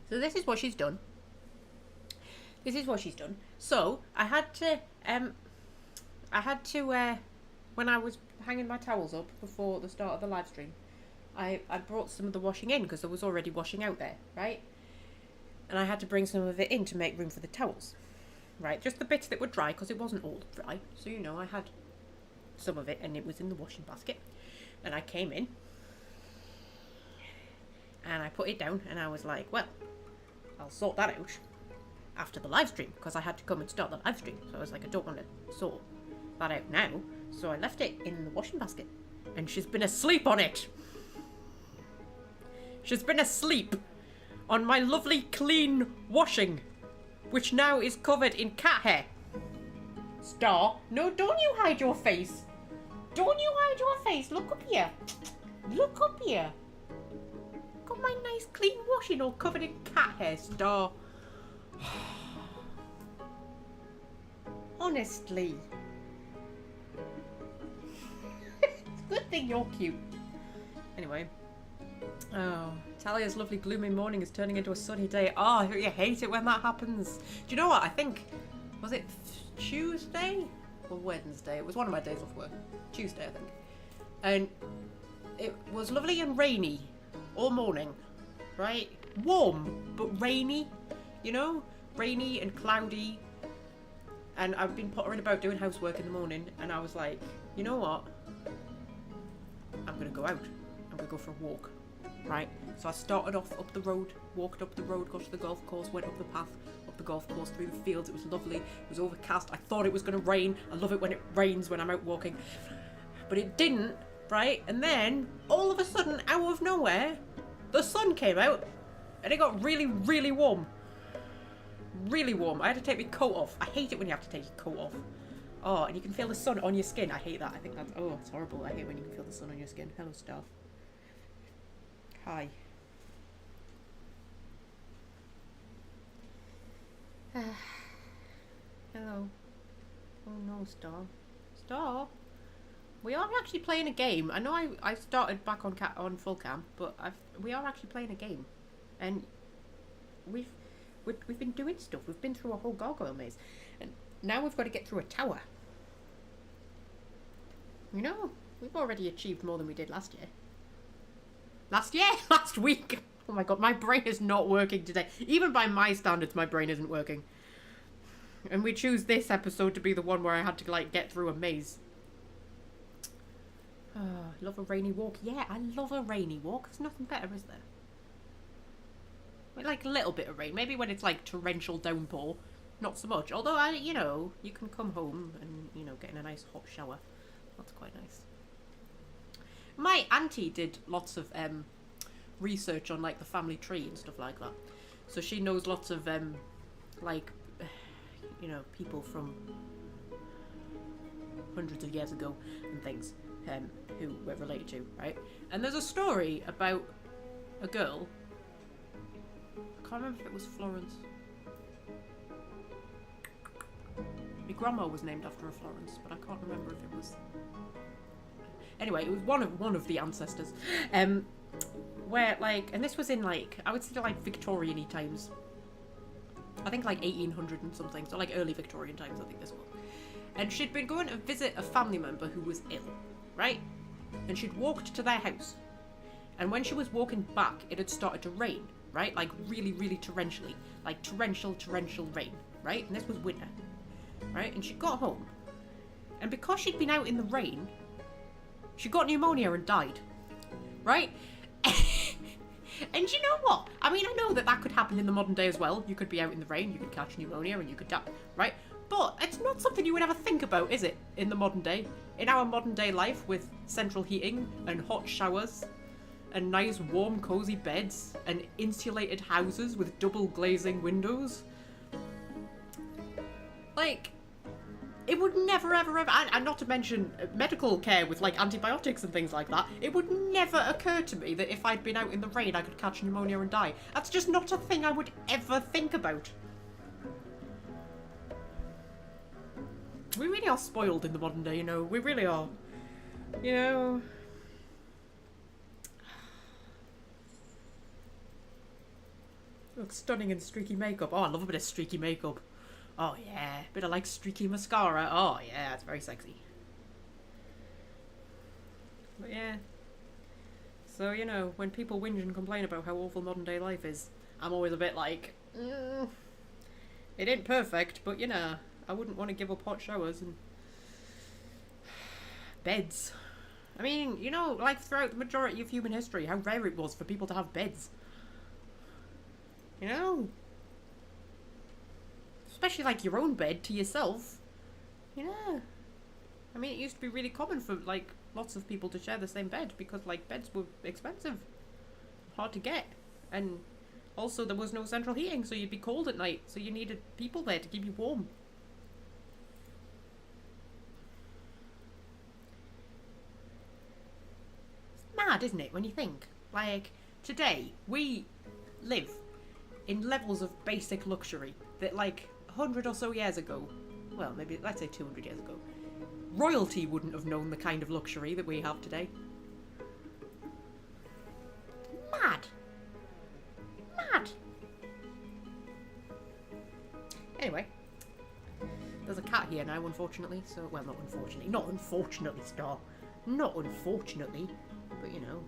Speaker 1: So this is what she's done. This is what she's done. So I had to when I was hanging my towels up before the start of the live stream, I brought some of the washing in because there was already washing out there, right? And I had to bring some of it in to make room for the towels, right? Just the bits that were dry because it wasn't all dry. So, you know, I had some of it and it was in the washing basket. And I came in and I put it down and I was like, well, I'll sort that out after the live stream because I had to come and start the live stream. So I was like, I don't want to sort that out now. So I left it in the washing basket and she's been asleep on it. She's been asleep on my lovely clean washing, which now is covered in cat hair. Star, no, don't you hide your face. Don't you hide your face. Look up here. Look up here. Got my nice clean washing all covered in cat hair, Star. Honestly. It's a good thing you're cute. Anyway. Oh, Talia's lovely gloomy morning is turning into a sunny day. Oh, you hate it when that happens. Do you know what? I think, was it Tuesday or Wednesday? It was one of my days off work. Tuesday, I think. And it was lovely and rainy all morning, right? Warm, but rainy, you know? Rainy and cloudy. And I've been pottering about doing housework in the morning, and I was like, you know what? I'm going to go out. I'm going to go for a walk. Right, so I started off up the road, walked up the road, got to the golf course, went up the path, up the golf course, through the fields. It was lovely. It was overcast. I thought it was going to rain. I love it when it rains when I'm out walking. But it didn't, right? And then, all of a sudden, out of nowhere, the sun came out and it got really, really warm. Really warm. I had to take my coat off. I hate it when you have to take your coat off. Oh, and you can feel the sun on your skin. I hate that. I think that's, oh, it's horrible. I hate when you can feel the sun on your skin. Hello, Star. Hi. Hello. Oh no, Star. Star? We are actually playing a game. I know I started back on full cam, but we are actually playing a game. And we've been doing stuff. We've been through a whole gargoyle maze. And now we've got to get through a tower. You know, we've already achieved more than we did last year. Last week. Oh my god, my brain is not working today. Even by my standards, my brain isn't working. And we choose this episode to be the one where I had to, like, get through a maze. Oh, love a rainy walk. Yeah, I love a rainy walk. There's nothing better, is there? Like a little bit of rain. Maybe when it's, like, torrential downpour. Not so much. Although, you know, you can come home and, you know, get in a nice hot shower. That's quite nice. My auntie did lots of research on, like, the family tree and stuff like that. So she knows lots of, like, you know, people from hundreds of years ago and things who we're related to, right? And there's a story about a girl. I can't remember if it was Florence. My grandma was named after a Florence, but I can't remember if it was... Anyway, it was one of the ancestors, where, like, and this was in, like, I would say, like, Victorian-y times. I think, like, 1800 and something, so, like, early Victorian times, I think this was. And she'd been going to visit a family member who was ill, right? And she'd walked to their house. And when she was walking back, it had started to rain, right? Like, really, really torrentially. Like, torrential rain, right? And this was winter, right? And she got home. And because she'd been out in the rain... she got pneumonia and died, right? And you know what? I mean, I know that that could happen in the modern day as well. You could be out in the rain, you could catch pneumonia, and you could die, right? But it's not something you would ever think about, is it? In the modern day. In our modern day life with central heating and hot showers and nice warm cozy beds and insulated houses with double glazing windows. Like, it would never ever ever, and not to mention medical care with like antibiotics and things like that, it would never occur to me that if I'd been out in the rain I could catch pneumonia and die. That's just not a thing I would ever think about. We really are spoiled in the modern day, you know. We really are. You know. Look, stunning and streaky makeup. Oh, I love a bit of streaky makeup. Oh yeah, bit of like streaky mascara. Oh yeah, it's very sexy. But yeah. So, you know, when people whinge and complain about how awful modern day life is, I'm always a bit like, it ain't perfect, but you know, I wouldn't want to give up hot showers and beds. I mean, you know, like throughout the majority of human history, how rare it was for people to have beds. You know? Especially like your own bed to yourself. You know? I mean, it used to be really common for like lots of people to share the same bed because like beds were expensive. Hard to get. And also there was no central heating, so you'd be cold at night, so you needed people there to keep you warm. Mad, isn't it, when you think? Like, today, we live in levels of basic luxury that, like, 100 or so years ago, well, maybe, let's say 200 years ago, royalty wouldn't have known the kind of luxury that we have today. Mad. Mad. Anyway, there's a cat here now, unfortunately, so, well, not unfortunately, Star. Not unfortunately. But, you know,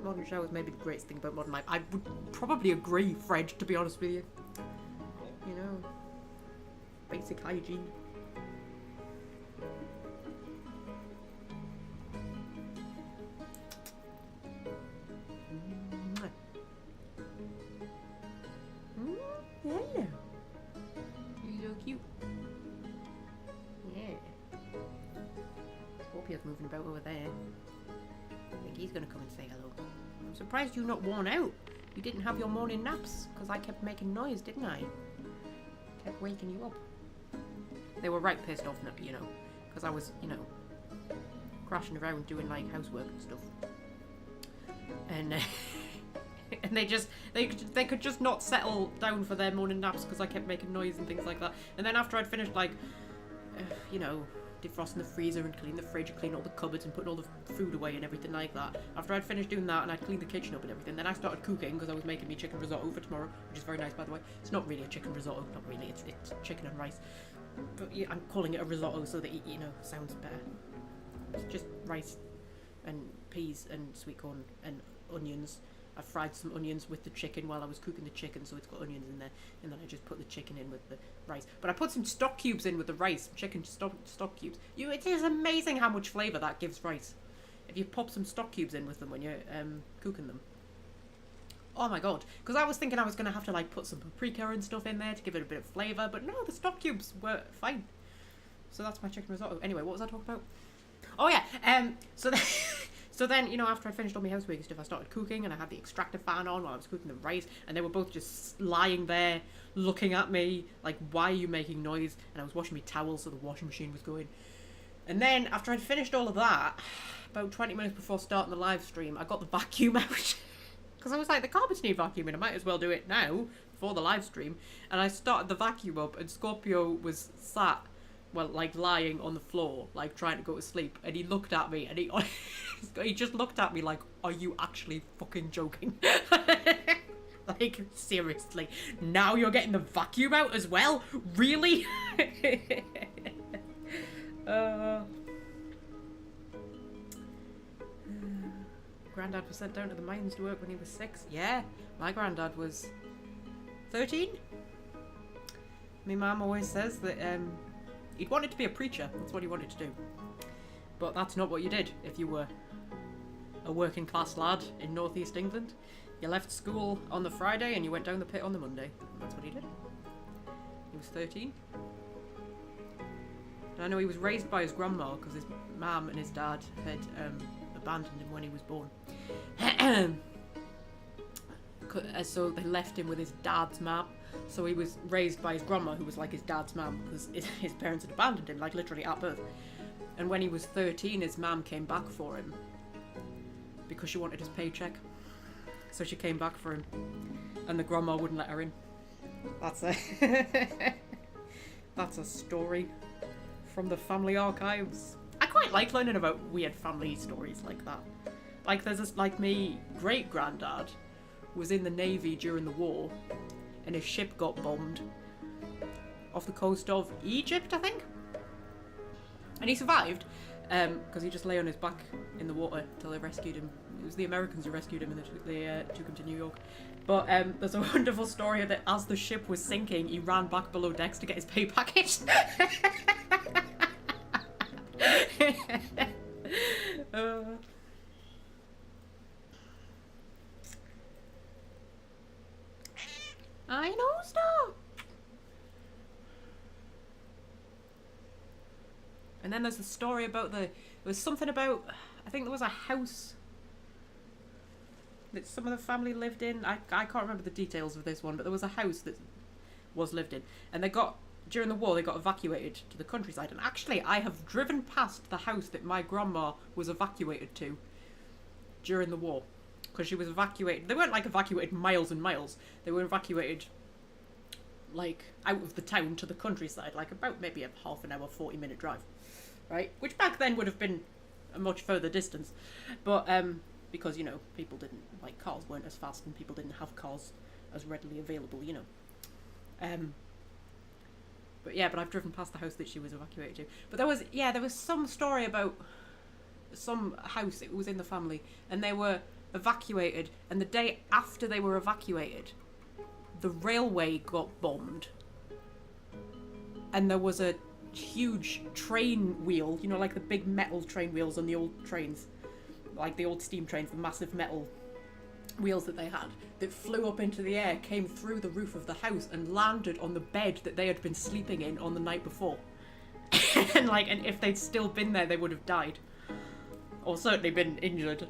Speaker 1: modern showers may be the greatest thing about modern life. I would probably agree, Fred, to be honest with you. You know, basic hygiene. Hello. You're so cute. Yeah. Scorpio's moving about over there. I think he's gonna come and say hello. I'm surprised you're not worn out. You didn't have your morning naps, because I kept making noise, didn't I? Kept waking you up. They were right pissed off, you know, because I was, you know, crashing around doing, like, housework and stuff. And, and they could just not settle down for their morning naps because I kept making noise and things like that. And then after I'd finished, like, you know, defrosting the freezer and clean the fridge and clean all the cupboards and putting all the food away and everything like that. After I'd finished doing that and I'd cleaned the kitchen up and everything, then I started cooking because I was making me chicken risotto for tomorrow, which is very nice, by the way. It's not really a chicken risotto, not really, it's chicken and rice. But yeah, I'm calling it a risotto so that it, you know, sounds better. It's just rice and peas and sweet corn and onions. I fried some onions with the chicken while I was cooking the chicken, so it's got onions in there, and then I just put the chicken in with the rice. But I put some stock cubes in with the rice, chicken stock cubes. It is amazing how much flavour that gives rice. If you pop some stock cubes in with them when you're cooking them. Oh my god, because I was thinking I was going to have to like put some paprika and stuff in there to give it a bit of flavour, but no, the stock cubes were fine. So that's my chicken risotto. Anyway, what was I talking about? Oh yeah, so then, you know, after I finished all my housework and stuff, I started cooking and I had the extractor fan on while I was cooking the rice, and they were both just lying there looking at me like, why are you making noise? And I was washing my towels so the washing machine was going. And then after I'd finished all of that, about 20 minutes before starting the live stream, I got the vacuum out because I was like, the carpets need vacuuming, I might as well do it now before the live stream. And I started the vacuum up and Scorpio was sat, well, like lying on the floor, like trying to go to sleep, and he looked at me and he just looked at me like, are you actually fucking joking? Like, seriously, now you're getting the vacuum out as well? Really? Granddad was sent down to the mines to work when he was 6. Yeah, my granddad was 13. My mum always says that he'd wanted to be a preacher. That's what he wanted to do. But that's not what you did if you were a working class lad in northeast England. You left school on the Friday and you went down the pit on the Monday. That's what he did. He was 13. And I know he was raised by his grandma because his mum and his dad had abandoned him when he was born. So they left him with his dad's mum. So he was raised by his grandma, who was like his dad's mum, because his parents had abandoned him, like literally at birth. And when he was 13, his mum came back for him because she wanted his paycheck. So she came back for him, and the grandma wouldn't let her in. That's a that's a story from the family archives. I quite like learning about weird family stories like that. Like there's this, like my great granddad was in the Navy during the war, and his ship got bombed off the coast of Egypt, I think. And he survived because he just lay on his back in the water until they rescued him. It was the Americans who rescued him, and they took him to New York. But there's a wonderful story that as the ship was sinking, he ran back below decks to get his pay packet. I know stuff. And then there's the story about there was something about, I think there was a house that some of the family lived in. I can't remember the details of this one, but there was a house that was lived in. And they got, during the war, they got evacuated to the countryside. And actually, I have driven past the house that my grandma was evacuated to during the war. Because she was evacuated. They weren't like evacuated miles and miles. They were evacuated like out of the town to the countryside. Like about maybe a half an hour, 40-minute drive. Right? Which back then would have been a much further distance. But, because, you know, people didn't, like, cars weren't as fast and people didn't have cars as readily available, you know. But yeah, but I've driven past the house that she was evacuated to. But there was some story about some house, it was in the family, and they were evacuated, and the day after they were evacuated, the railway got bombed. And there was a huge train wheel, you know, like the big metal train wheels on the old trains. Like the old steam trains, the massive metal wheels that they had, that flew up into the air, came through the roof of the house and landed on the bed that they had been sleeping in on the night before. and if they'd still been there, they would have died. Or certainly been injured.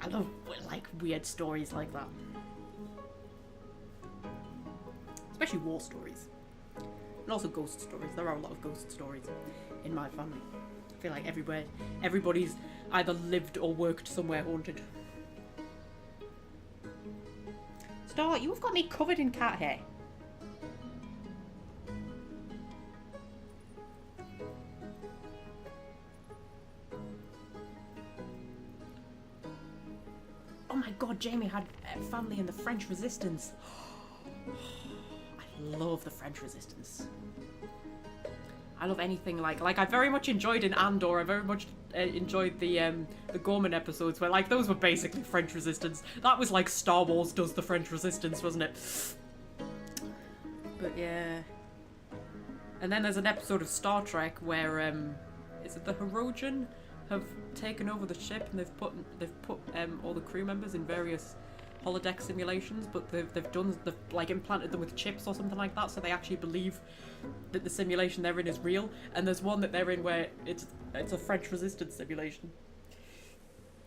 Speaker 1: I love, like, weird stories like that. Especially war stories. And also ghost stories. There are a lot of ghost stories in my family. I feel like everybody's either lived or worked somewhere haunted. Star, you've got me covered in cat hair. Oh my god, Jamie had family in the French Resistance. I love the French Resistance. I love anything like I very much enjoyed in Andor. I very much enjoyed the Gorman episodes where, like, those were basically French Resistance. That was like Star Wars does the French Resistance, wasn't it? But yeah. And then there's an episode of Star Trek where is it the Hirogen have taken over the ship, and they've put all the crew members in various holodeck simulations, but they've like implanted them with chips or something like that, so they actually believe that the simulation they're in is real. And there's one that they're in where it's a French Resistance simulation,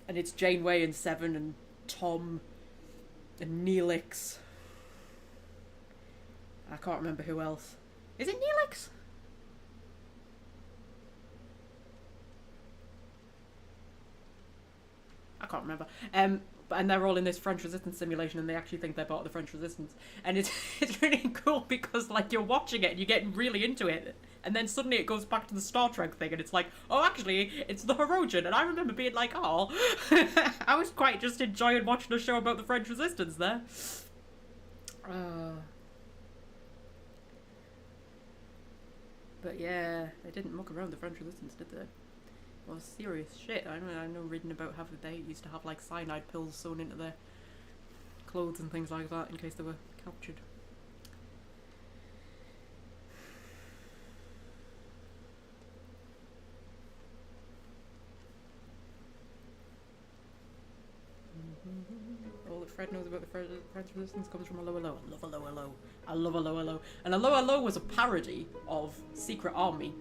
Speaker 1: and it's Janeway and Seven and Tom and Neelix. I can't remember who else. Is it Neelix? I can't remember. And they're all in this French Resistance simulation, and they actually think they're part of the French Resistance. And it's really cool because, like, you're watching it and you're getting really into it, and then suddenly it goes back to the Star Trek thing, and it's like, oh, actually, it's the Hirogen. And I remember being like, oh, I was quite just enjoying watching a show about the French Resistance there. But yeah, they didn't muck around the French Resistance, did they? Well, serious shit. I know reading about how they used to have, like, cyanide pills sewn into their clothes and things like that in case they were captured. All the French resistance comes from a lower low. I love a lower low. I love a lower low. And a lower low was a parody of Secret Army,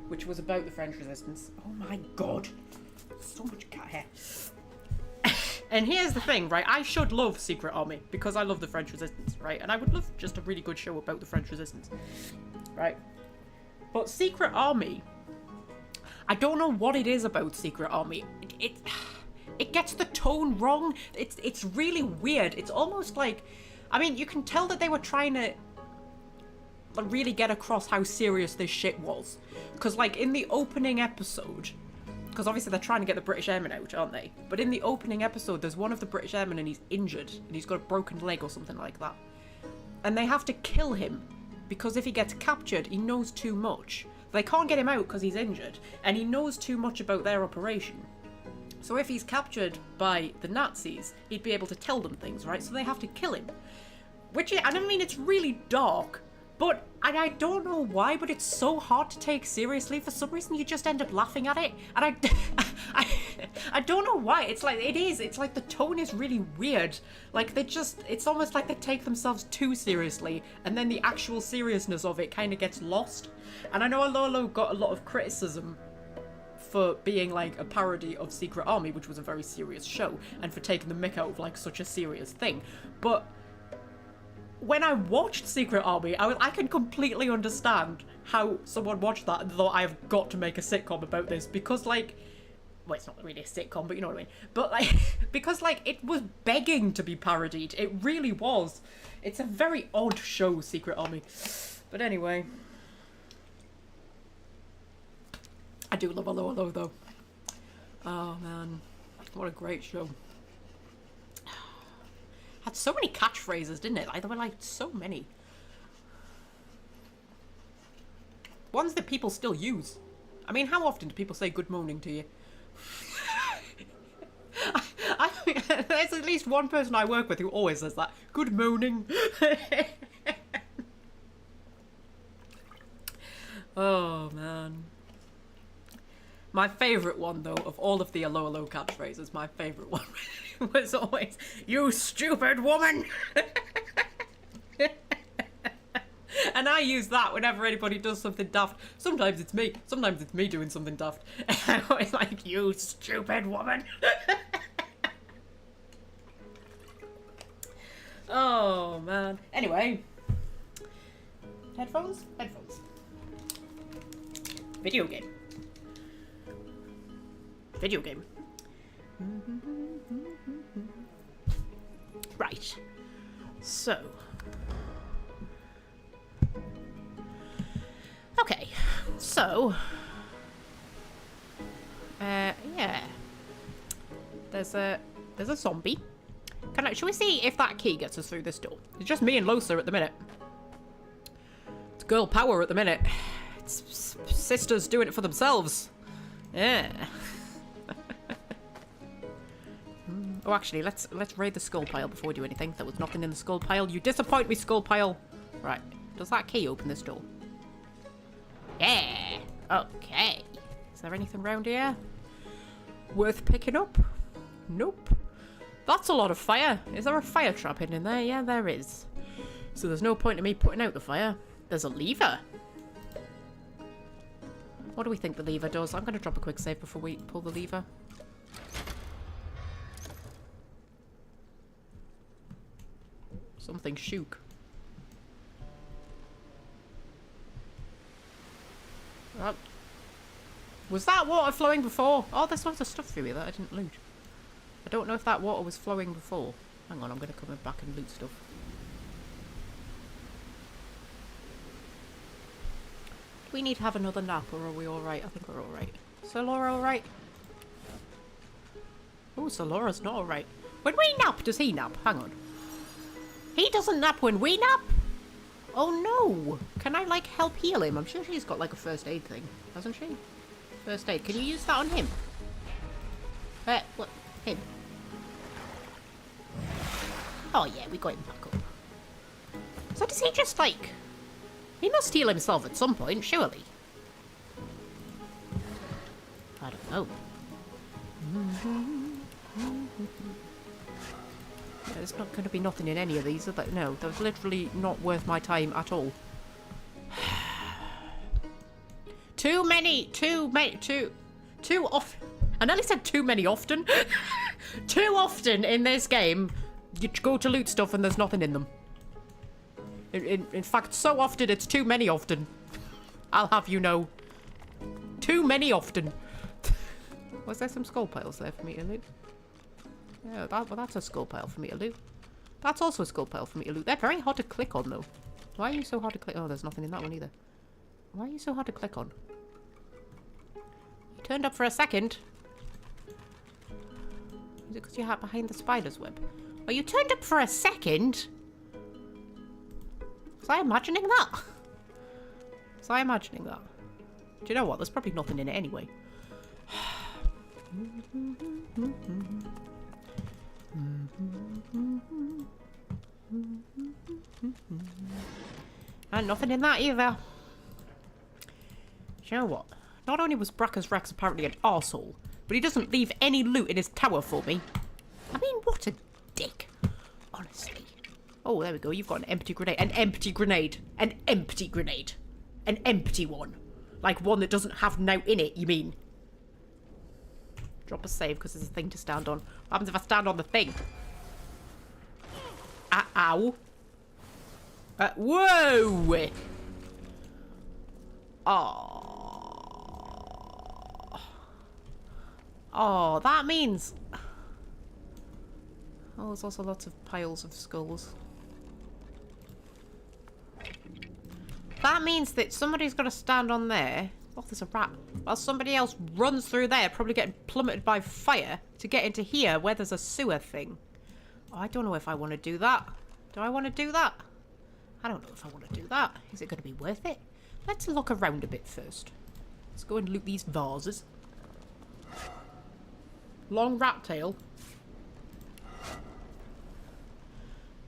Speaker 1: which was about the French resistance. Oh my god. So much cat hair. And here's the thing, right? I should love Secret Army because I love the French resistance, right? And I would love just a really good show about the French resistance, right? But Secret Army, I don't know what it is about Secret Army. It gets the tone wrong. It's really weird. It's almost like, I mean, you can tell that they were trying to really get across how serious this shit was. Because, like, in the opening episode, because obviously they're trying to get the British Airmen out, aren't they? But in the opening episode, there's one of the British Airmen and he's injured. And he's got a broken leg or something like that. And they have to kill him. Because if he gets captured, he knows too much. They can't get him out because he's injured. And he knows too much about their operation. So if he's captured by the Nazis, he'd be able to tell them things, right? So they have to kill him. Which, I mean, it's really dark. But, and I don't know why, but it's so hard to take seriously. For some reason, you just end up laughing at it. And I don't know why. It's like, it's like the tone is really weird. Like, it's almost like they take themselves too seriously. And then the actual seriousness of it kind of gets lost. And I know Alolo got a lot of criticism for being like a parody of Secret Army, which was a very serious show, and for taking the mick out of like such a serious thing. But when I watched Secret Army, I can completely understand how someone watched that and thought, I've got to make a sitcom about this, because like, well, it's not really a sitcom, but you know what I mean. But like, because like, it was begging to be parodied. It really was. It's a very odd show, Secret Army. But anyway, I do love Allo though. Oh man, what a great show. Had so many catchphrases, didn't it? Like, there were like so many. Ones that people still use. I mean, how often do people say good morning to you? I think there's at least one person I work with who always says that. Good morning. Oh man. My favourite one, though, of all of the Allo catchphrases, my favourite one was always, "You stupid woman!" And I use that whenever anybody does something daft. Sometimes it's me doing something daft. And I'm always like, "You stupid woman!" Oh, man. Anyway. Headphones? Headphones. Video game. Video game. Right. So. Okay. So. Yeah. There's a zombie. Shall we see if that key gets us through this door? It's just me and Losa at the minute. It's girl power at the minute. It's sisters doing it for themselves. Yeah. Oh, actually, let's raid the skull pile before we do anything. There was nothing in the skull pile. You disappoint me, skull pile. Right. Does that key open this door? Yeah. Okay. Is there anything around here worth picking up? Nope. That's a lot of fire. Is there a fire trap hidden in there? Yeah, there is. So there's no point in me putting out the fire. There's a lever. What do we think the lever does? I'm going to drop a quick save before we pull the lever. Something shook. Was that water flowing before? Oh, there's lots of stuff through here that I didn't loot. I don't know if that water was flowing before. Hang on, I'm going to come back and loot stuff. Do we need to have another nap, or are we alright? I think we're alright. Sir Laura alright? Oh, Sir Laura's not alright. When we nap, does he nap? Hang on. He doesn't nap when we nap? Oh no! Can I, like, help heal him? I'm sure she's got, like, a first aid thing, hasn't she? First aid. Can you use that on him? What? Him? Oh yeah, we got him back up. So does he just, like... He must heal himself at some point, surely. I don't know. There's not going to be nothing in any of these, are there? No, that was literally not worth my time at all. Too often. I nearly said too many often. Too often in this game, you go to loot stuff and there's nothing in them. In fact, so often it's too many often. I'll have you know. Too many often. Was there some skull piles there for me to loot? Yeah, well, that's a skull pile for me to loot. That's also a skull pile for me to loot. They're very hard to click on, though. Why are you so hard to click? Oh, there's nothing in that one either. Why are you so hard to click on? You turned up for a second. Is it because you're behind the spider's web? Oh, you turned up for a second? Was I imagining that? Was I imagining that? Do you know what? There's probably nothing in it anyway. And nothing in that either. Do you know what? Not only was Brackus Rex apparently an arsehole, but he doesn't leave any loot in his tower for me. I mean, what a dick. Honestly. Oh, there we go. You've got an empty grenade. An empty grenade. An empty grenade. An empty one. Like one that doesn't have now in it, you mean? Drop a save because there's a thing to stand on. What happens if I stand on the thing? Ow. Whoa! Oh. Oh, that means... Oh, there's also lots of piles of skulls. That means that somebody's got to stand on there. Oh, there's a rat. While somebody else runs through there, probably getting plummeted by fire to get into here where there's a sewer thing. Oh, I don't know if I want to do that. Do I want to do that? I don't know if I want to do that. Is it going to be worth it? Let's look around a bit first. Let's go and loot these vases. Long rat tail.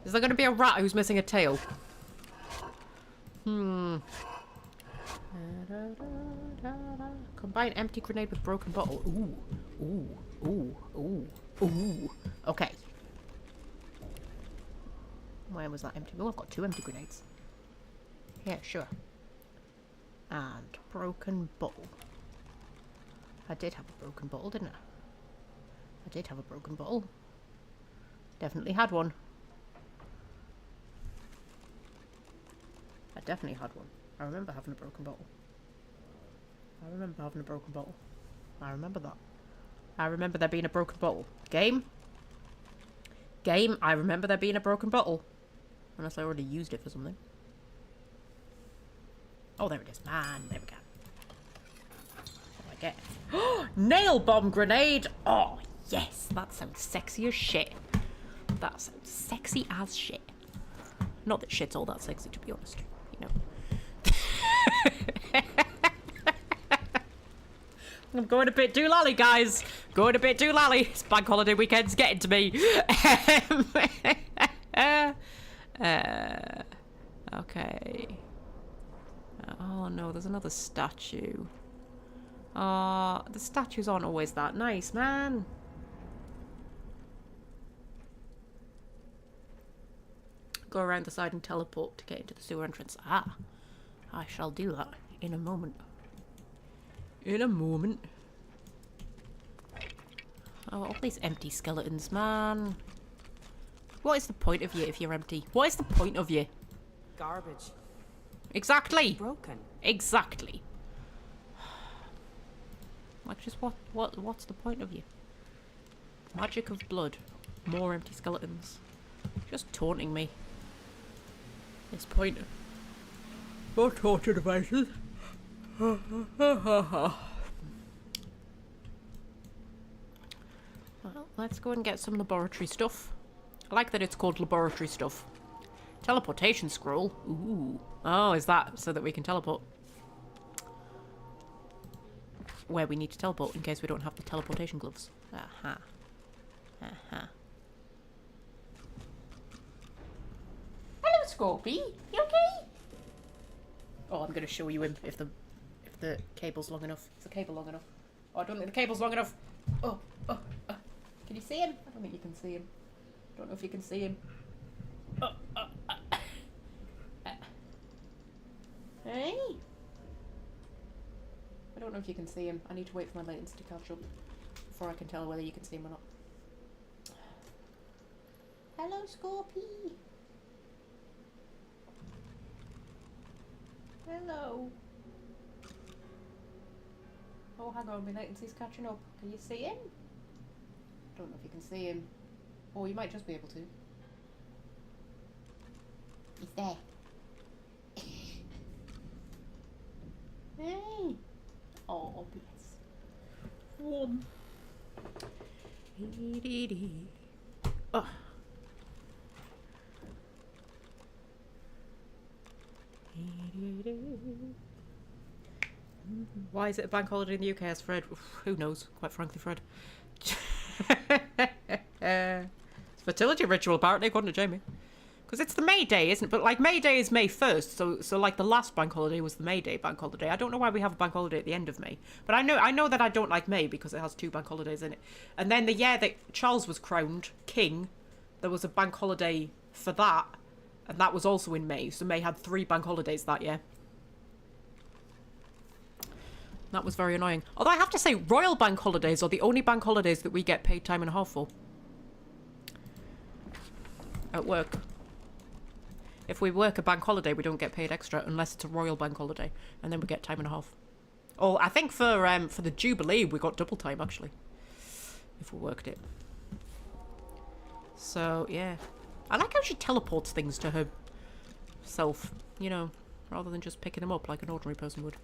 Speaker 1: Is there going to be a rat who's missing a tail? Combine empty grenade with broken bottle. Ooh. Ooh. Ooh. Ooh. Ooh. Okay. Where was that empty? Oh, I've got 2 empty grenades. Yeah, sure. And broken bottle. I did have a broken bottle, didn't I? I did have a broken bottle. Definitely had one. I definitely had one. I remember having a broken bottle. I remember having a broken bottle. I remember that. I remember there being a broken bottle. Game? Game, I remember there being a broken bottle. Unless I already used it for something. Oh, there it is. Man, there we go. What do I get? Nail bomb grenade! Oh, yes. That sounds sexy as shit. That sounds sexy as shit. Not that shit's all that sexy, to be honest. You know. I'm going a bit doolally, guys. Going a bit doolally. It's bank holiday weekend's getting to me. Okay. Oh no, there's another statue. The statues aren't always that nice, man. Go around the side and teleport to get into the sewer entrance. Ah, I shall do that in a moment. In a moment. Oh, all these empty skeletons, man. What is the point of you if you're empty? What is the point of you?
Speaker 9: Garbage.
Speaker 1: Exactly.
Speaker 9: Broken.
Speaker 1: Exactly. Like, just what's the point of you? Magic of blood. More empty skeletons. Just taunting me. This point. More torture devices. Well, let's go and get some laboratory stuff. I like that it's called laboratory stuff. Teleportation scroll. Ooh. Oh, is that so that we can teleport? Where we need to teleport in case we don't have the teleportation gloves. Aha. Aha. Hello, Scorpy. You okay? Oh, I'm gonna show you him if the cable's long enough. Is the cable long enough? Oh, I don't think the cable's long enough. Oh. Can you see him? I don't think you can see him. Don't know if you can see him. Hey! I don't know if you can see him. I need to wait for my latency to catch up before I can tell whether you can see him or not. Hello, Scorpy! Hello! Oh, hang on, my latency's catching up. Can you see him? Don't know if you can see him. Or you might just be able to. He's there. Hey! Oh, bless. Warm. Oh. Why is it a bank holiday in the UK? As Fred, who knows? Quite frankly, Fred. It's a fertility ritual, apparently, according to Jamie. Because it's the May Day, isn't it? But like May Day is May 1st, so like the last bank holiday was the May Day bank holiday. I don't know why we have a bank holiday at the end of May, but I know that I don't like May because it has 2 bank holidays in it. And then the year that Charles was crowned king, there was a bank holiday for that, and that was also in May. So May had 3 bank holidays that year. That was very annoying. Although I have to say, royal bank holidays are the only bank holidays that we get paid time and a half for at work. If we work a bank holiday, we don't get paid extra unless it's a royal bank holiday, and then we get time and a half. Oh, I think for the Jubilee we got double time actually, if we worked it. So yeah, I like how she teleports things to herself, you know, rather than just picking them up like an ordinary person would.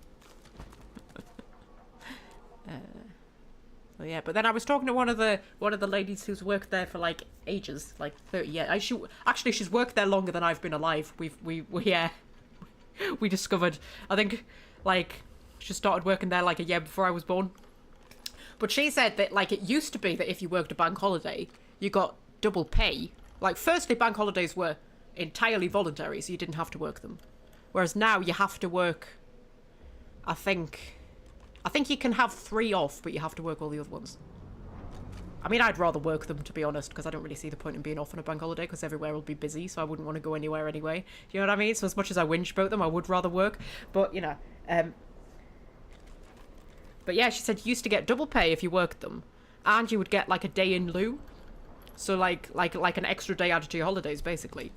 Speaker 1: So yeah, but then I was talking to one of the ladies who's worked there for like ages, like 30 years. Actually, she's worked there longer than I've been alive. We discovered. I think like she started working there like a year before I was born. But she said that like it used to be that if you worked a bank holiday, you got double pay. Like firstly, bank holidays were entirely voluntary, so you didn't have to work them. Whereas now you have to work. I think you can have 3 off, but you have to work all the other ones. I mean, I'd rather work them, to be honest, because I don't really see the point in being off on a bank holiday, because everywhere will be busy, so I wouldn't want to go anywhere anyway. You know what I mean? So as much as I whinge about them, I would rather work. But, you know, but yeah, she said you used to get double pay if you worked them, and you would get, like, a day in lieu. So, like an extra day added to your holidays, basically.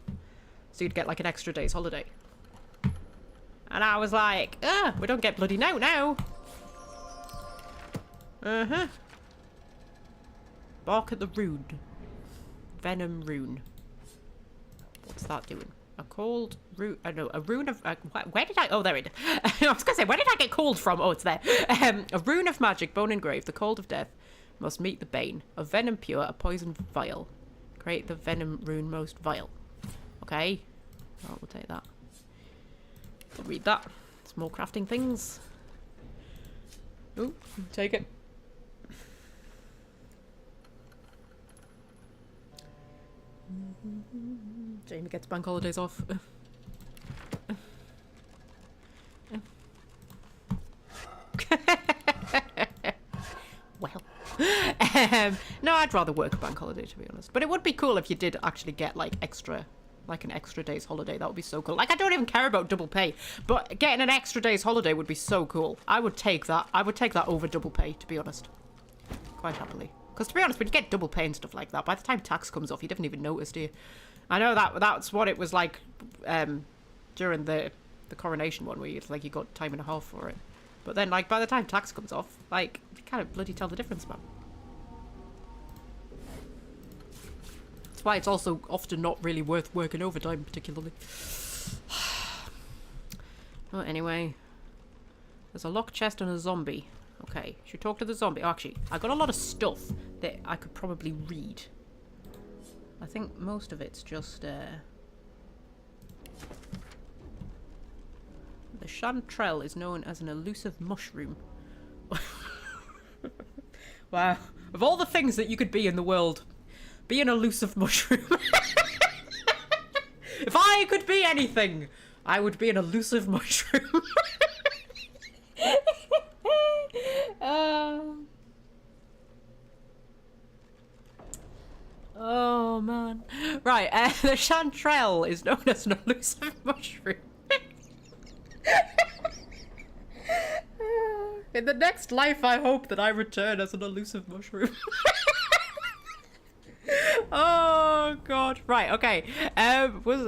Speaker 1: So you'd get, like, an extra day's holiday. And I was like, we don't get bloody now. Uh-huh. Bark at the rune. Venom rune. What's that doing? A cold rune. No, a rune of. Where did I? Oh, there it is. I was gonna say, where did I get cold from? Oh, it's there. A rune of magic, bone engraved. The cold of death must meet the bane. A venom pure, a poison vial. Create the venom rune most vile. Okay. Oh, we'll take that. We'll read that. Some more crafting things. Ooh, take it. Jamie gets bank holidays off. Well, no, I'd rather work a bank holiday, to be honest. But it would be cool if you did actually get like an extra day's holiday. That would be so cool. Like, I don't even care about double pay, but getting an extra day's holiday would be so cool. I would take that. I would take that over double pay, to be honest. Quite happily. Because to be honest, when you get double pay and stuff like that, by the time tax comes off, you don't even notice, do you? I know that's what it was like during the coronation one, where you got time and a half for it. But then, like, by the time tax comes off, like, you can't bloody tell the difference, man. That's why it's also often not really worth working overtime, particularly. Well, anyway, there's a locked chest and a zombie. Okay, should we talk to the zombie? Oh, actually, I got a lot of stuff that I could probably read. I think most of it's just, the chanterelle is known as an elusive mushroom. Wow. Of all the things that you could be in the world, be an elusive mushroom. If I could be anything, I would be an elusive mushroom. Oh man. Right, the chanterelle is known as an elusive mushroom. In the next life, I hope that I return as an elusive mushroom. Oh, God. Right, okay. Was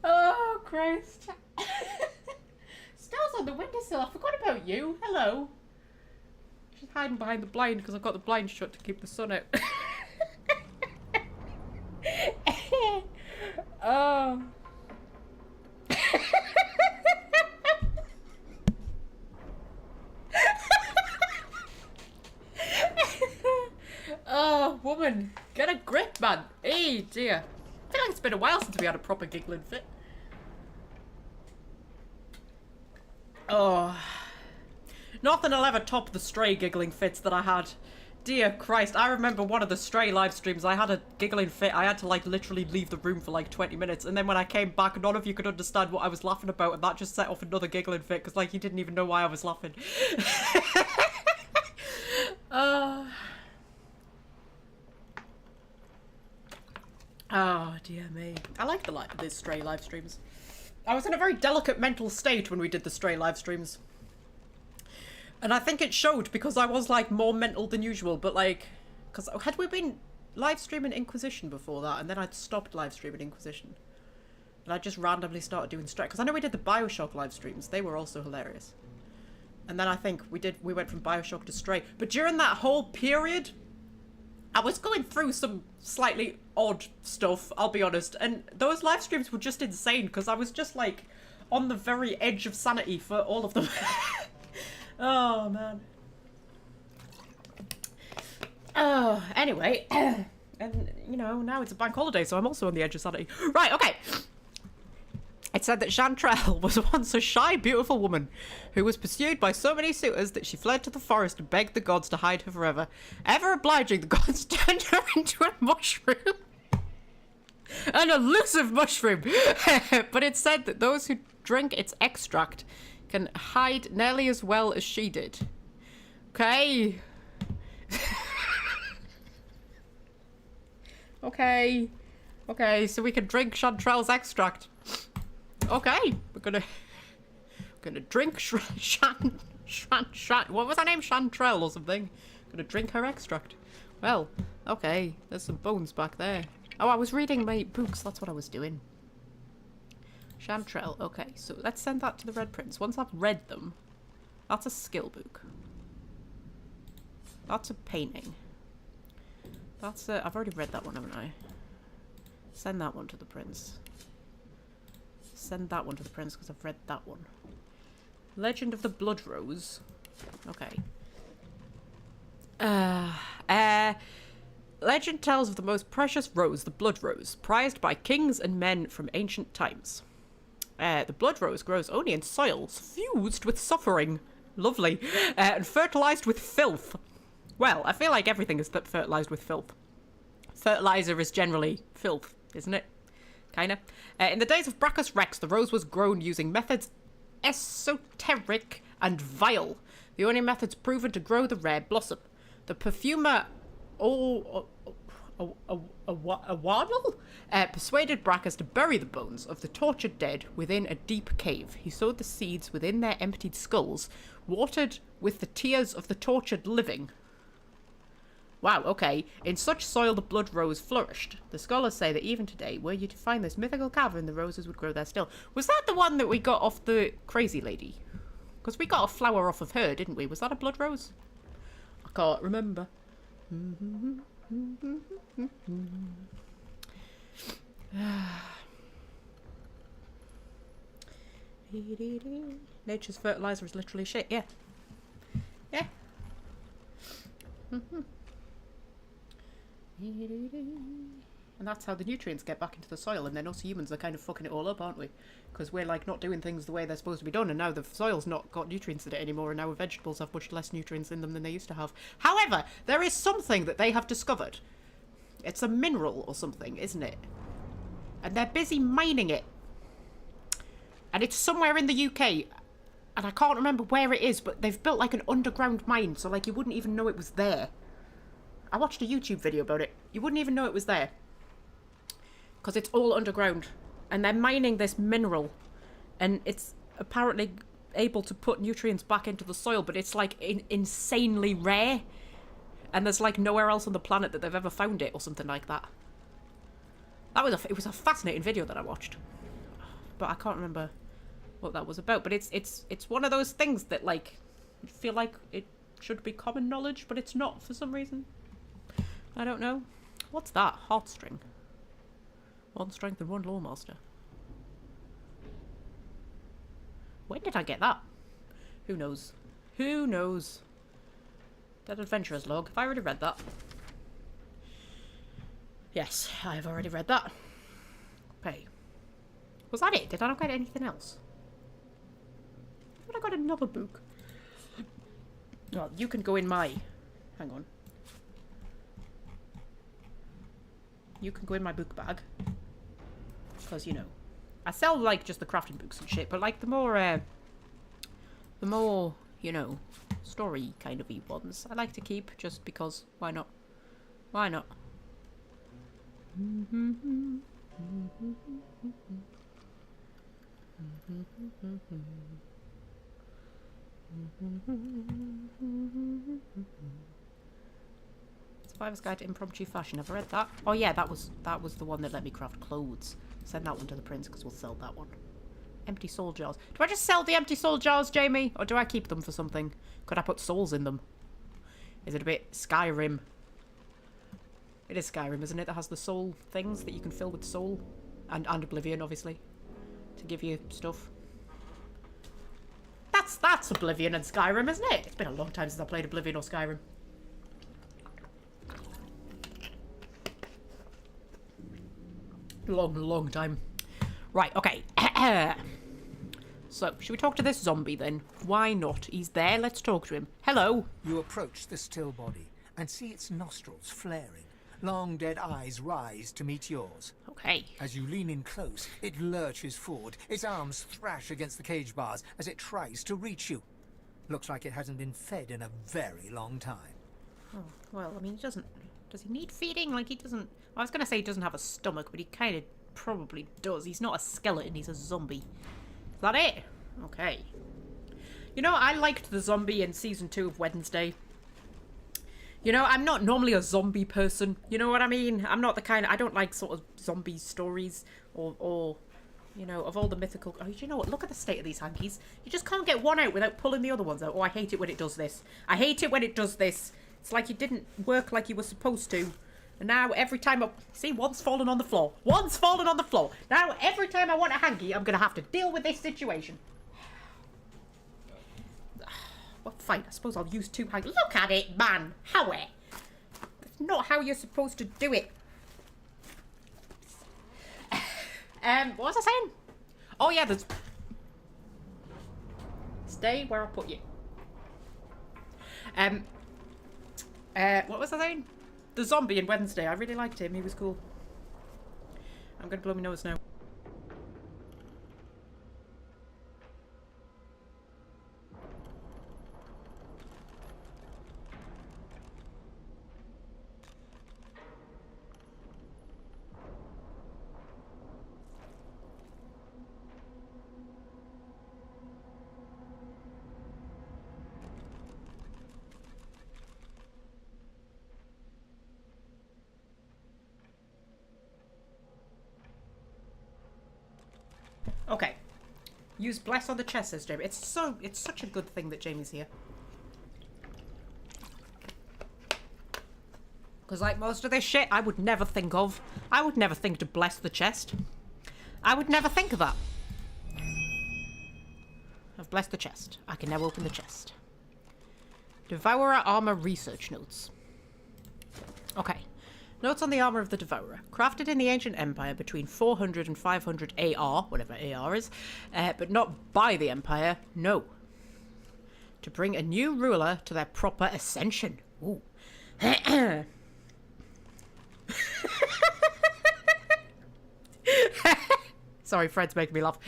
Speaker 1: Oh, Christ. Stell's on the windowsill. I forgot about you. Hello. She's hiding behind the blind because I've got the blind shut to keep the sun out. Oh. Oh, woman. Get a grip, man. Hey, dear. I feel like it's been a while since we had a proper giggling fit. Oh. Nothing will ever top the stray giggling fits that I had. Dear Christ, I remember one of the stray live streams, I had a giggling fit. I had to like literally leave the room for like 20 minutes. And then when I came back, none of you could understand what I was laughing about. And that just set off another giggling fit because like you didn't even know why I was laughing. Oh, dear me. I like the stray live streams. I was in a very delicate mental state when we did the stray live streams. And I think it showed because I was like more mental than usual, but like, because had we been live streaming Inquisition before that and then I'd stopped live streaming Inquisition. And I just randomly started doing stray, because I know we did the Bioshock live streams. They were also hilarious. And then I think we went from Bioshock to Stray. But during that whole period, I was going through some slightly odd stuff, I'll be honest. And those live streams were just insane because I was just like on the very edge of sanity for all of them. Oh, man. Oh, anyway. And, you know, now it's a bank holiday, so I'm also on the edge of sanity. Right, okay. It said that Chanterelle was once a shy, beautiful woman who was pursued by so many suitors that she fled to the forest and begged the gods to hide her forever. Ever obliging, the gods turned her into a mushroom. An elusive mushroom. But it said that those who drink its extract can hide nearly as well as she did. Okay. Okay, so we can drink Chanterelle's extract. Okay, we're gonna drink what was her name? Chanterelle or something. Gonna drink her extract. Well, okay, there's some bones back there. Oh, I was reading my books, that's what I was doing. Chanterelle, okay, so let's send that to the Red Prince. Once I've read them, that's a skill book. That's a painting. That's a, I've already read that one, haven't I? Send that one to the Prince. Send that one to the Prince because I've read that one. Legend of the Blood Rose. Okay. Legend tells of the most precious rose, the blood rose, prized by kings and men from ancient times. The blood rose grows only in soils fused with suffering. Lovely. And fertilized with filth. Well, I feel like everything is fertilized with filth. Fertilizer is generally filth, isn't it? Kinda. In the days of Brachus Rex, the rose was grown using methods esoteric and vile. The only methods proven to grow the rare blossom. The perfumer Awadal persuaded Brachus to bury the bones of the tortured dead within a deep cave. He sowed the seeds within their emptied skulls, watered with the tears of the tortured living. Wow, okay. In such soil the blood rose flourished. The scholars say that even today, were you to find this mythical cavern, the roses would grow there still. Was that the one that we got off the crazy lady? Because we got a flower off of her, didn't we? Was that a blood rose? I can't remember. Nature's fertilizer is literally shit, yeah. Yeah. And that's how the nutrients get back into the soil, and then us humans are kind of fucking it all up, aren't we? Because we're like not doing things the way they're supposed to be done, and now the soil's not got nutrients in it anymore, and our vegetables have much less nutrients in them than they used to have. However, there is something that they have discovered. It's a mineral or something, isn't it? And they're busy mining it. And it's somewhere in the UK, and I can't remember where it is, but they've built like an underground mine, so like you wouldn't even know it was there. I watched a YouTube video about it. You wouldn't even know it was there. Because it's all underground. And they're mining this mineral. And it's apparently able to put nutrients back into the soil, but it's like insanely rare. And there's like nowhere else on the planet that they've ever found it or something like that. It was a fascinating video that I watched. But I can't remember what that was about. But it's one of those things that like you feel like it should be common knowledge, but it's not for some reason. I don't know. What's that? Heartstring. 1 strength and 1 lawmaster. When did I get that? Who knows? Who knows? That adventurer's log. Have I already read that? Yes, I have already read that. Okay. Was that it? Did I not get anything else? But I got another book. Well, you can go in my... Hang on. You can go in my book bag. Because, you know, I sell, like, just the crafting books and shit, but, like, the more, you know, story kind of ones, I like to keep just because, why not? Why not? Survivor's Guide to Impromptu Fashion. Have I read that? Oh yeah, that was the one that let me craft clothes. Send that one to the prince because we'll sell that one. Empty soul jars. Do I just sell the empty soul jars, Jamie? Or do I keep them for something? Could I put souls in them? Is it a bit Skyrim? It is Skyrim, isn't it? That has the soul things that you can fill with soul. And Oblivion, obviously. To give you stuff. That's Oblivion and Skyrim, isn't it? It's been a long time since I played Oblivion or Skyrim. Long time. Right, okay. So, should we talk to this zombie then? Why not? He's there, let's talk to him. Hello.
Speaker 3: You approach the still body and see its nostrils flaring. Long dead eyes rise to meet yours.
Speaker 1: Okay.
Speaker 3: As you lean in close, it lurches forward. Its arms thrash against the cage bars as it tries to reach you. Looks like it hasn't been fed in a very long time.
Speaker 1: Oh, well, I mean, he doesn't... Does he need feeding? Like, he doesn't... I was going to say he doesn't have a stomach, but he kind of probably does. He's not a skeleton, he's a zombie. Is that it? Okay. You know, I liked the zombie in Season 2 of Wednesday. You know, I'm not normally a zombie person. You know what I mean? I'm not the kind of... I don't like sort of zombie stories or you know, of all the mythical... Oh, you know what? Look at the state of these hankies. You just can't get one out without pulling the other ones out. Oh, I hate it when it does this. I hate it when it does this. It's like you didn't work like you were supposed to. And now every time I... See, one's fallen on the floor. One's fallen on the floor. Now every time I want a hanky, I'm going to have to deal with this situation. Well, fine. I suppose I'll use 2 hankies. Look at it, man. How it? That's not how you're supposed to do it. What was I saying? Oh, yeah, there's... Stay where I put you. What was I saying? The zombie in Wednesday. I really liked him. He was cool. I'm going to blow my nose now. Okay. Use bless on the chest, says Jamie. It's such a good thing that Jamie's here. Because like most of this shit, I would never think of. I would never think to bless the chest. I would never think of that. I've blessed the chest. I can now open the chest. Devourer armor research notes. Okay. Notes on the armor of the Devourer. Crafted in the ancient empire between 400 and 500 AR, whatever AR is, but not by the empire, no. To bring a new ruler to their proper ascension. Ooh. Sorry, Fred's making me laugh.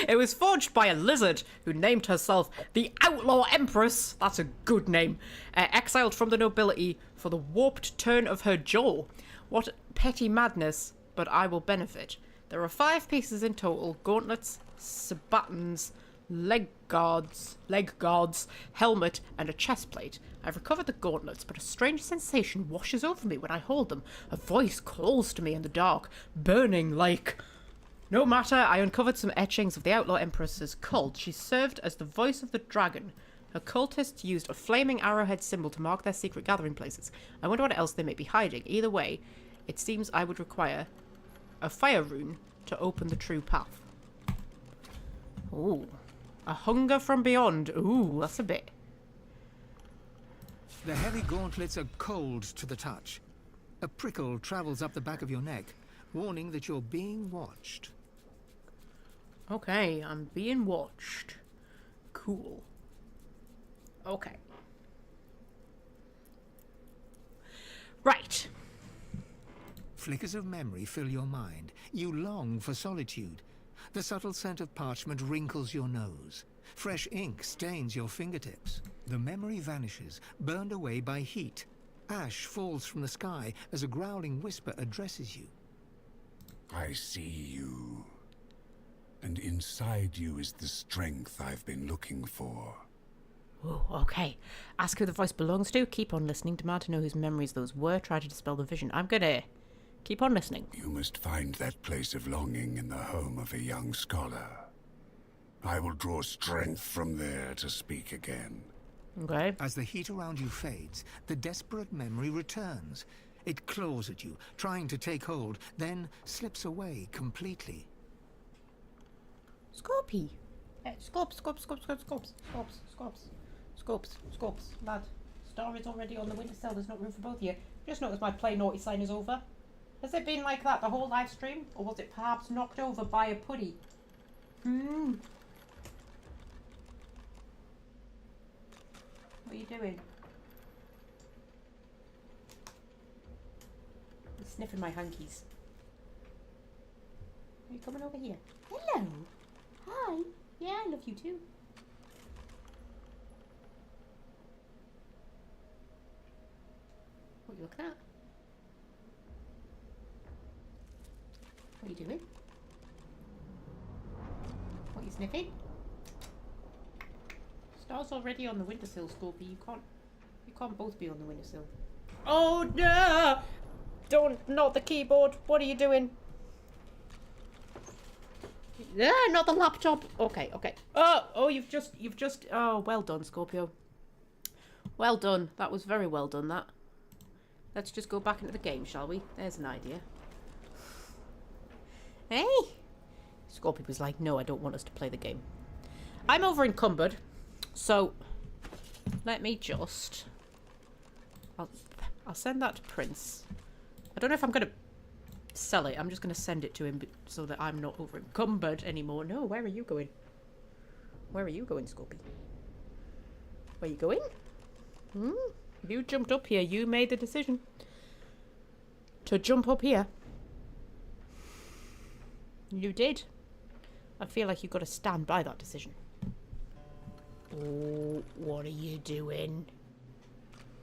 Speaker 1: It was forged by a lizard who named herself the Outlaw Empress. That's a good name. Exiled from the nobility for the warped turn of her jaw. What petty madness, but I will benefit. There are 5 pieces in total: gauntlets, sabatons, leg guards, helmet, and a chest plate. I've recovered the gauntlets, but a strange sensation washes over me when I hold them. A voice calls to me in the dark, burning like... No matter, I uncovered some etchings of the Outlaw Empress's cult. She served as the voice of the dragon. Her cultists used a flaming arrowhead symbol to mark their secret gathering places. I wonder what else they may be hiding. Either way, it seems I would require a fire rune to open the true path. Ooh. A hunger from beyond. Ooh, that's a bit.
Speaker 3: The heavy gauntlets are cold to the touch. A prickle travels up the back of your neck, warning that you're being watched.
Speaker 1: Okay, I'm being watched. Cool. Okay. Right.
Speaker 3: Flickers of memory fill your mind. You long for solitude. The subtle scent of parchment wrinkles your nose. Fresh ink stains your fingertips. The memory vanishes, burned away by heat. Ash falls from the sky as a growling whisper addresses you.
Speaker 4: I see you. And inside you is the strength I've been looking for.
Speaker 1: Oh, okay. Ask who the voice belongs to. Keep on listening. Demand to know whose memories those were. Try to dispel the vision. I'm gonna keep on listening.
Speaker 4: You must find that place of longing in the home of a young scholar. I will draw strength from there to speak again.
Speaker 1: Okay.
Speaker 3: As the heat around you fades, the desperate memory returns. It claws at you, trying to take hold, then slips away completely.
Speaker 1: Scorpy. Scopes, lad. Star is already on the windowsill. There's not room for both of you. Just noticed my play naughty sign is over. Has it been like that the whole live stream? Or was it perhaps knocked over by a putty? What are you doing? He's sniffing my hankies. Are you coming over here? Hello. Hi. Yeah, I love you too. What are you looking at? What are you doing? What are you sniffing? Star's already on the windowsill, Scorpy. You can't both be on the windowsill. Oh no! Not the keyboard. What are you doing? Yeah, not the laptop. Okay. Oh, you've just. Oh, well done, Scorpio. Well done. That was very well done. That. Let's just go back into the game, shall we? There's an idea. Hey, Scorpio was like, "No, I don't want us to play the game." I'm over encumbered, so let me just. I'll send that to Prince. I don't know if I'm gonna sell it. I'm just going to send it to him so that I'm not over encumbered anymore. No, where are you going? Where are you going, Scorpy? Where are you going? You jumped up here. You made the decision to jump up here. You did. I feel like you've got to stand by that decision. Oh, what are you doing?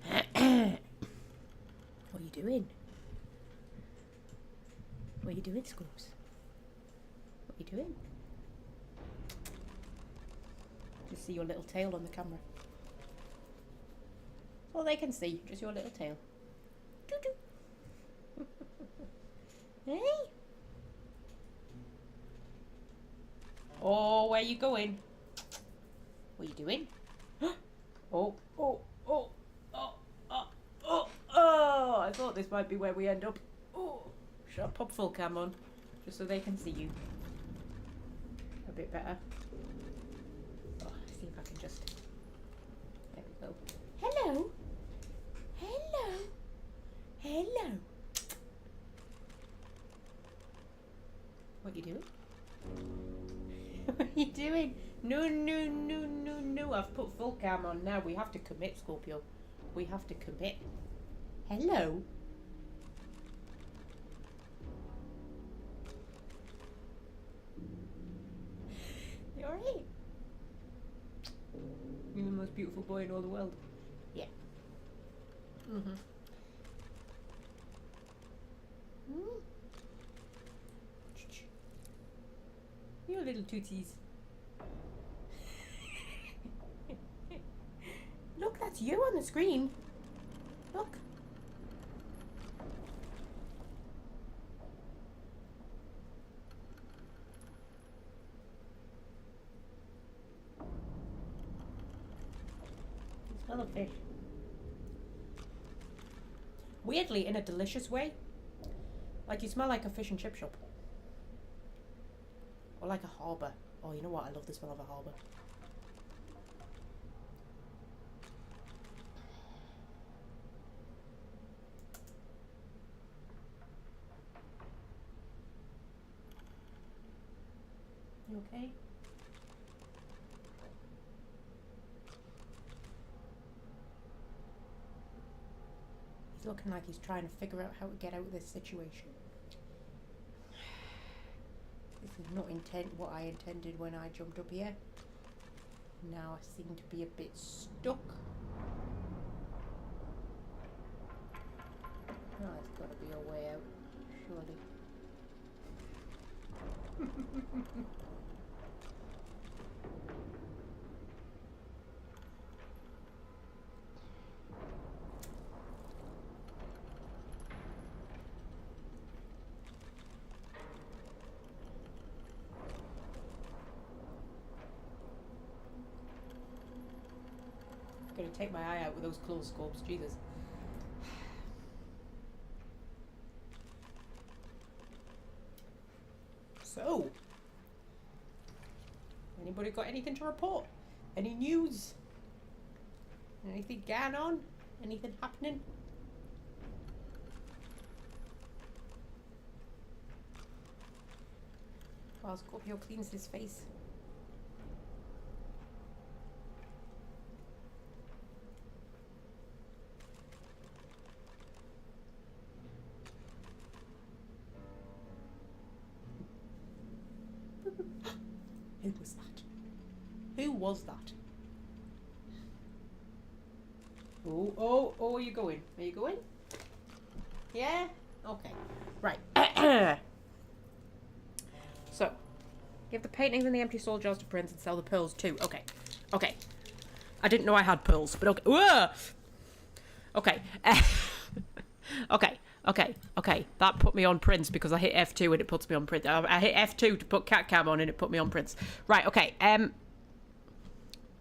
Speaker 1: What are you doing? What are you doing, Scoops? What are you doing? Just see your little tail on the camera. All they can see, just your little tail. Doo-doo. Hey? Oh, where are you going? What are you doing? Oh, I thought this might be where we end up. Oh. I'll pop full cam on, just so they can see you a bit better. Oh, see if I can just... There we go. Hello. Hello. Hello. What you doing? What are you doing? No, no, no, no, no. I've put full cam on now. We have to commit, Scorpio. We have to commit. Hello. You alright? You're the most beautiful boy in all the world. Yeah. Mm-hmm. Mm. You little tootsies. Look, that's you on the screen. Look. You smell of fish. Weirdly, in a delicious way. Like you smell like a fish and chip shop. Or like a harbour. Oh, you know what? I love the smell of a harbour. You okay? He's looking like he's trying to figure out how to get out of this situation. This is not what I intended when I jumped up here. Now I seem to be a bit stuck. Oh, there's got to be a way out, surely. Gonna take my eye out with those closed scopes, Jesus. So, anybody got anything to report? Any news? Anything going on? Anything happening? While Scorpio cleans his face. Who was that? Who was that? Oh, oh, oh, are you going? Are you going? Yeah? Okay. Right. So, give the paintings and the empty soul jars to Prince and sell the pearls too. Okay. Okay. I didn't know I had pearls, but okay. Whoa! Okay. Okay. Okay, okay, that put me on Prince because I hit F2 and it puts me on Prince. I hit F2 to put cat cam on and it put me on Prince. Right, okay,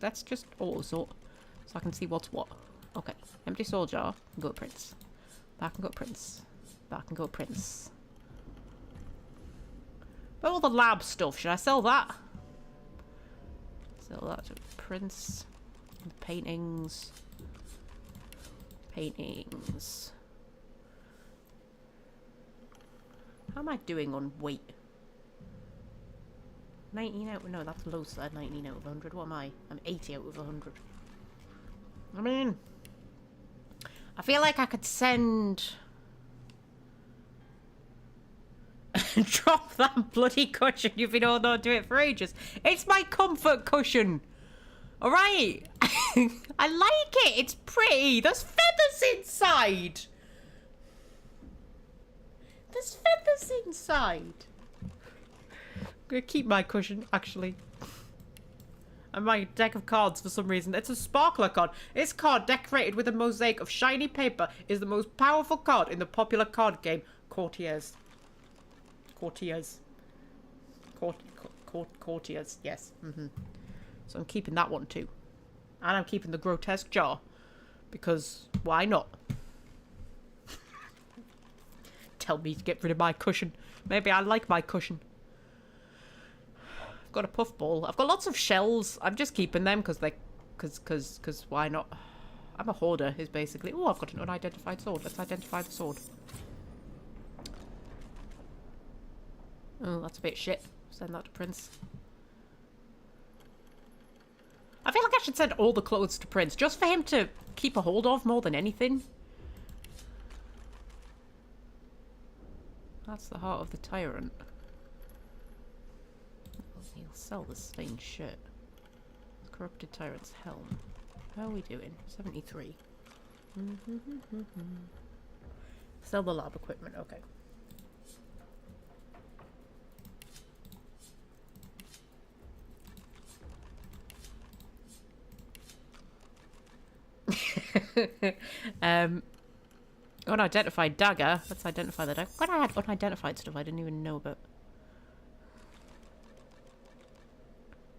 Speaker 1: let's just auto sort so I can see what's what. Okay, empty soul jar, go to Prince. Back and go to Prince. Back and go to Prince. But all the lab stuff, should I sell that? Sell that to Prince. Paintings. Paintings. How am I doing on weight? 19 out of... No, that's low side. 19 out of 100. What am I? I'm 80 out of 100. I mean... I feel like I could send... Drop that bloody cushion. You've been holding on to it for ages. It's my comfort cushion. Alright? I like it. It's pretty. There's feathers inside. There's feathers inside. I'm gonna keep my cushion, actually. And my deck of cards for some reason. It's a sparkler card. This card, decorated with a mosaic of shiny paper, is the most powerful card in the popular card game, Courtiers. Courtiers. Courtiers, yes. So I'm keeping that one too. And I'm keeping the grotesque jar. Because, why not? Tell me to get rid of my cushion. Maybe I like my cushion. I've got a puffball. I've got lots of shells. I'm just keeping them because they... Because why not? I'm a hoarder, is basically... Oh, I've got an unidentified sword. Let's identify the sword. Oh, that's a bit shit. Send that to Prince. I feel like I should send all the clothes to Prince, just for him to keep a hold of more than anything. That's the heart of the tyrant. He'll sell the stained shirt. Corrupted tyrant's helm. How are we doing? 73. Sell the lab equipment. Okay. Unidentified dagger. Let's identify the dagger. God, I had unidentified stuff I didn't even know about.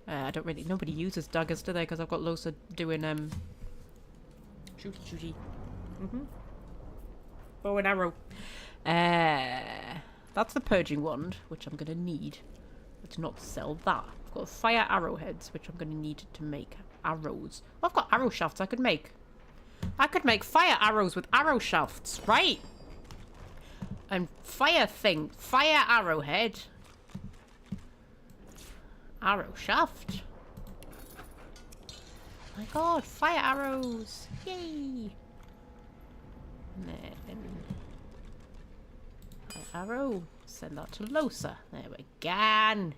Speaker 1: I don't really... Nobody uses daggers, do they? Because I've got loads of doing, shooty. Bow and arrow. That's the purging wand, which I'm going to need. Let's not sell that. I've got fire arrowheads, which I'm going to need to make arrows. Well, I've got arrow shafts I could make. I could make fire arrows with arrow shafts, right? And fire arrowhead. Arrow shaft. My god, fire arrows. Yay. And then arrow. Send that to Losa. There we go.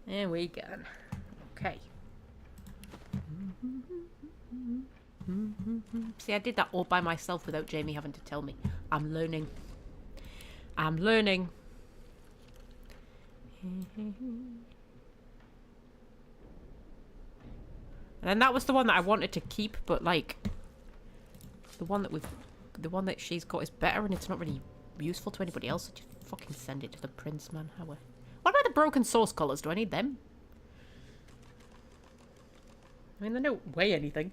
Speaker 1: There we go. Okay. See, I did that all by myself without Jamie having to tell me. I'm learning. I'm learning. And then that was the one that I wanted to keep, but like the one that she's got is better and it's not really useful to anybody else. So just fucking send it to the prince, man. What about the broken source collars? Do I need them? I mean, they don't weigh anything.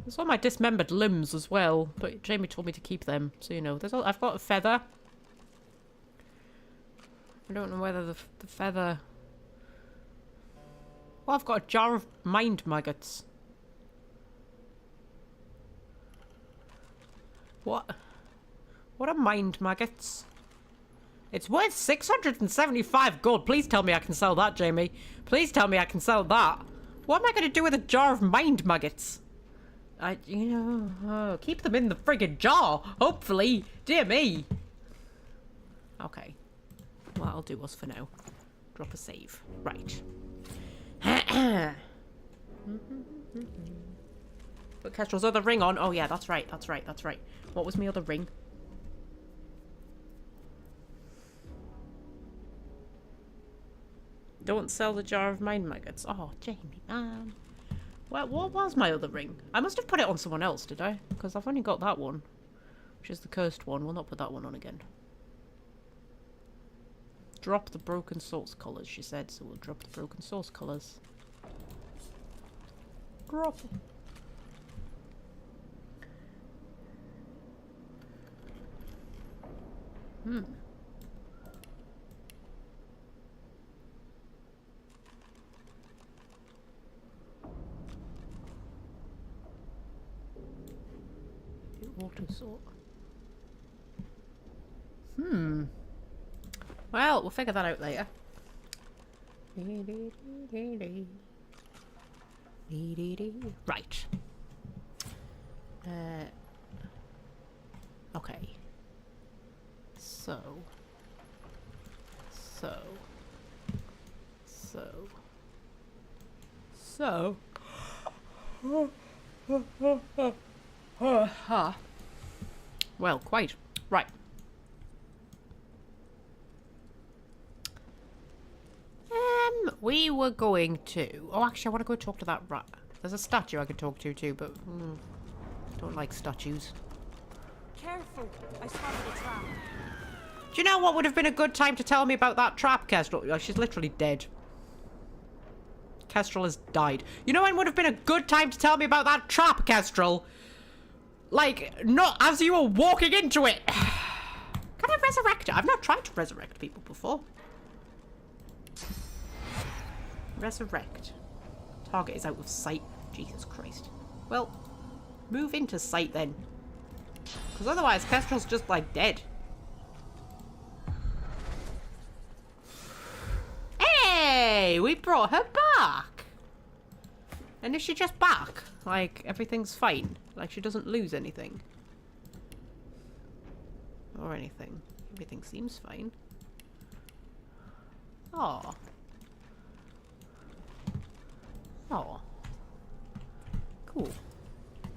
Speaker 1: There's all my dismembered limbs as well, but Jamie told me to keep them, so you know. I've got a feather. I don't know whether the feather... Oh, I've got a jar of mind maggots. What? What are mind maggots? It's worth 675 gold. Please tell me I can sell that, Jamie. Please tell me I can sell that. What am I going to do with a jar of mind maggots? Keep them in the friggin' jar, hopefully. Dear me. Okay. What I'll do was for now. Drop a save. Right. Put Kestrel's other ring on. Oh yeah, that's right. What was my other ring? Don't sell the jar of mind maggots. Oh, Jamie, man. Well, what was my other ring? I must have put it on someone else, did I? Because I've only got that one, which is the cursed one. We'll not put that one on again. Drop the broken source collars, she said, so we'll drop the broken source collars. Drop. Water sort. Well, we'll figure that out later. Right. Okay. So. Well, quite. Right. We were going to... Oh, actually, I want to go talk to that rat. There's a statue I could talk to, too, but... don't like statues.
Speaker 2: Careful! I spotted a trap.
Speaker 1: Do you know what would have been a good time to tell me about that trap, Kestrel? Oh, she's literally dead. Kestrel has died. You know when would have been a good time to tell me about that trap, Kestrel? Like, not as you were walking into it. Can I resurrect her? I've not tried to resurrect people before. Resurrect. Target is out of sight. Jesus Christ. Well, move into sight then. Because otherwise, Kestrel's just like dead. Hey! We brought her back! And is she just back? Like, everything's fine? Like, she doesn't lose anything? Or anything? Everything seems fine. Oh. Oh. Cool.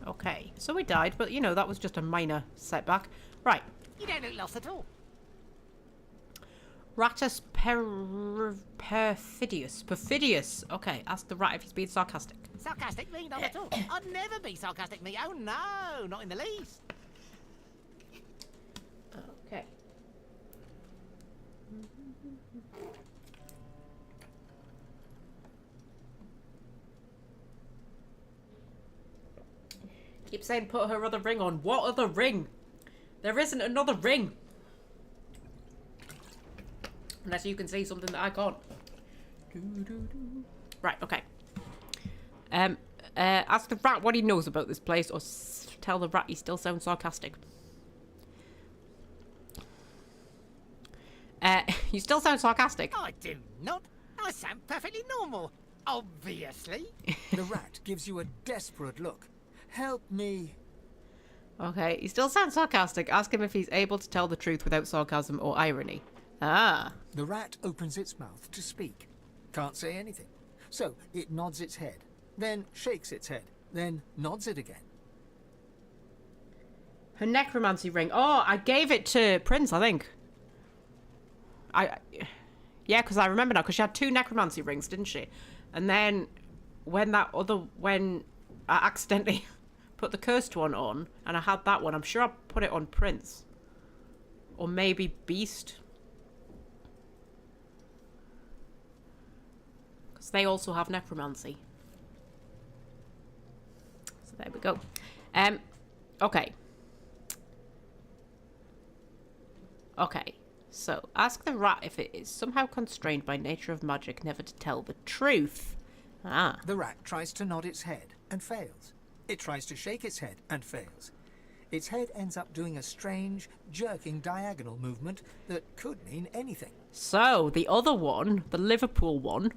Speaker 1: Okay. So we died, but you know, that was just a minor setback. Right.
Speaker 8: You don't look lost at all.
Speaker 1: Ratus perfidious. Perfidious. Okay, ask the rat if he's being sarcastic.
Speaker 8: Sarcastic? Me? Not at all. I'd never be sarcastic, me. Oh no, not in the least.
Speaker 1: Okay. Keep saying put her other ring on. What other ring? There isn't another ring. Unless you can see something that I can't. Right, okay. Ask the rat what he knows about this place, or tell the rat he still sounds sarcastic. You still sound sarcastic.
Speaker 8: I do not. I sound perfectly normal. Obviously.
Speaker 3: The rat gives you a desperate look. Help me.
Speaker 1: Okay, he still sounds sarcastic. Ask him if he's able to tell the truth without sarcasm or irony. Ah.
Speaker 3: The rat opens its mouth to speak. Can't say anything. So it nods its head, then shakes its head, then nods it again.
Speaker 1: Her necromancy ring. Oh, I gave it to Prince, I think. Yeah, because I remember now, because she had 2 necromancy rings, didn't she? And then when I accidentally put the cursed one on, and I had that one, I'm sure I put it on Prince. Or maybe Beast. Because they also have necromancy. So there we go. Okay. Okay. So, ask the rat if it is somehow constrained by nature of magic never to tell the truth. Ah.
Speaker 3: The rat tries to nod its head and fails. It tries to shake its head and fails. Its head ends up doing a strange, jerking diagonal movement that could mean anything.
Speaker 1: So, the other one, the Liverpool one,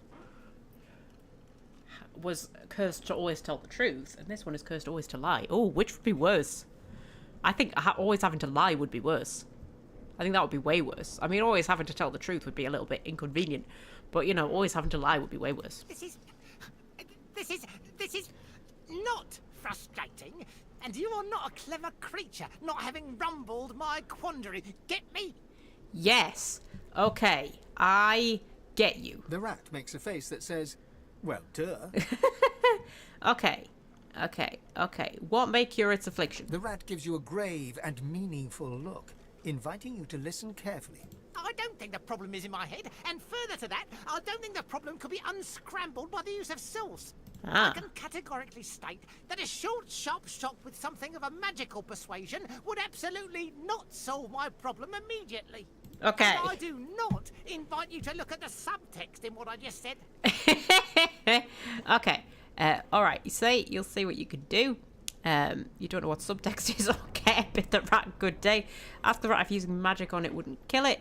Speaker 1: was cursed to always tell the truth, and this one is cursed always to lie. Oh, which would be worse? I think always having to lie would be worse. I think that would be way worse. I mean, always having to tell the truth would be a little bit inconvenient. But, you know, always having to lie would be way worse.
Speaker 8: This is not frustrating. And you are not a clever creature, not having rumbled my quandary. Get me?
Speaker 1: Yes. Okay. I get you.
Speaker 3: The rat makes a face that says, well, duh.
Speaker 1: Okay. What may cure its affliction?
Speaker 3: The rat gives you a grave and meaningful look, inviting you to listen carefully.
Speaker 8: I don't think the problem is in my head, and further to that, I don't think the problem could be unscrambled by the use of sauce.
Speaker 1: Ah.
Speaker 8: I can categorically state that a short, sharp shot with something of a magical persuasion would absolutely not solve my problem immediately.
Speaker 1: Okay.
Speaker 8: And I do not invite you to look at the subtext in what I just said.
Speaker 1: Okay. Alright, you'll see what you can do. You don't know what subtext is. Okay, bid the rat good day. Ask the rat if using magic on it wouldn't kill it.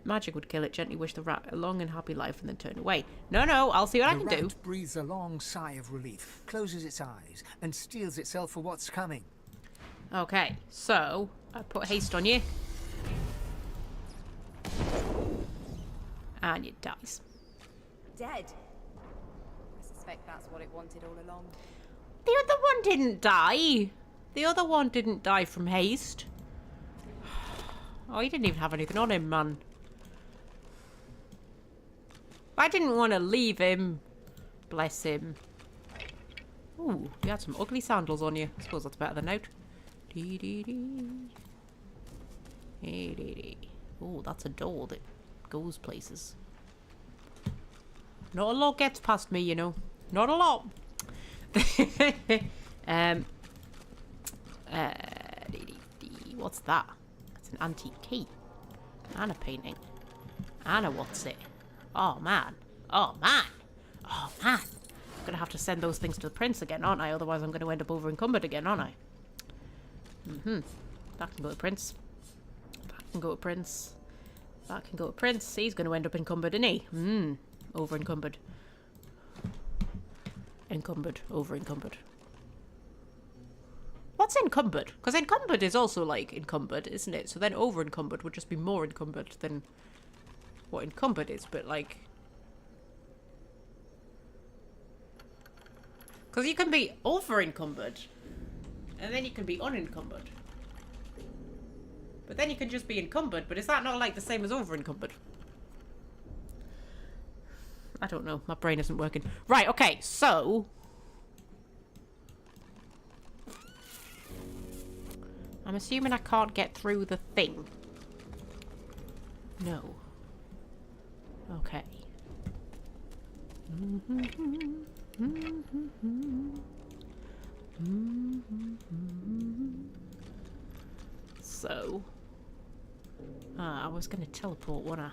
Speaker 1: Magic would kill it. Gently wish the rat a long and happy life and then turn away. No, I'll see what I can do.
Speaker 3: The rat breathes a long sigh of relief, closes its eyes, and steels itself for what's coming.
Speaker 1: Okay, so I put haste on you. And it dies.
Speaker 2: Dead. I suspect that's what it wanted all along.
Speaker 1: The other one didn't die. The other one didn't die from haste. Oh, he didn't even have anything on him, man. I didn't want to leave him. Bless him. Ooh, you had some ugly sandals on you. I suppose that's better than out. Dee dee dee. Dee dee dee. Ooh, that's a door that goes places. Not a lot gets past me, you know. Not a lot. What's that? It's an antique key. And a painting. And a what's it? Oh man. I'm gonna have to send those things to the prince again, aren't I? Otherwise I'm gonna end up over encumbered again, aren't I? That can go to prince. That can go to prince. That can go to prince. He's gonna end up encumbered, isn't he? Over encumbered. Encumbered. Over encumbered. What's encumbered? Because encumbered is also like encumbered, isn't it? So then over encumbered would just be more encumbered than what encumbered is, but like... Because you can be over encumbered, and then you can be unencumbered. But then you can just be encumbered, but is that not like the same as over encumbered? I don't know, my brain isn't working. Right, okay, so... I'm assuming I can't get through the thing. No. Okay. So... I was going to teleport, wasn't I?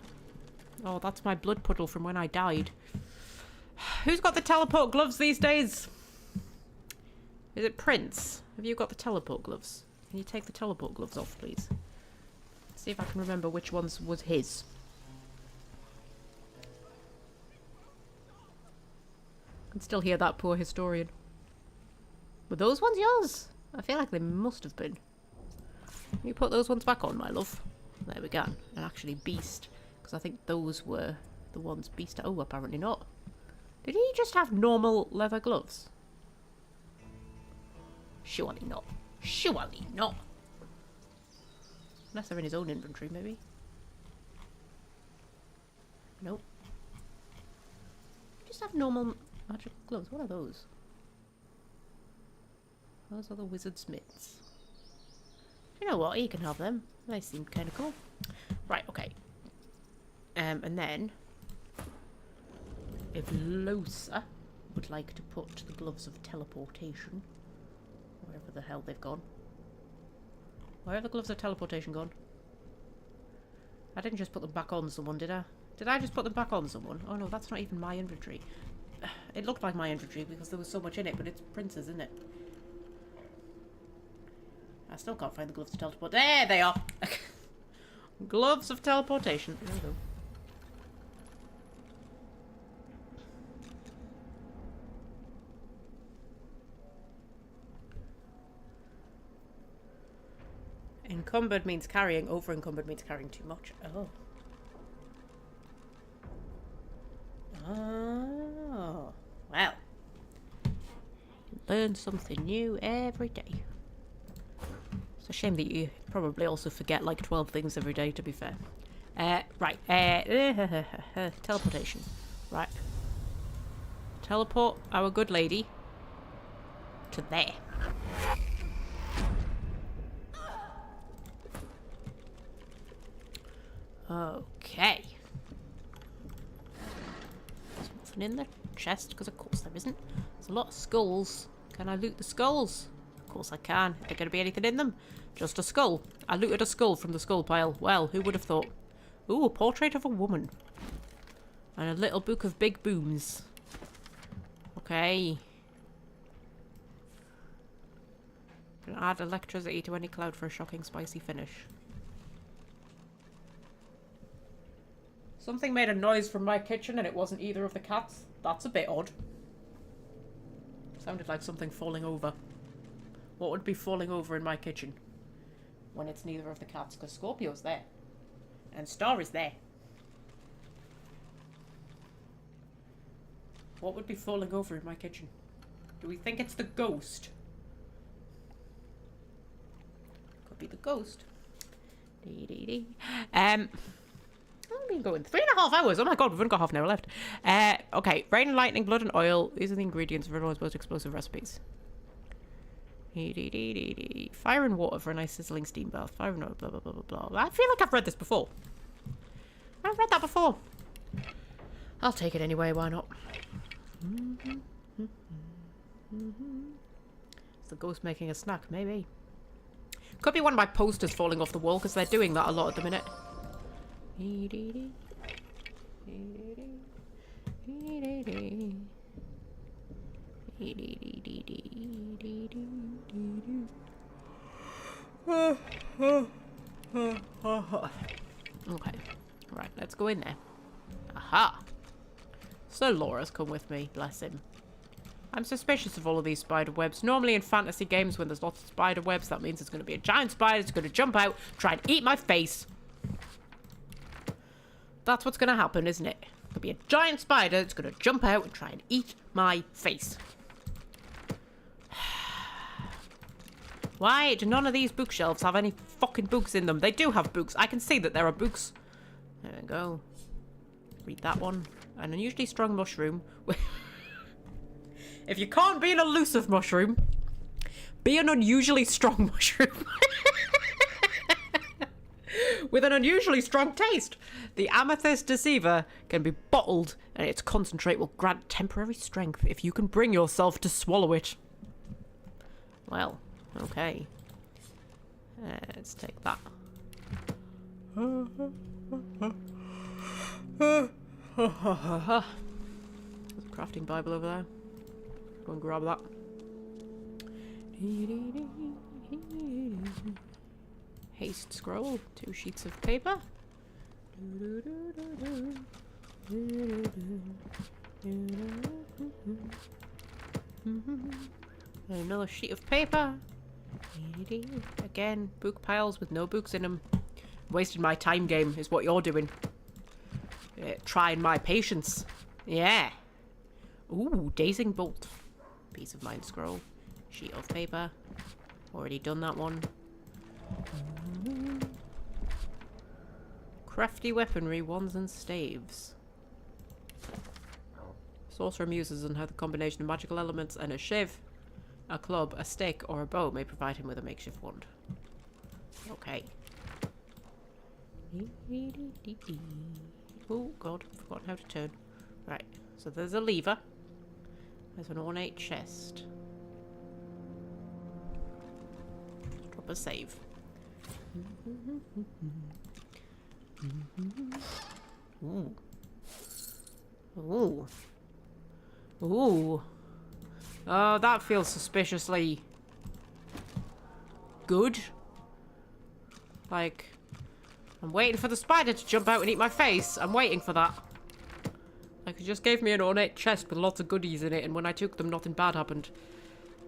Speaker 1: Oh, that's my blood puddle from when I died. Who's got the teleport gloves these days? Is it Prince? Have you got the teleport gloves? Can you take the teleport gloves off, please? See if I can remember which ones was his. I can still hear that poor historian. Were those ones yours? I feel like they must have been. Can you put those ones back on, my love? There we go. And actually Beast. Because I think those were the ones Beast... Oh, apparently not. Did he just have normal leather gloves? Surely not. Surely not. Unless they're in his own inventory, maybe. Nope. Just have normal magic gloves. What are those? Those are the wizard's mitts. You know what? He can have them. They seem kind of cool. Right, okay. And then... if Losa would like to put the gloves of teleportation... wherever the hell they've gone. Where have the gloves of teleportation gone? I didn't just put them back on someone, did I? Did I just put them back on someone? Oh no, that's not even my inventory. It looked like my inventory because there was so much in it, but it's Prince's, isn't it? I still can't find the gloves of teleport. There they are! Gloves of teleportation. There we go. Encumbered means carrying, over encumbered means carrying too much. Oh. Oh. Well. Learn something new every day. It's a shame that you probably also forget like 12 things every day, to be fair. Right. Teleportation. Right. Teleport our good lady to there. Okay. There's nothing in the chest, because of course there isn't. There's a lot of skulls. Can I loot the skulls? Of course I can. Is there going to be anything in them? Just a skull. I looted a skull from the skull pile. Well, who would have thought? Ooh, a portrait of a woman. And a little book of big booms. Okay. Gonna add electricity to any cloud for a shocking spicy finish. Something made a noise from my kitchen and it wasn't either of the cats. That's a bit odd. Sounded like something falling over. What would be falling over in my kitchen? When it's neither of the cats, because Scorpio's there. And Star is there. What would be falling over in my kitchen? Do we think it's the ghost? Could be the ghost. I've been going 3.5 hours. Oh my god, we've only got half an hour left. Okay, rain and lightning, blood and oil. These are the ingredients of everyone's most explosive recipes. Fire and water for a nice sizzling steam bath. Fire and water, blah blah blah blah blah. I feel like I've read this before. I've read that before. I'll take it anyway, why not? Is the ghost making a snack? Maybe. Could be one of my posters falling off the wall, because they're doing that a lot at the minute. Okay, right, let's go in there. Aha! Sir Laura's come with me, bless him. I'm suspicious of all of these spider webs. Normally in fantasy games when there's lots of spider webs, that means there's going to be a giant spider that's going to jump out, try and eat my face. That's what's going to happen, isn't it? There'll be a giant spider that's going to jump out and try and eat my face. Why do none of these bookshelves have any fucking books in them? They do have books. I can see that there are books. There we go. Read that one. An unusually strong mushroom. If you can't be an elusive mushroom, be an unusually strong mushroom. With an unusually strong taste. The amethyst deceiver can be bottled and its concentrate will grant temporary strength if you can bring yourself to swallow it. Well, okay. Let's take that. There's a crafting Bible over there. Go and grab that. Haste scroll. 2 sheets of paper. Another sheet of paper. Again, book piles with no books in them. Wasting my time game is what you're doing. Trying my patience. Yeah. Ooh, dazing bolt. Piece of mind scroll. Sheet of paper. Already done that one. Crafty weaponry, wands and staves. Sorcerer muses on how the combination of magical elements and a shiv, a club, a stick, or a bow may provide him with a makeshift wand. Okay. Oh god, forgotten how to turn. Right, so there's a lever. There's an ornate chest. Drop a save. Ooh. Ooh. Ooh. Oh, that feels suspiciously good. Like, I'm waiting for the spider to jump out and eat my face. I'm waiting for that. Like, it just gave me an ornate chest with lots of goodies in it, and when I took them, nothing bad happened.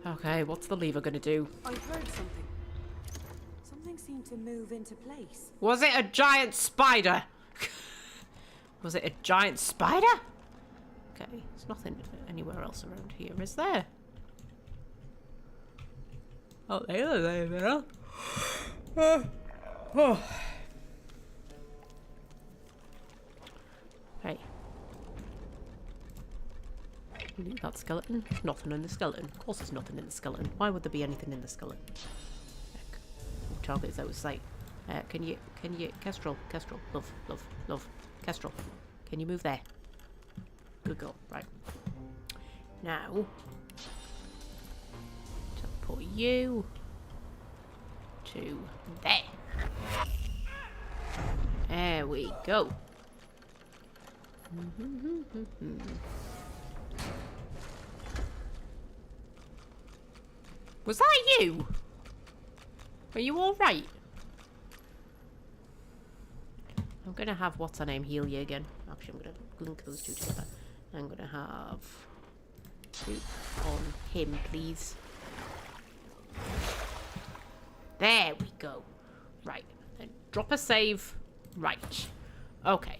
Speaker 1: Okay, what's the lever gonna do?
Speaker 12: I heard something. Something seemed to move into place.
Speaker 1: Was it a giant spider? Was it a giant spider? Okay, there's nothing anywhere else around here, is there? Oh, there. Hey. Loot that skeleton. There's nothing in the skeleton. Of course there's nothing in the skeleton. Why would there be anything in the skeleton? Heck. Targets out of sight. Can you, Kestrel, love, Kestrel. Can you move there? Good girl. Right. Now, teleport you to there. There we go. Was that you? Are you alright? I'm gonna have what's her name heal you again. Actually, I'm gonna link those two together. I'm gonna have shoot on him, please. There we go. Right, then drop a save. Right. Okay.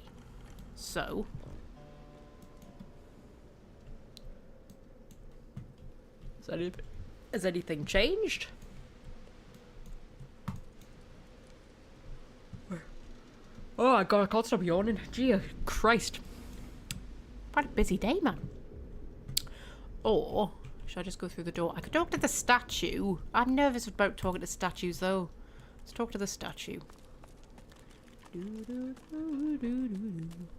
Speaker 1: So. Has anything changed? Oh my god, I can't stop yawning. Gee, Christ. Quite a busy day, man. Or, should I just go through the door? I could talk to the statue. I'm nervous about talking to statues, though. Let's talk to the statue.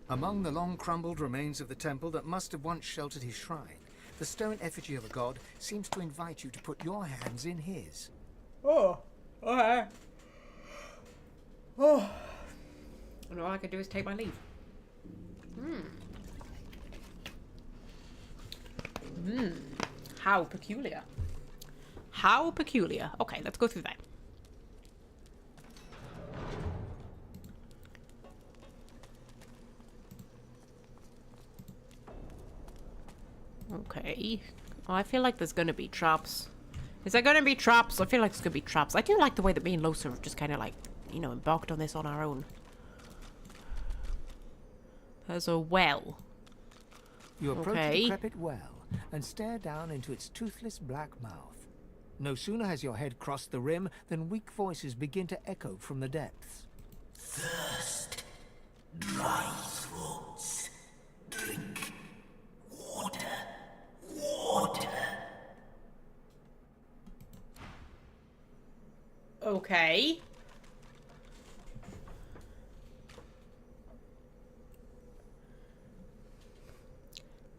Speaker 3: Among the long crumbled remains of the temple that must have once sheltered his shrine, the stone effigy of a god seems to invite you to put your hands in his.
Speaker 1: Oh, okay. Oh. And all I can do is take my leave. How peculiar. How peculiar. Okay, let's go through that. Okay. Oh, I feel like there's gonna be traps. Is there gonna be traps? I feel like there's gonna be traps. I do like the way that me and Losa have just kind of like, you know, embarked on this on our own. There's a well.
Speaker 3: You approach the decrepit well and stare down into its toothless black mouth. No sooner has your head crossed the rim than weak voices begin to echo from the depths.
Speaker 14: Thirst, dry throats, drink, water, water.
Speaker 1: Okay.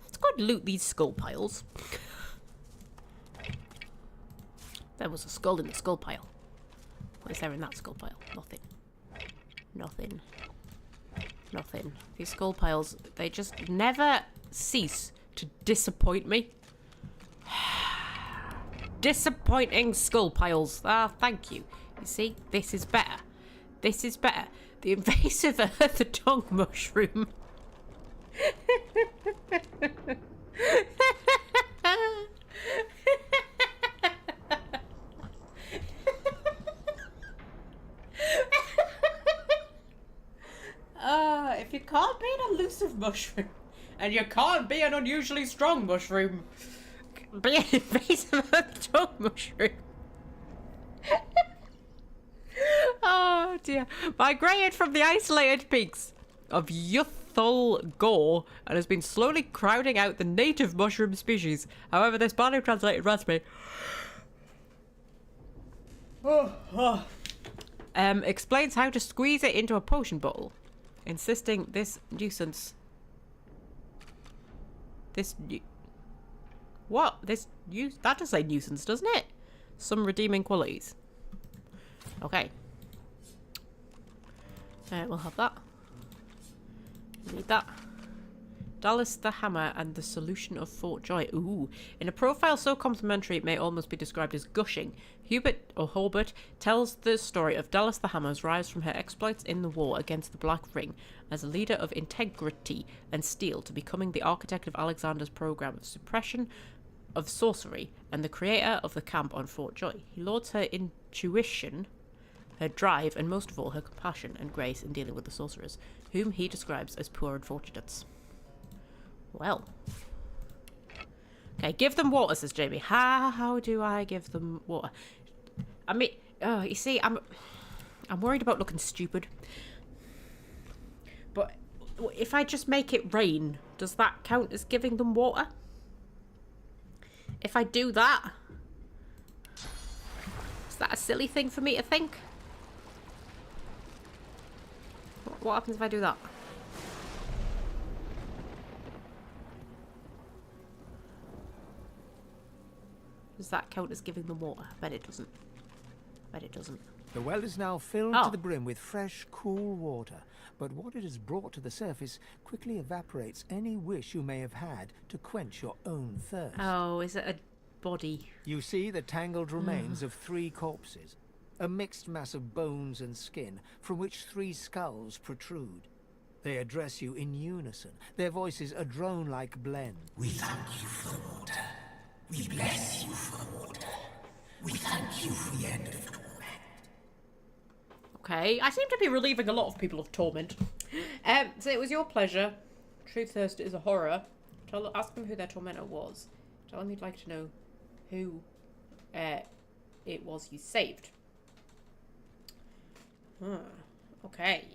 Speaker 1: Let's go and loot these skull piles. There was a skull in the skull pile. What is there in that skull pile? Nothing. Nothing. Nothing. These skull piles, they just never cease to disappoint me. Disappointing skull piles. Ah, thank you. You see, this is better. This is better. The invasive earth tongue mushroom. If you can't be an elusive mushroom, and you can't be an unusually strong mushroom, be an invasive earth tongue mushroom. Oh dear. Migrated from the isolated peaks of Yuthul Gore and has been slowly crowding out the native mushroom species. However, this badly translated recipe explains how to squeeze it into a potion bottle, insisting this nuisance... What? That does say nuisance, doesn't it? Some redeeming qualities. Okay. We'll have that. Need that. Dallas the Hammer and the Solution of Fort Joy. Ooh. In a profile so complimentary it may almost be described as gushing, Hubert tells the story of Dallas the Hammer's rise from her exploits in the war against the Black Ring as a leader of integrity and steel to becoming the architect of Alexander's program of suppression of sorcery and the creator of the camp on Fort Joy. He lauds her intuition, her drive, and most of all her compassion and grace in dealing with the sorcerers, whom he describes as poor unfortunates. Well. Okay, give them water, says Jamie. How do I give them water? I mean, you see, I'm worried about looking stupid. But if I just make it rain, does that count as giving them water? If I do that, is that a silly thing for me to think? What happens if I do that? Does that count as giving them water? I bet it doesn't. I bet it doesn't.
Speaker 3: The well is now filled to the brim with fresh, cool water, but what it has brought to the surface quickly evaporates any wish you may have had to quench your own thirst.
Speaker 1: Oh, is it a body?
Speaker 3: You see the tangled remains of 3 corpses, a mixed mass of bones and skin, from which 3 skulls protrude. They address you in unison, their voices a drone-like blend.
Speaker 14: We thank you for the water. We bless you for the water. We thank you for the end of torment.
Speaker 1: Okay, I seem to be relieving a lot of people of torment. So it was your pleasure. True thirst is a horror. Ask them who their tormentor was. Tell them you'd like to know who it was you saved. Okay.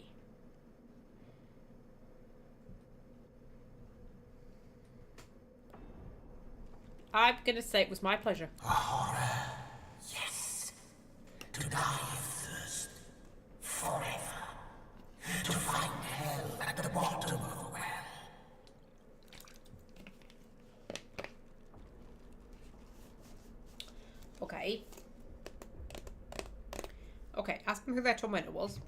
Speaker 1: I'm gonna say it was my pleasure.
Speaker 14: A horror, yes. To die of thirst, forever. To find hell at the bottom of the well.
Speaker 1: Okay. Okay, ask them who their tormentor was.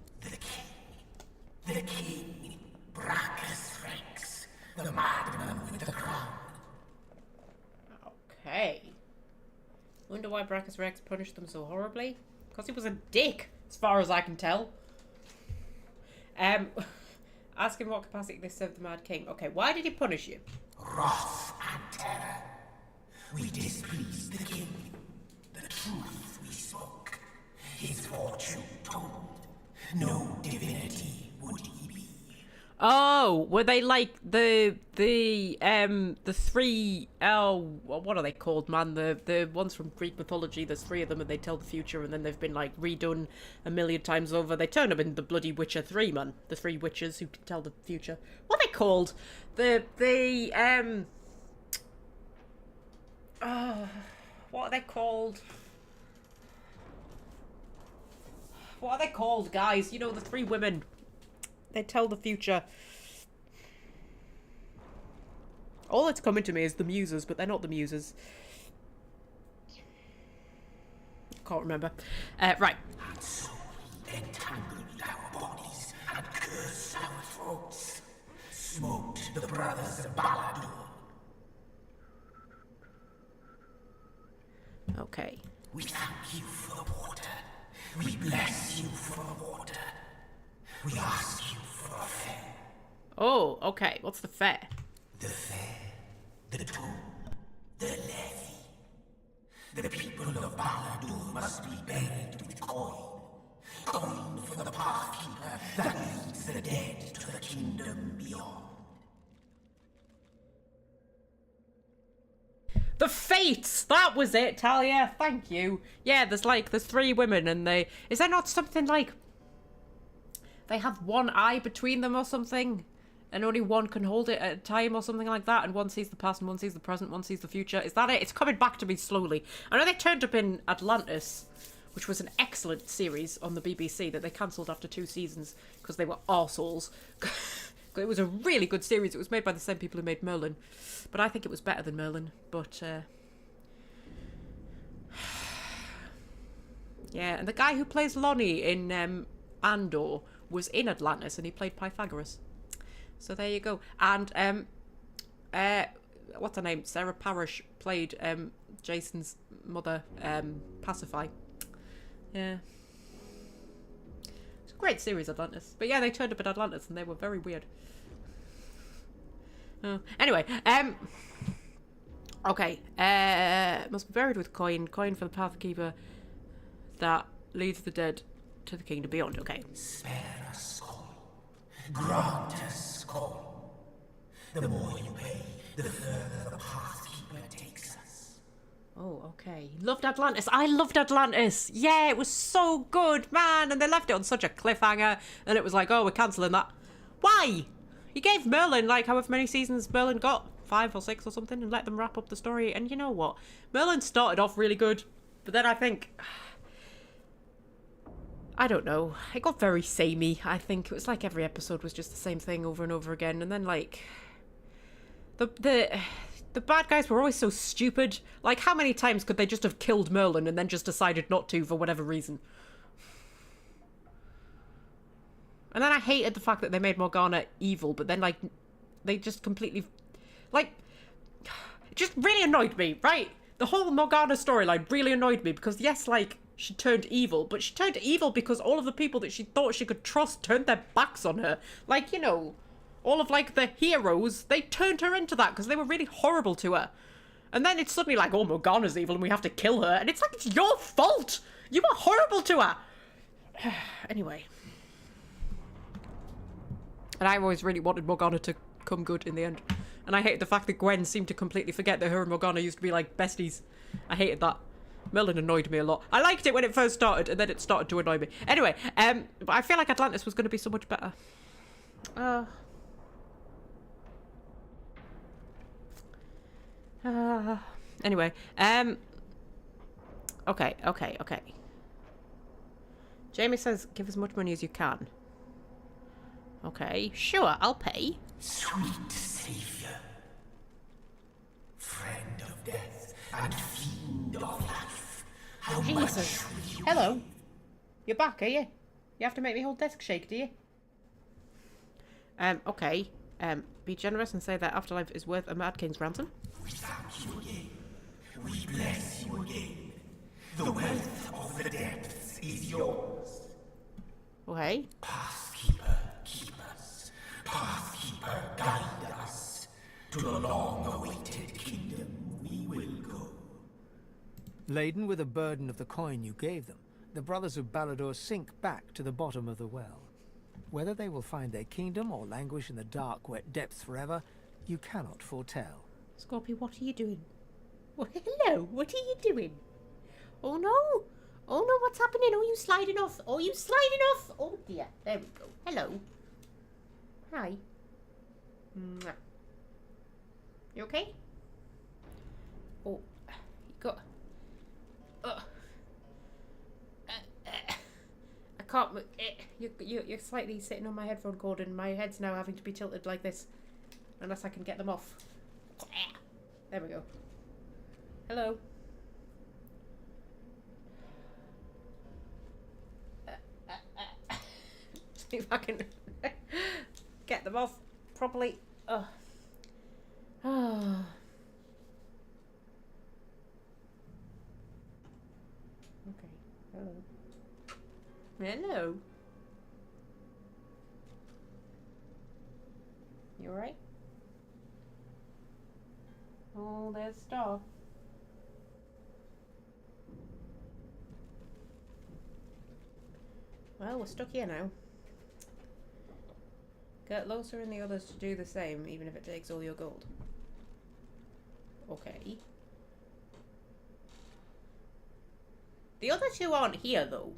Speaker 14: The king, Brachus Rex, the madman with the crown.
Speaker 1: Okay. Wonder why Brachus Rex punished them so horribly. Because he was a dick, as far as I can tell. Ask him what capacity they served the Mad King. Okay, why did he punish you?
Speaker 14: Wrath and terror. We displeased the king. The truth we spoke. His fortune told. No divinity would he be.
Speaker 1: Oh, were they like the three, what are they called, man? The ones from Greek mythology. There's three of them, and they tell the future, and then they've been like redone a million times over. They turn them in the bloody Witcher 3, man. The three witches who can tell the future. What are they called? What are they called? What are they called, guys? You know, the three women. They tell the future. All that's coming to me is the muses, but they're not the muses. Can't remember. Right.
Speaker 14: And so he entangled our bodies and cursed our throats. Smoked the brothers of Baladur.
Speaker 1: Okay.
Speaker 14: We thank you for the water. We bless you for the water. We ask you for a fare.
Speaker 1: Oh, okay. What's the fare?
Speaker 14: The fare, the toll, the levy. The people of Baladur must be buried with coin. Coin for the pathkeeper that leads the dead to the kingdom beyond.
Speaker 1: The Fates! That was it, Talia. Thank you. Yeah, there's three women, and is there not something like they have one eye between them or something? And only one can hold it at a time or something like that, and one sees the past and one sees the present, one sees the future. Is that it? It's coming back to me slowly. I know they turned up in Atlantis, which was an excellent series on the BBC that they cancelled after 2 seasons because they were arseholes. It was a really good series. It was made by the same people who made Merlin. But I think it was better than Merlin. But, yeah, and the guy who plays Lonnie in Andor was in Atlantis, and he played Pythagoras. So there you go. And, what's her name? Sarah Parish played Jason's mother, Pacify. Yeah. It's a great series, Atlantis. But yeah, they turned up in Atlantis, and they were very weird. Anyway, okay, must be buried with coin for the pathkeeper that leads the dead to the kingdom beyond. Okay.
Speaker 14: Spare us coin. Grant us coin. The more you pay, the further the pathkeeper takes us.
Speaker 1: Oh, okay. Loved Atlantis. I loved Atlantis. Yeah, it was so good, man. And they left it on such a cliffhanger, and it was like, oh, we're cancelling that. Why? You gave Merlin, like, however many seasons Merlin got, 5 or 6 or something, and let them wrap up the story. And you know what? Merlin started off really good, but then I think, I don't know, it got very samey. I think it was like every episode was just the same thing over and over again. And then, like, the bad guys were always so stupid. Like, how many times could they just have killed Merlin and then just decided not to for whatever reason? And then I hated the fact that they made Morgana evil, but then, like, they just completely, like, it just really annoyed me, right? The whole Morgana storyline really annoyed me because, yes, like, she turned evil, but she turned evil because all of the people that she thought she could trust turned their backs on her. Like, you know, all of, like, the heroes, they turned her into that because they were really horrible to her. And then it's suddenly like, oh, Morgana's evil and we have to kill her. And it's like, it's your fault! You were horrible to her! Anyway. And I always really wanted Morgana to come good in the end. And I hated the fact that Gwen seemed to completely forget that her and Morgana used to be like besties. I hated that. Merlin annoyed me a lot. I liked it when it first started, and then it started to annoy me. Anyway, but I feel like Atlantis was going to be so much better. Anyway, okay. Jamie says, give as much money as you can. Okay, sure, I'll pay.
Speaker 14: Sweet savior, friend of death and fiend of life, how
Speaker 1: Jesus.
Speaker 14: much will you
Speaker 1: Hello.
Speaker 14: give?
Speaker 1: You're back, are you? You have to make me whole desk shake, do you? Okay. Be generous and say that afterlife is worth a Mad King's ransom.
Speaker 14: We thank you again. We bless you again. The wealth of the depths is yours.
Speaker 1: Okay.
Speaker 14: Pathkeeper, keep us. Pathkeeper, guide us. To the long-awaited kingdom we will go.
Speaker 3: Laden with the burden of the coin you gave them, the brothers of Balador sink back to the bottom of the well. Whether they will find their kingdom or languish in the dark, wet depths forever, you cannot foretell.
Speaker 1: Scorpio, what are you doing? Well, hello, what are you doing? Oh no! Oh no, what's happening? Oh, you sliding off? Oh, you sliding off? Oh dear, there we go. Hello. Hi. Mwah. You okay? Oh, you got... I can't move. You're slightly sitting on my headphone cord and my head's now having to be tilted like this. Unless I can get them off. There we go. Hello. See if I can get them off properly. Oh. Oh. Okay. Hello. Hello. You alright? Oh, there's Star. Well, we're stuck here now. Get Losa and the others to do the same, even if it takes all your gold. Okay. The other two aren't here, though.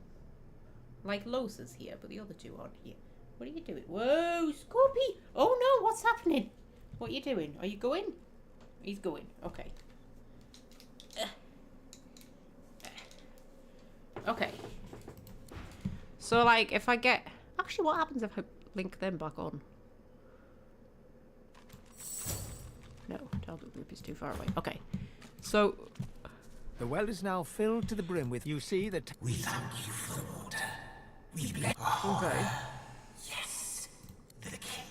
Speaker 1: Like, Losa's here, but the other two aren't here. What are you doing? Whoa, Scorpy! Oh no, what's happening? What are you doing? Are you going? He's going. Okay. Okay. So, like, if I get... Actually, what happens if I link them back on? No, Talbot Group is too far away. Okay. So...
Speaker 3: The well is now filled to the brim with... You see that...
Speaker 14: We thank you for the water. We bless...
Speaker 1: Okay.
Speaker 14: Yes. The king.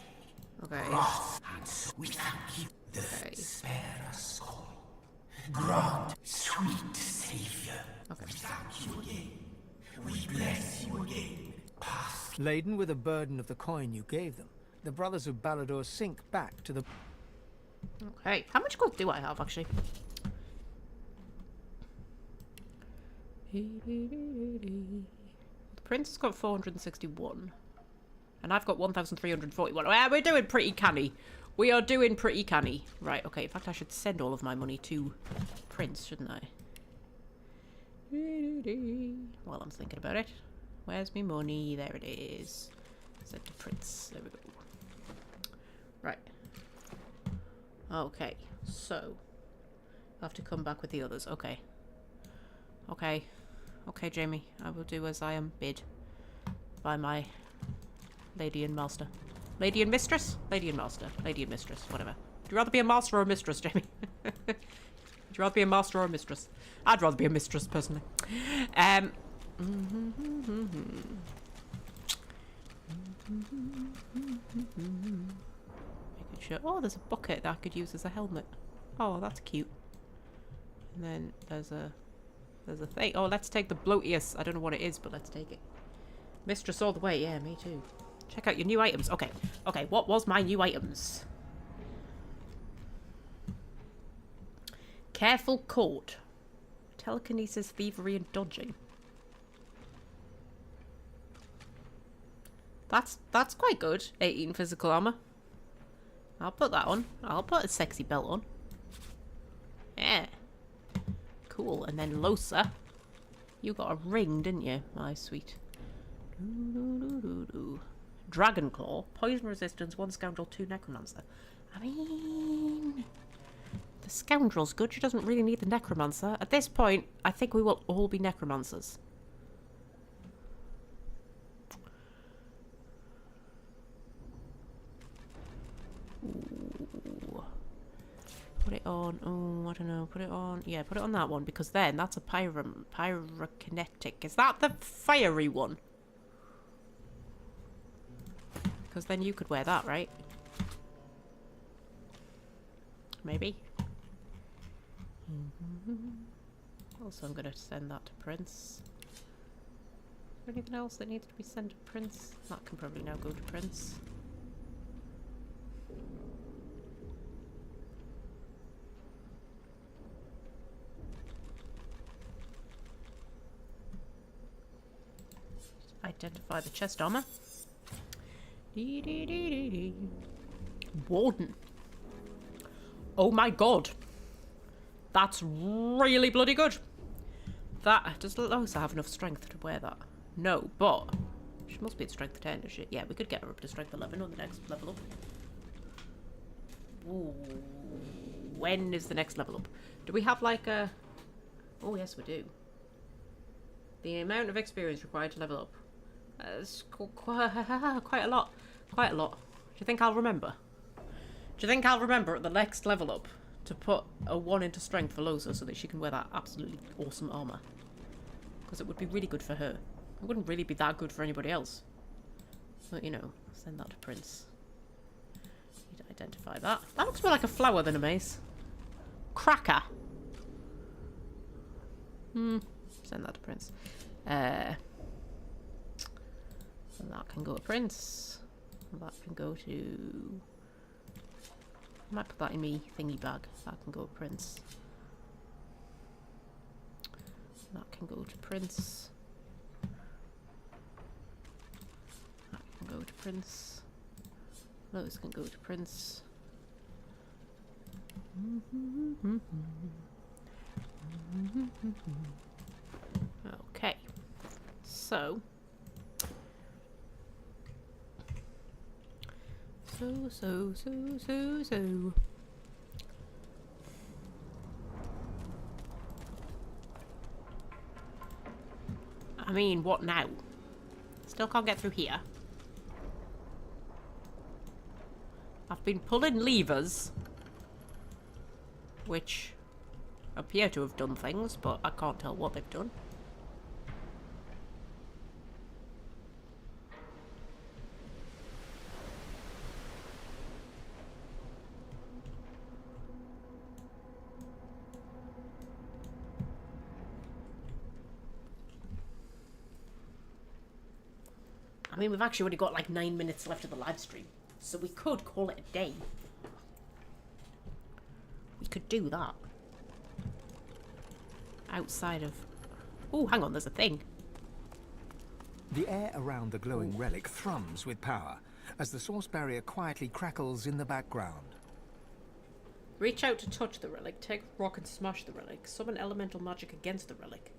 Speaker 1: Okay.
Speaker 14: Wrath and so we thank you. The spare us all. Grant, sweet savior.
Speaker 1: Okay.
Speaker 14: We thank you again. We bless you again. Path.
Speaker 3: Laden with the burden of the coin you gave them, the brothers of Balador sink back to the...
Speaker 1: Okay. How much gold do I have, actually? The prince has got 461. And I've got 1,341. Well, we're doing pretty canny. We are doing pretty canny. Right, okay. In fact, I should send all of my money to Prince, shouldn't I? While I'm thinking about it. Where's my money? There it is. Send to Prince. There we go. Right. Okay. So. I have to come back with the others. Okay. Okay. Okay, Jamie. I will do as I am bid by my lady and master. Lady and mistress? Lady and master. Lady and mistress. Whatever. Would you rather be a master or a mistress, Jamie? Would you rather be a master or a mistress? I'd rather be a mistress, personally. Making sure... Oh, there's a bucket that I could use as a helmet. Oh, that's cute. And then there's a thing. Oh, let's take the bloatius. I don't know what it is, but let's take it. Mistress all the way. Yeah, me too. Check out your new items. Okay. Okay, what was my new items? Careful court. Telekinesis, thievery, and dodging. That's quite good. 18 physical armor. I'll put that on. I'll put a sexy belt on. Yeah. Cool. And then Losa. You got a ring, didn't you? My sweet. Dragon Claw. Poison resistance, 1 scoundrel, 2 necromancer. I mean... The scoundrel's good. She doesn't really need the necromancer. At this point, I think we will all be necromancers. Ooh. Put it on. Oh, I don't know. Put it on. Yeah, put it on that one because then that's a pyrokinetic. Is that the fiery one? Because then you could wear that, right? Maybe. Also, I'm going to send that to Prince. Is there anything else that needs to be sent to Prince? That can probably now go to Prince. Identify the chest armor. Warden. Oh my god. That's really bloody good. That does Losa have enough strength to wear that? No, but she must be at strength 10, does she? Yeah, we could get her up to strength 11 on the next level up. Ooh. When is the next level up? Do we have like a... Oh yes, we do. The amount of experience required to level up. It's quite a lot. Quite a lot. Do you think I'll remember? Do you think I'll remember at the next level up to put a 1 into strength for Losa so that she can wear that absolutely awesome armor? Because it would be really good for her. It wouldn't really be that good for anybody else. But, you know, send that to Prince. Need to identify that. That looks more like a flower than a mace. Cracker. Send that to Prince. So that can go to Prince. That can go to... I might put that in me thingy bag. That can go to Prince. That can go to Prince. That can go to Prince. Those can go to Prince. Okay. So... So. I mean, what now? Still can't get through here. I've been pulling levers, which appear to have done things, but I can't tell what they've done. I mean, we've actually only got like 9 minutes left of the live stream, so we could call it a day. We could do that. Outside of... Oh, hang on, there's a thing.
Speaker 3: The air around the glowing relic thrums with power, as the source barrier quietly crackles in the background.
Speaker 1: Reach out to touch the relic, take a rock and smash the relic, summon elemental magic against the relic.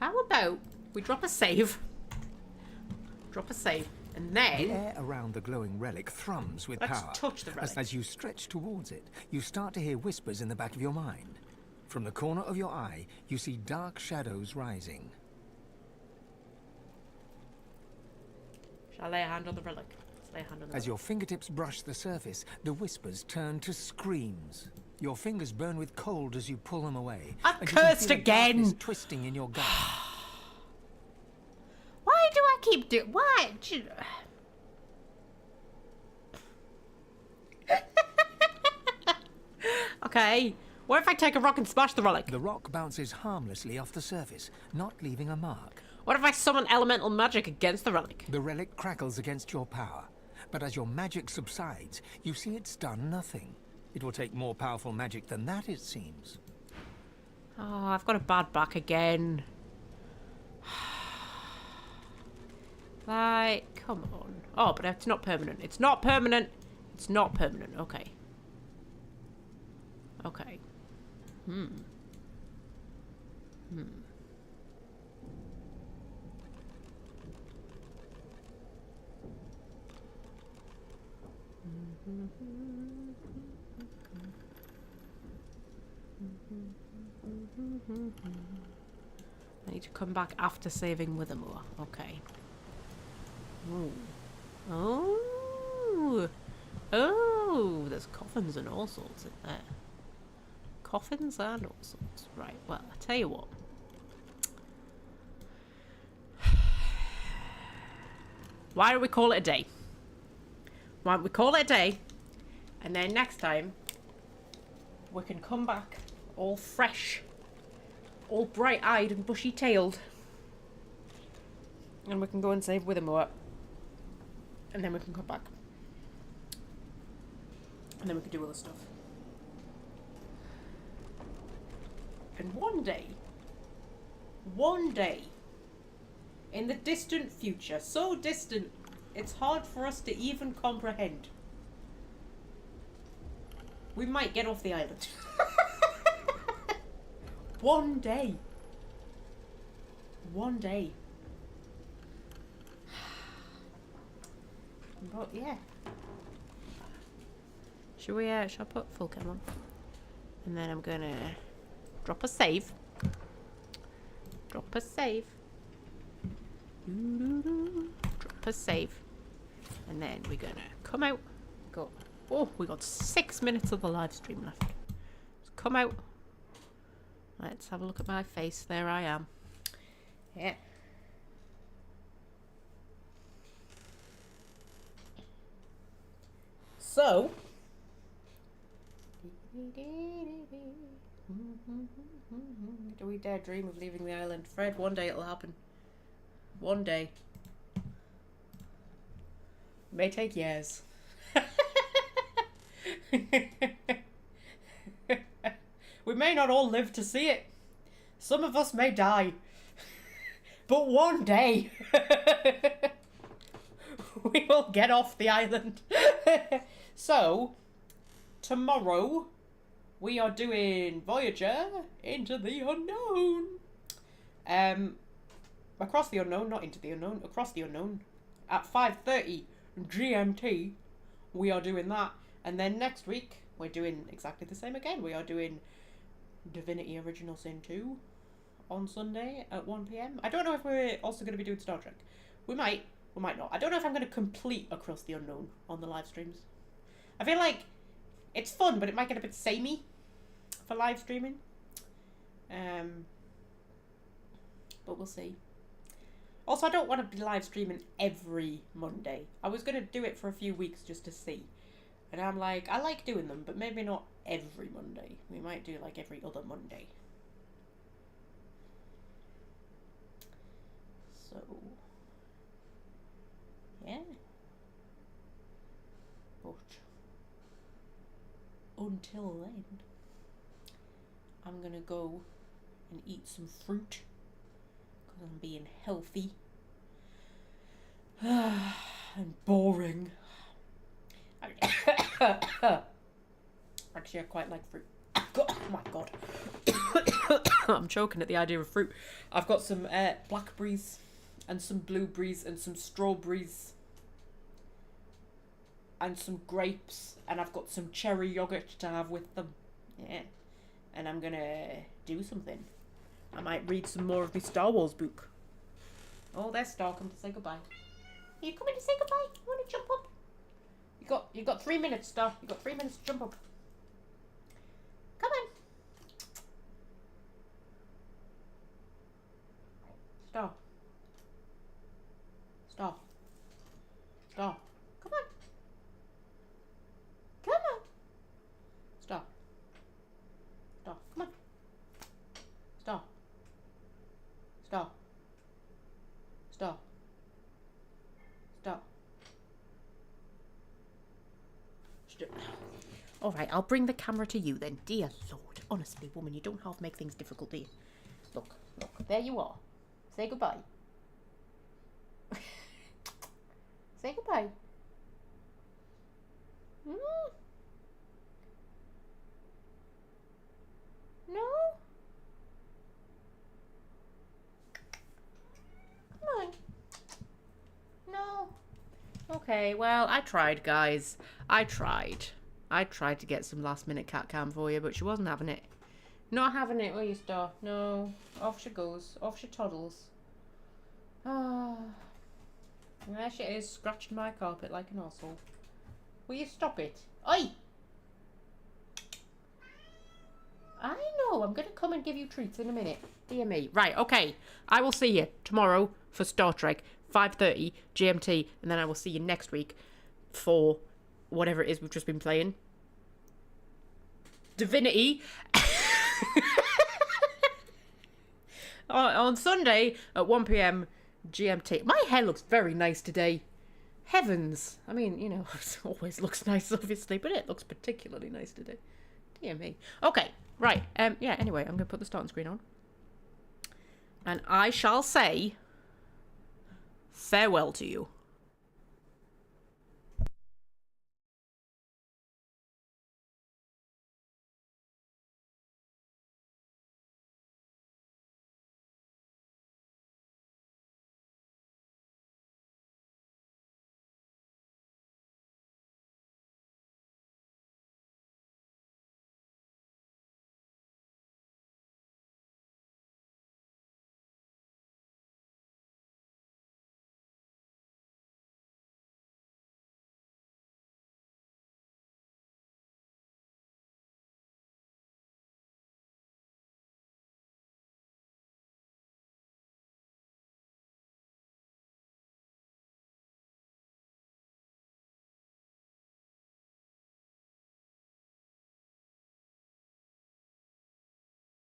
Speaker 1: How about we drop a save? Drop a save, and then...
Speaker 3: The air around the glowing relic thrums with power.
Speaker 1: Let's touch the relic.
Speaker 3: As you stretch towards it, you start to hear whispers in the back of your mind. From the corner of your eye, you see dark shadows rising.
Speaker 1: Shall I lay a hand on the relic? Let's lay a hand on the relic.
Speaker 3: As your fingertips brush the surface, the whispers turn to screams. Your fingers burn with cold as you pull them away.
Speaker 1: I'm cursed again!
Speaker 3: Twisting in your gut.
Speaker 1: Why do I keep doing... Why? Okay. What if I take a rock and smash the relic?
Speaker 3: The rock bounces harmlessly off the surface, not leaving a mark.
Speaker 1: What if I summon elemental magic against the relic?
Speaker 3: The relic crackles against your power, but as your magic subsides, you see it's done nothing. It will take more powerful magic than that, it seems.
Speaker 1: Oh, I've got a bad back again. Like, come on. Oh, but it's not permanent. It's not permanent. It's not permanent. Okay. Okay. I need to come back after saving Withermoor. Okay. Ooh. Oh. Oh, there's coffins and all sorts in there. Coffins and all sorts. Right, well, I tell you what. Why don't we call it a day? Why don't we call it a day? And then next time, we can come back all fresh, all bright-eyed and bushy-tailed. And we can go and save Withermoor. And then we can come back. And then we can do other stuff. And one day, in the distant future, so distant, it's hard for us to even comprehend, we might get off the island. One day. One day. But yeah. Shall I put full cam on? And then I'm gonna drop a save. Drop a save. Drop a save. And then we're gonna come out. Go. Oh, we got 6 minutes of the live stream left. Let's come out. Let's have a look at my face. There I am. Yeah. So. Do we dare dream of leaving the island? Fred, one day it'll happen. One day. May take years. We may not all live to see it. Some of us may die. But one day we will get off the island. So, tomorrow we are doing Voyager into the unknown. Across the unknown, not into the unknown, across the unknown. At 5:30 GMT, we are doing that. And then next week, we're doing exactly the same again. We are doing Divinity Original Sin 2 on Sunday at 1 PM. I don't know if we're also going to be doing Star Trek. We might not. I don't know if I'm going to complete Across the Unknown on the live streams. I feel like it's fun, but it might get a bit samey for live streaming. But we'll see. Also, I don't want to be live streaming every Monday. I was going to do it for a few weeks just to see. And I'm like, I like doing them, but maybe not every Monday. We might do like every other Monday. So, yeah. But until then, I'm gonna go and eat some fruit because I'm being healthy and boring. Actually, I quite like fruit. Oh my god. I'm choking at the idea of fruit. I've got some blackberries and some blueberries and some strawberries and some grapes, and I've got some cherry yogurt to have with them. Yeah. And I'm gonna do something. I might read some more of my Star Wars book. Oh, there's Star. Come to say goodbye. Are you coming to say goodbye? You want to jump up? You got 3 minutes, Star. You got 3 minutes to jump up. Come on. Star. Star. Star. Come on. Come on. Star. Star. Come on. Star. Star. Star. Star. Alright, I'll bring the camera to you then. Dear Lord. Honestly, woman, you don't half make things difficult, do you? Look. There you are. Say goodbye. Say goodbye. No? Come on. No. Okay, well, I tried, guys. I tried to get some last minute cat cam for you, but she wasn't having it. Not having it, will you, Star? No. Off she goes. Off she toddles. Ah. There she is, scratching my carpet like an arsehole. Will you stop it? Oi! I know, I'm going to come and give you treats in a minute. Dear me. Right, okay. I will see you tomorrow for Star Trek, 5:30 GMT, and then I will see you next week for whatever it is we've just been playing. Divinity on Sunday at 1 p.m. GMT. My hair looks very nice today. Heavens. I mean, you know, it always looks nice, obviously, but it looks particularly nice today. Dear me. Okay, right. Yeah, anyway, I'm going to put the starting screen on. And I shall say farewell to you.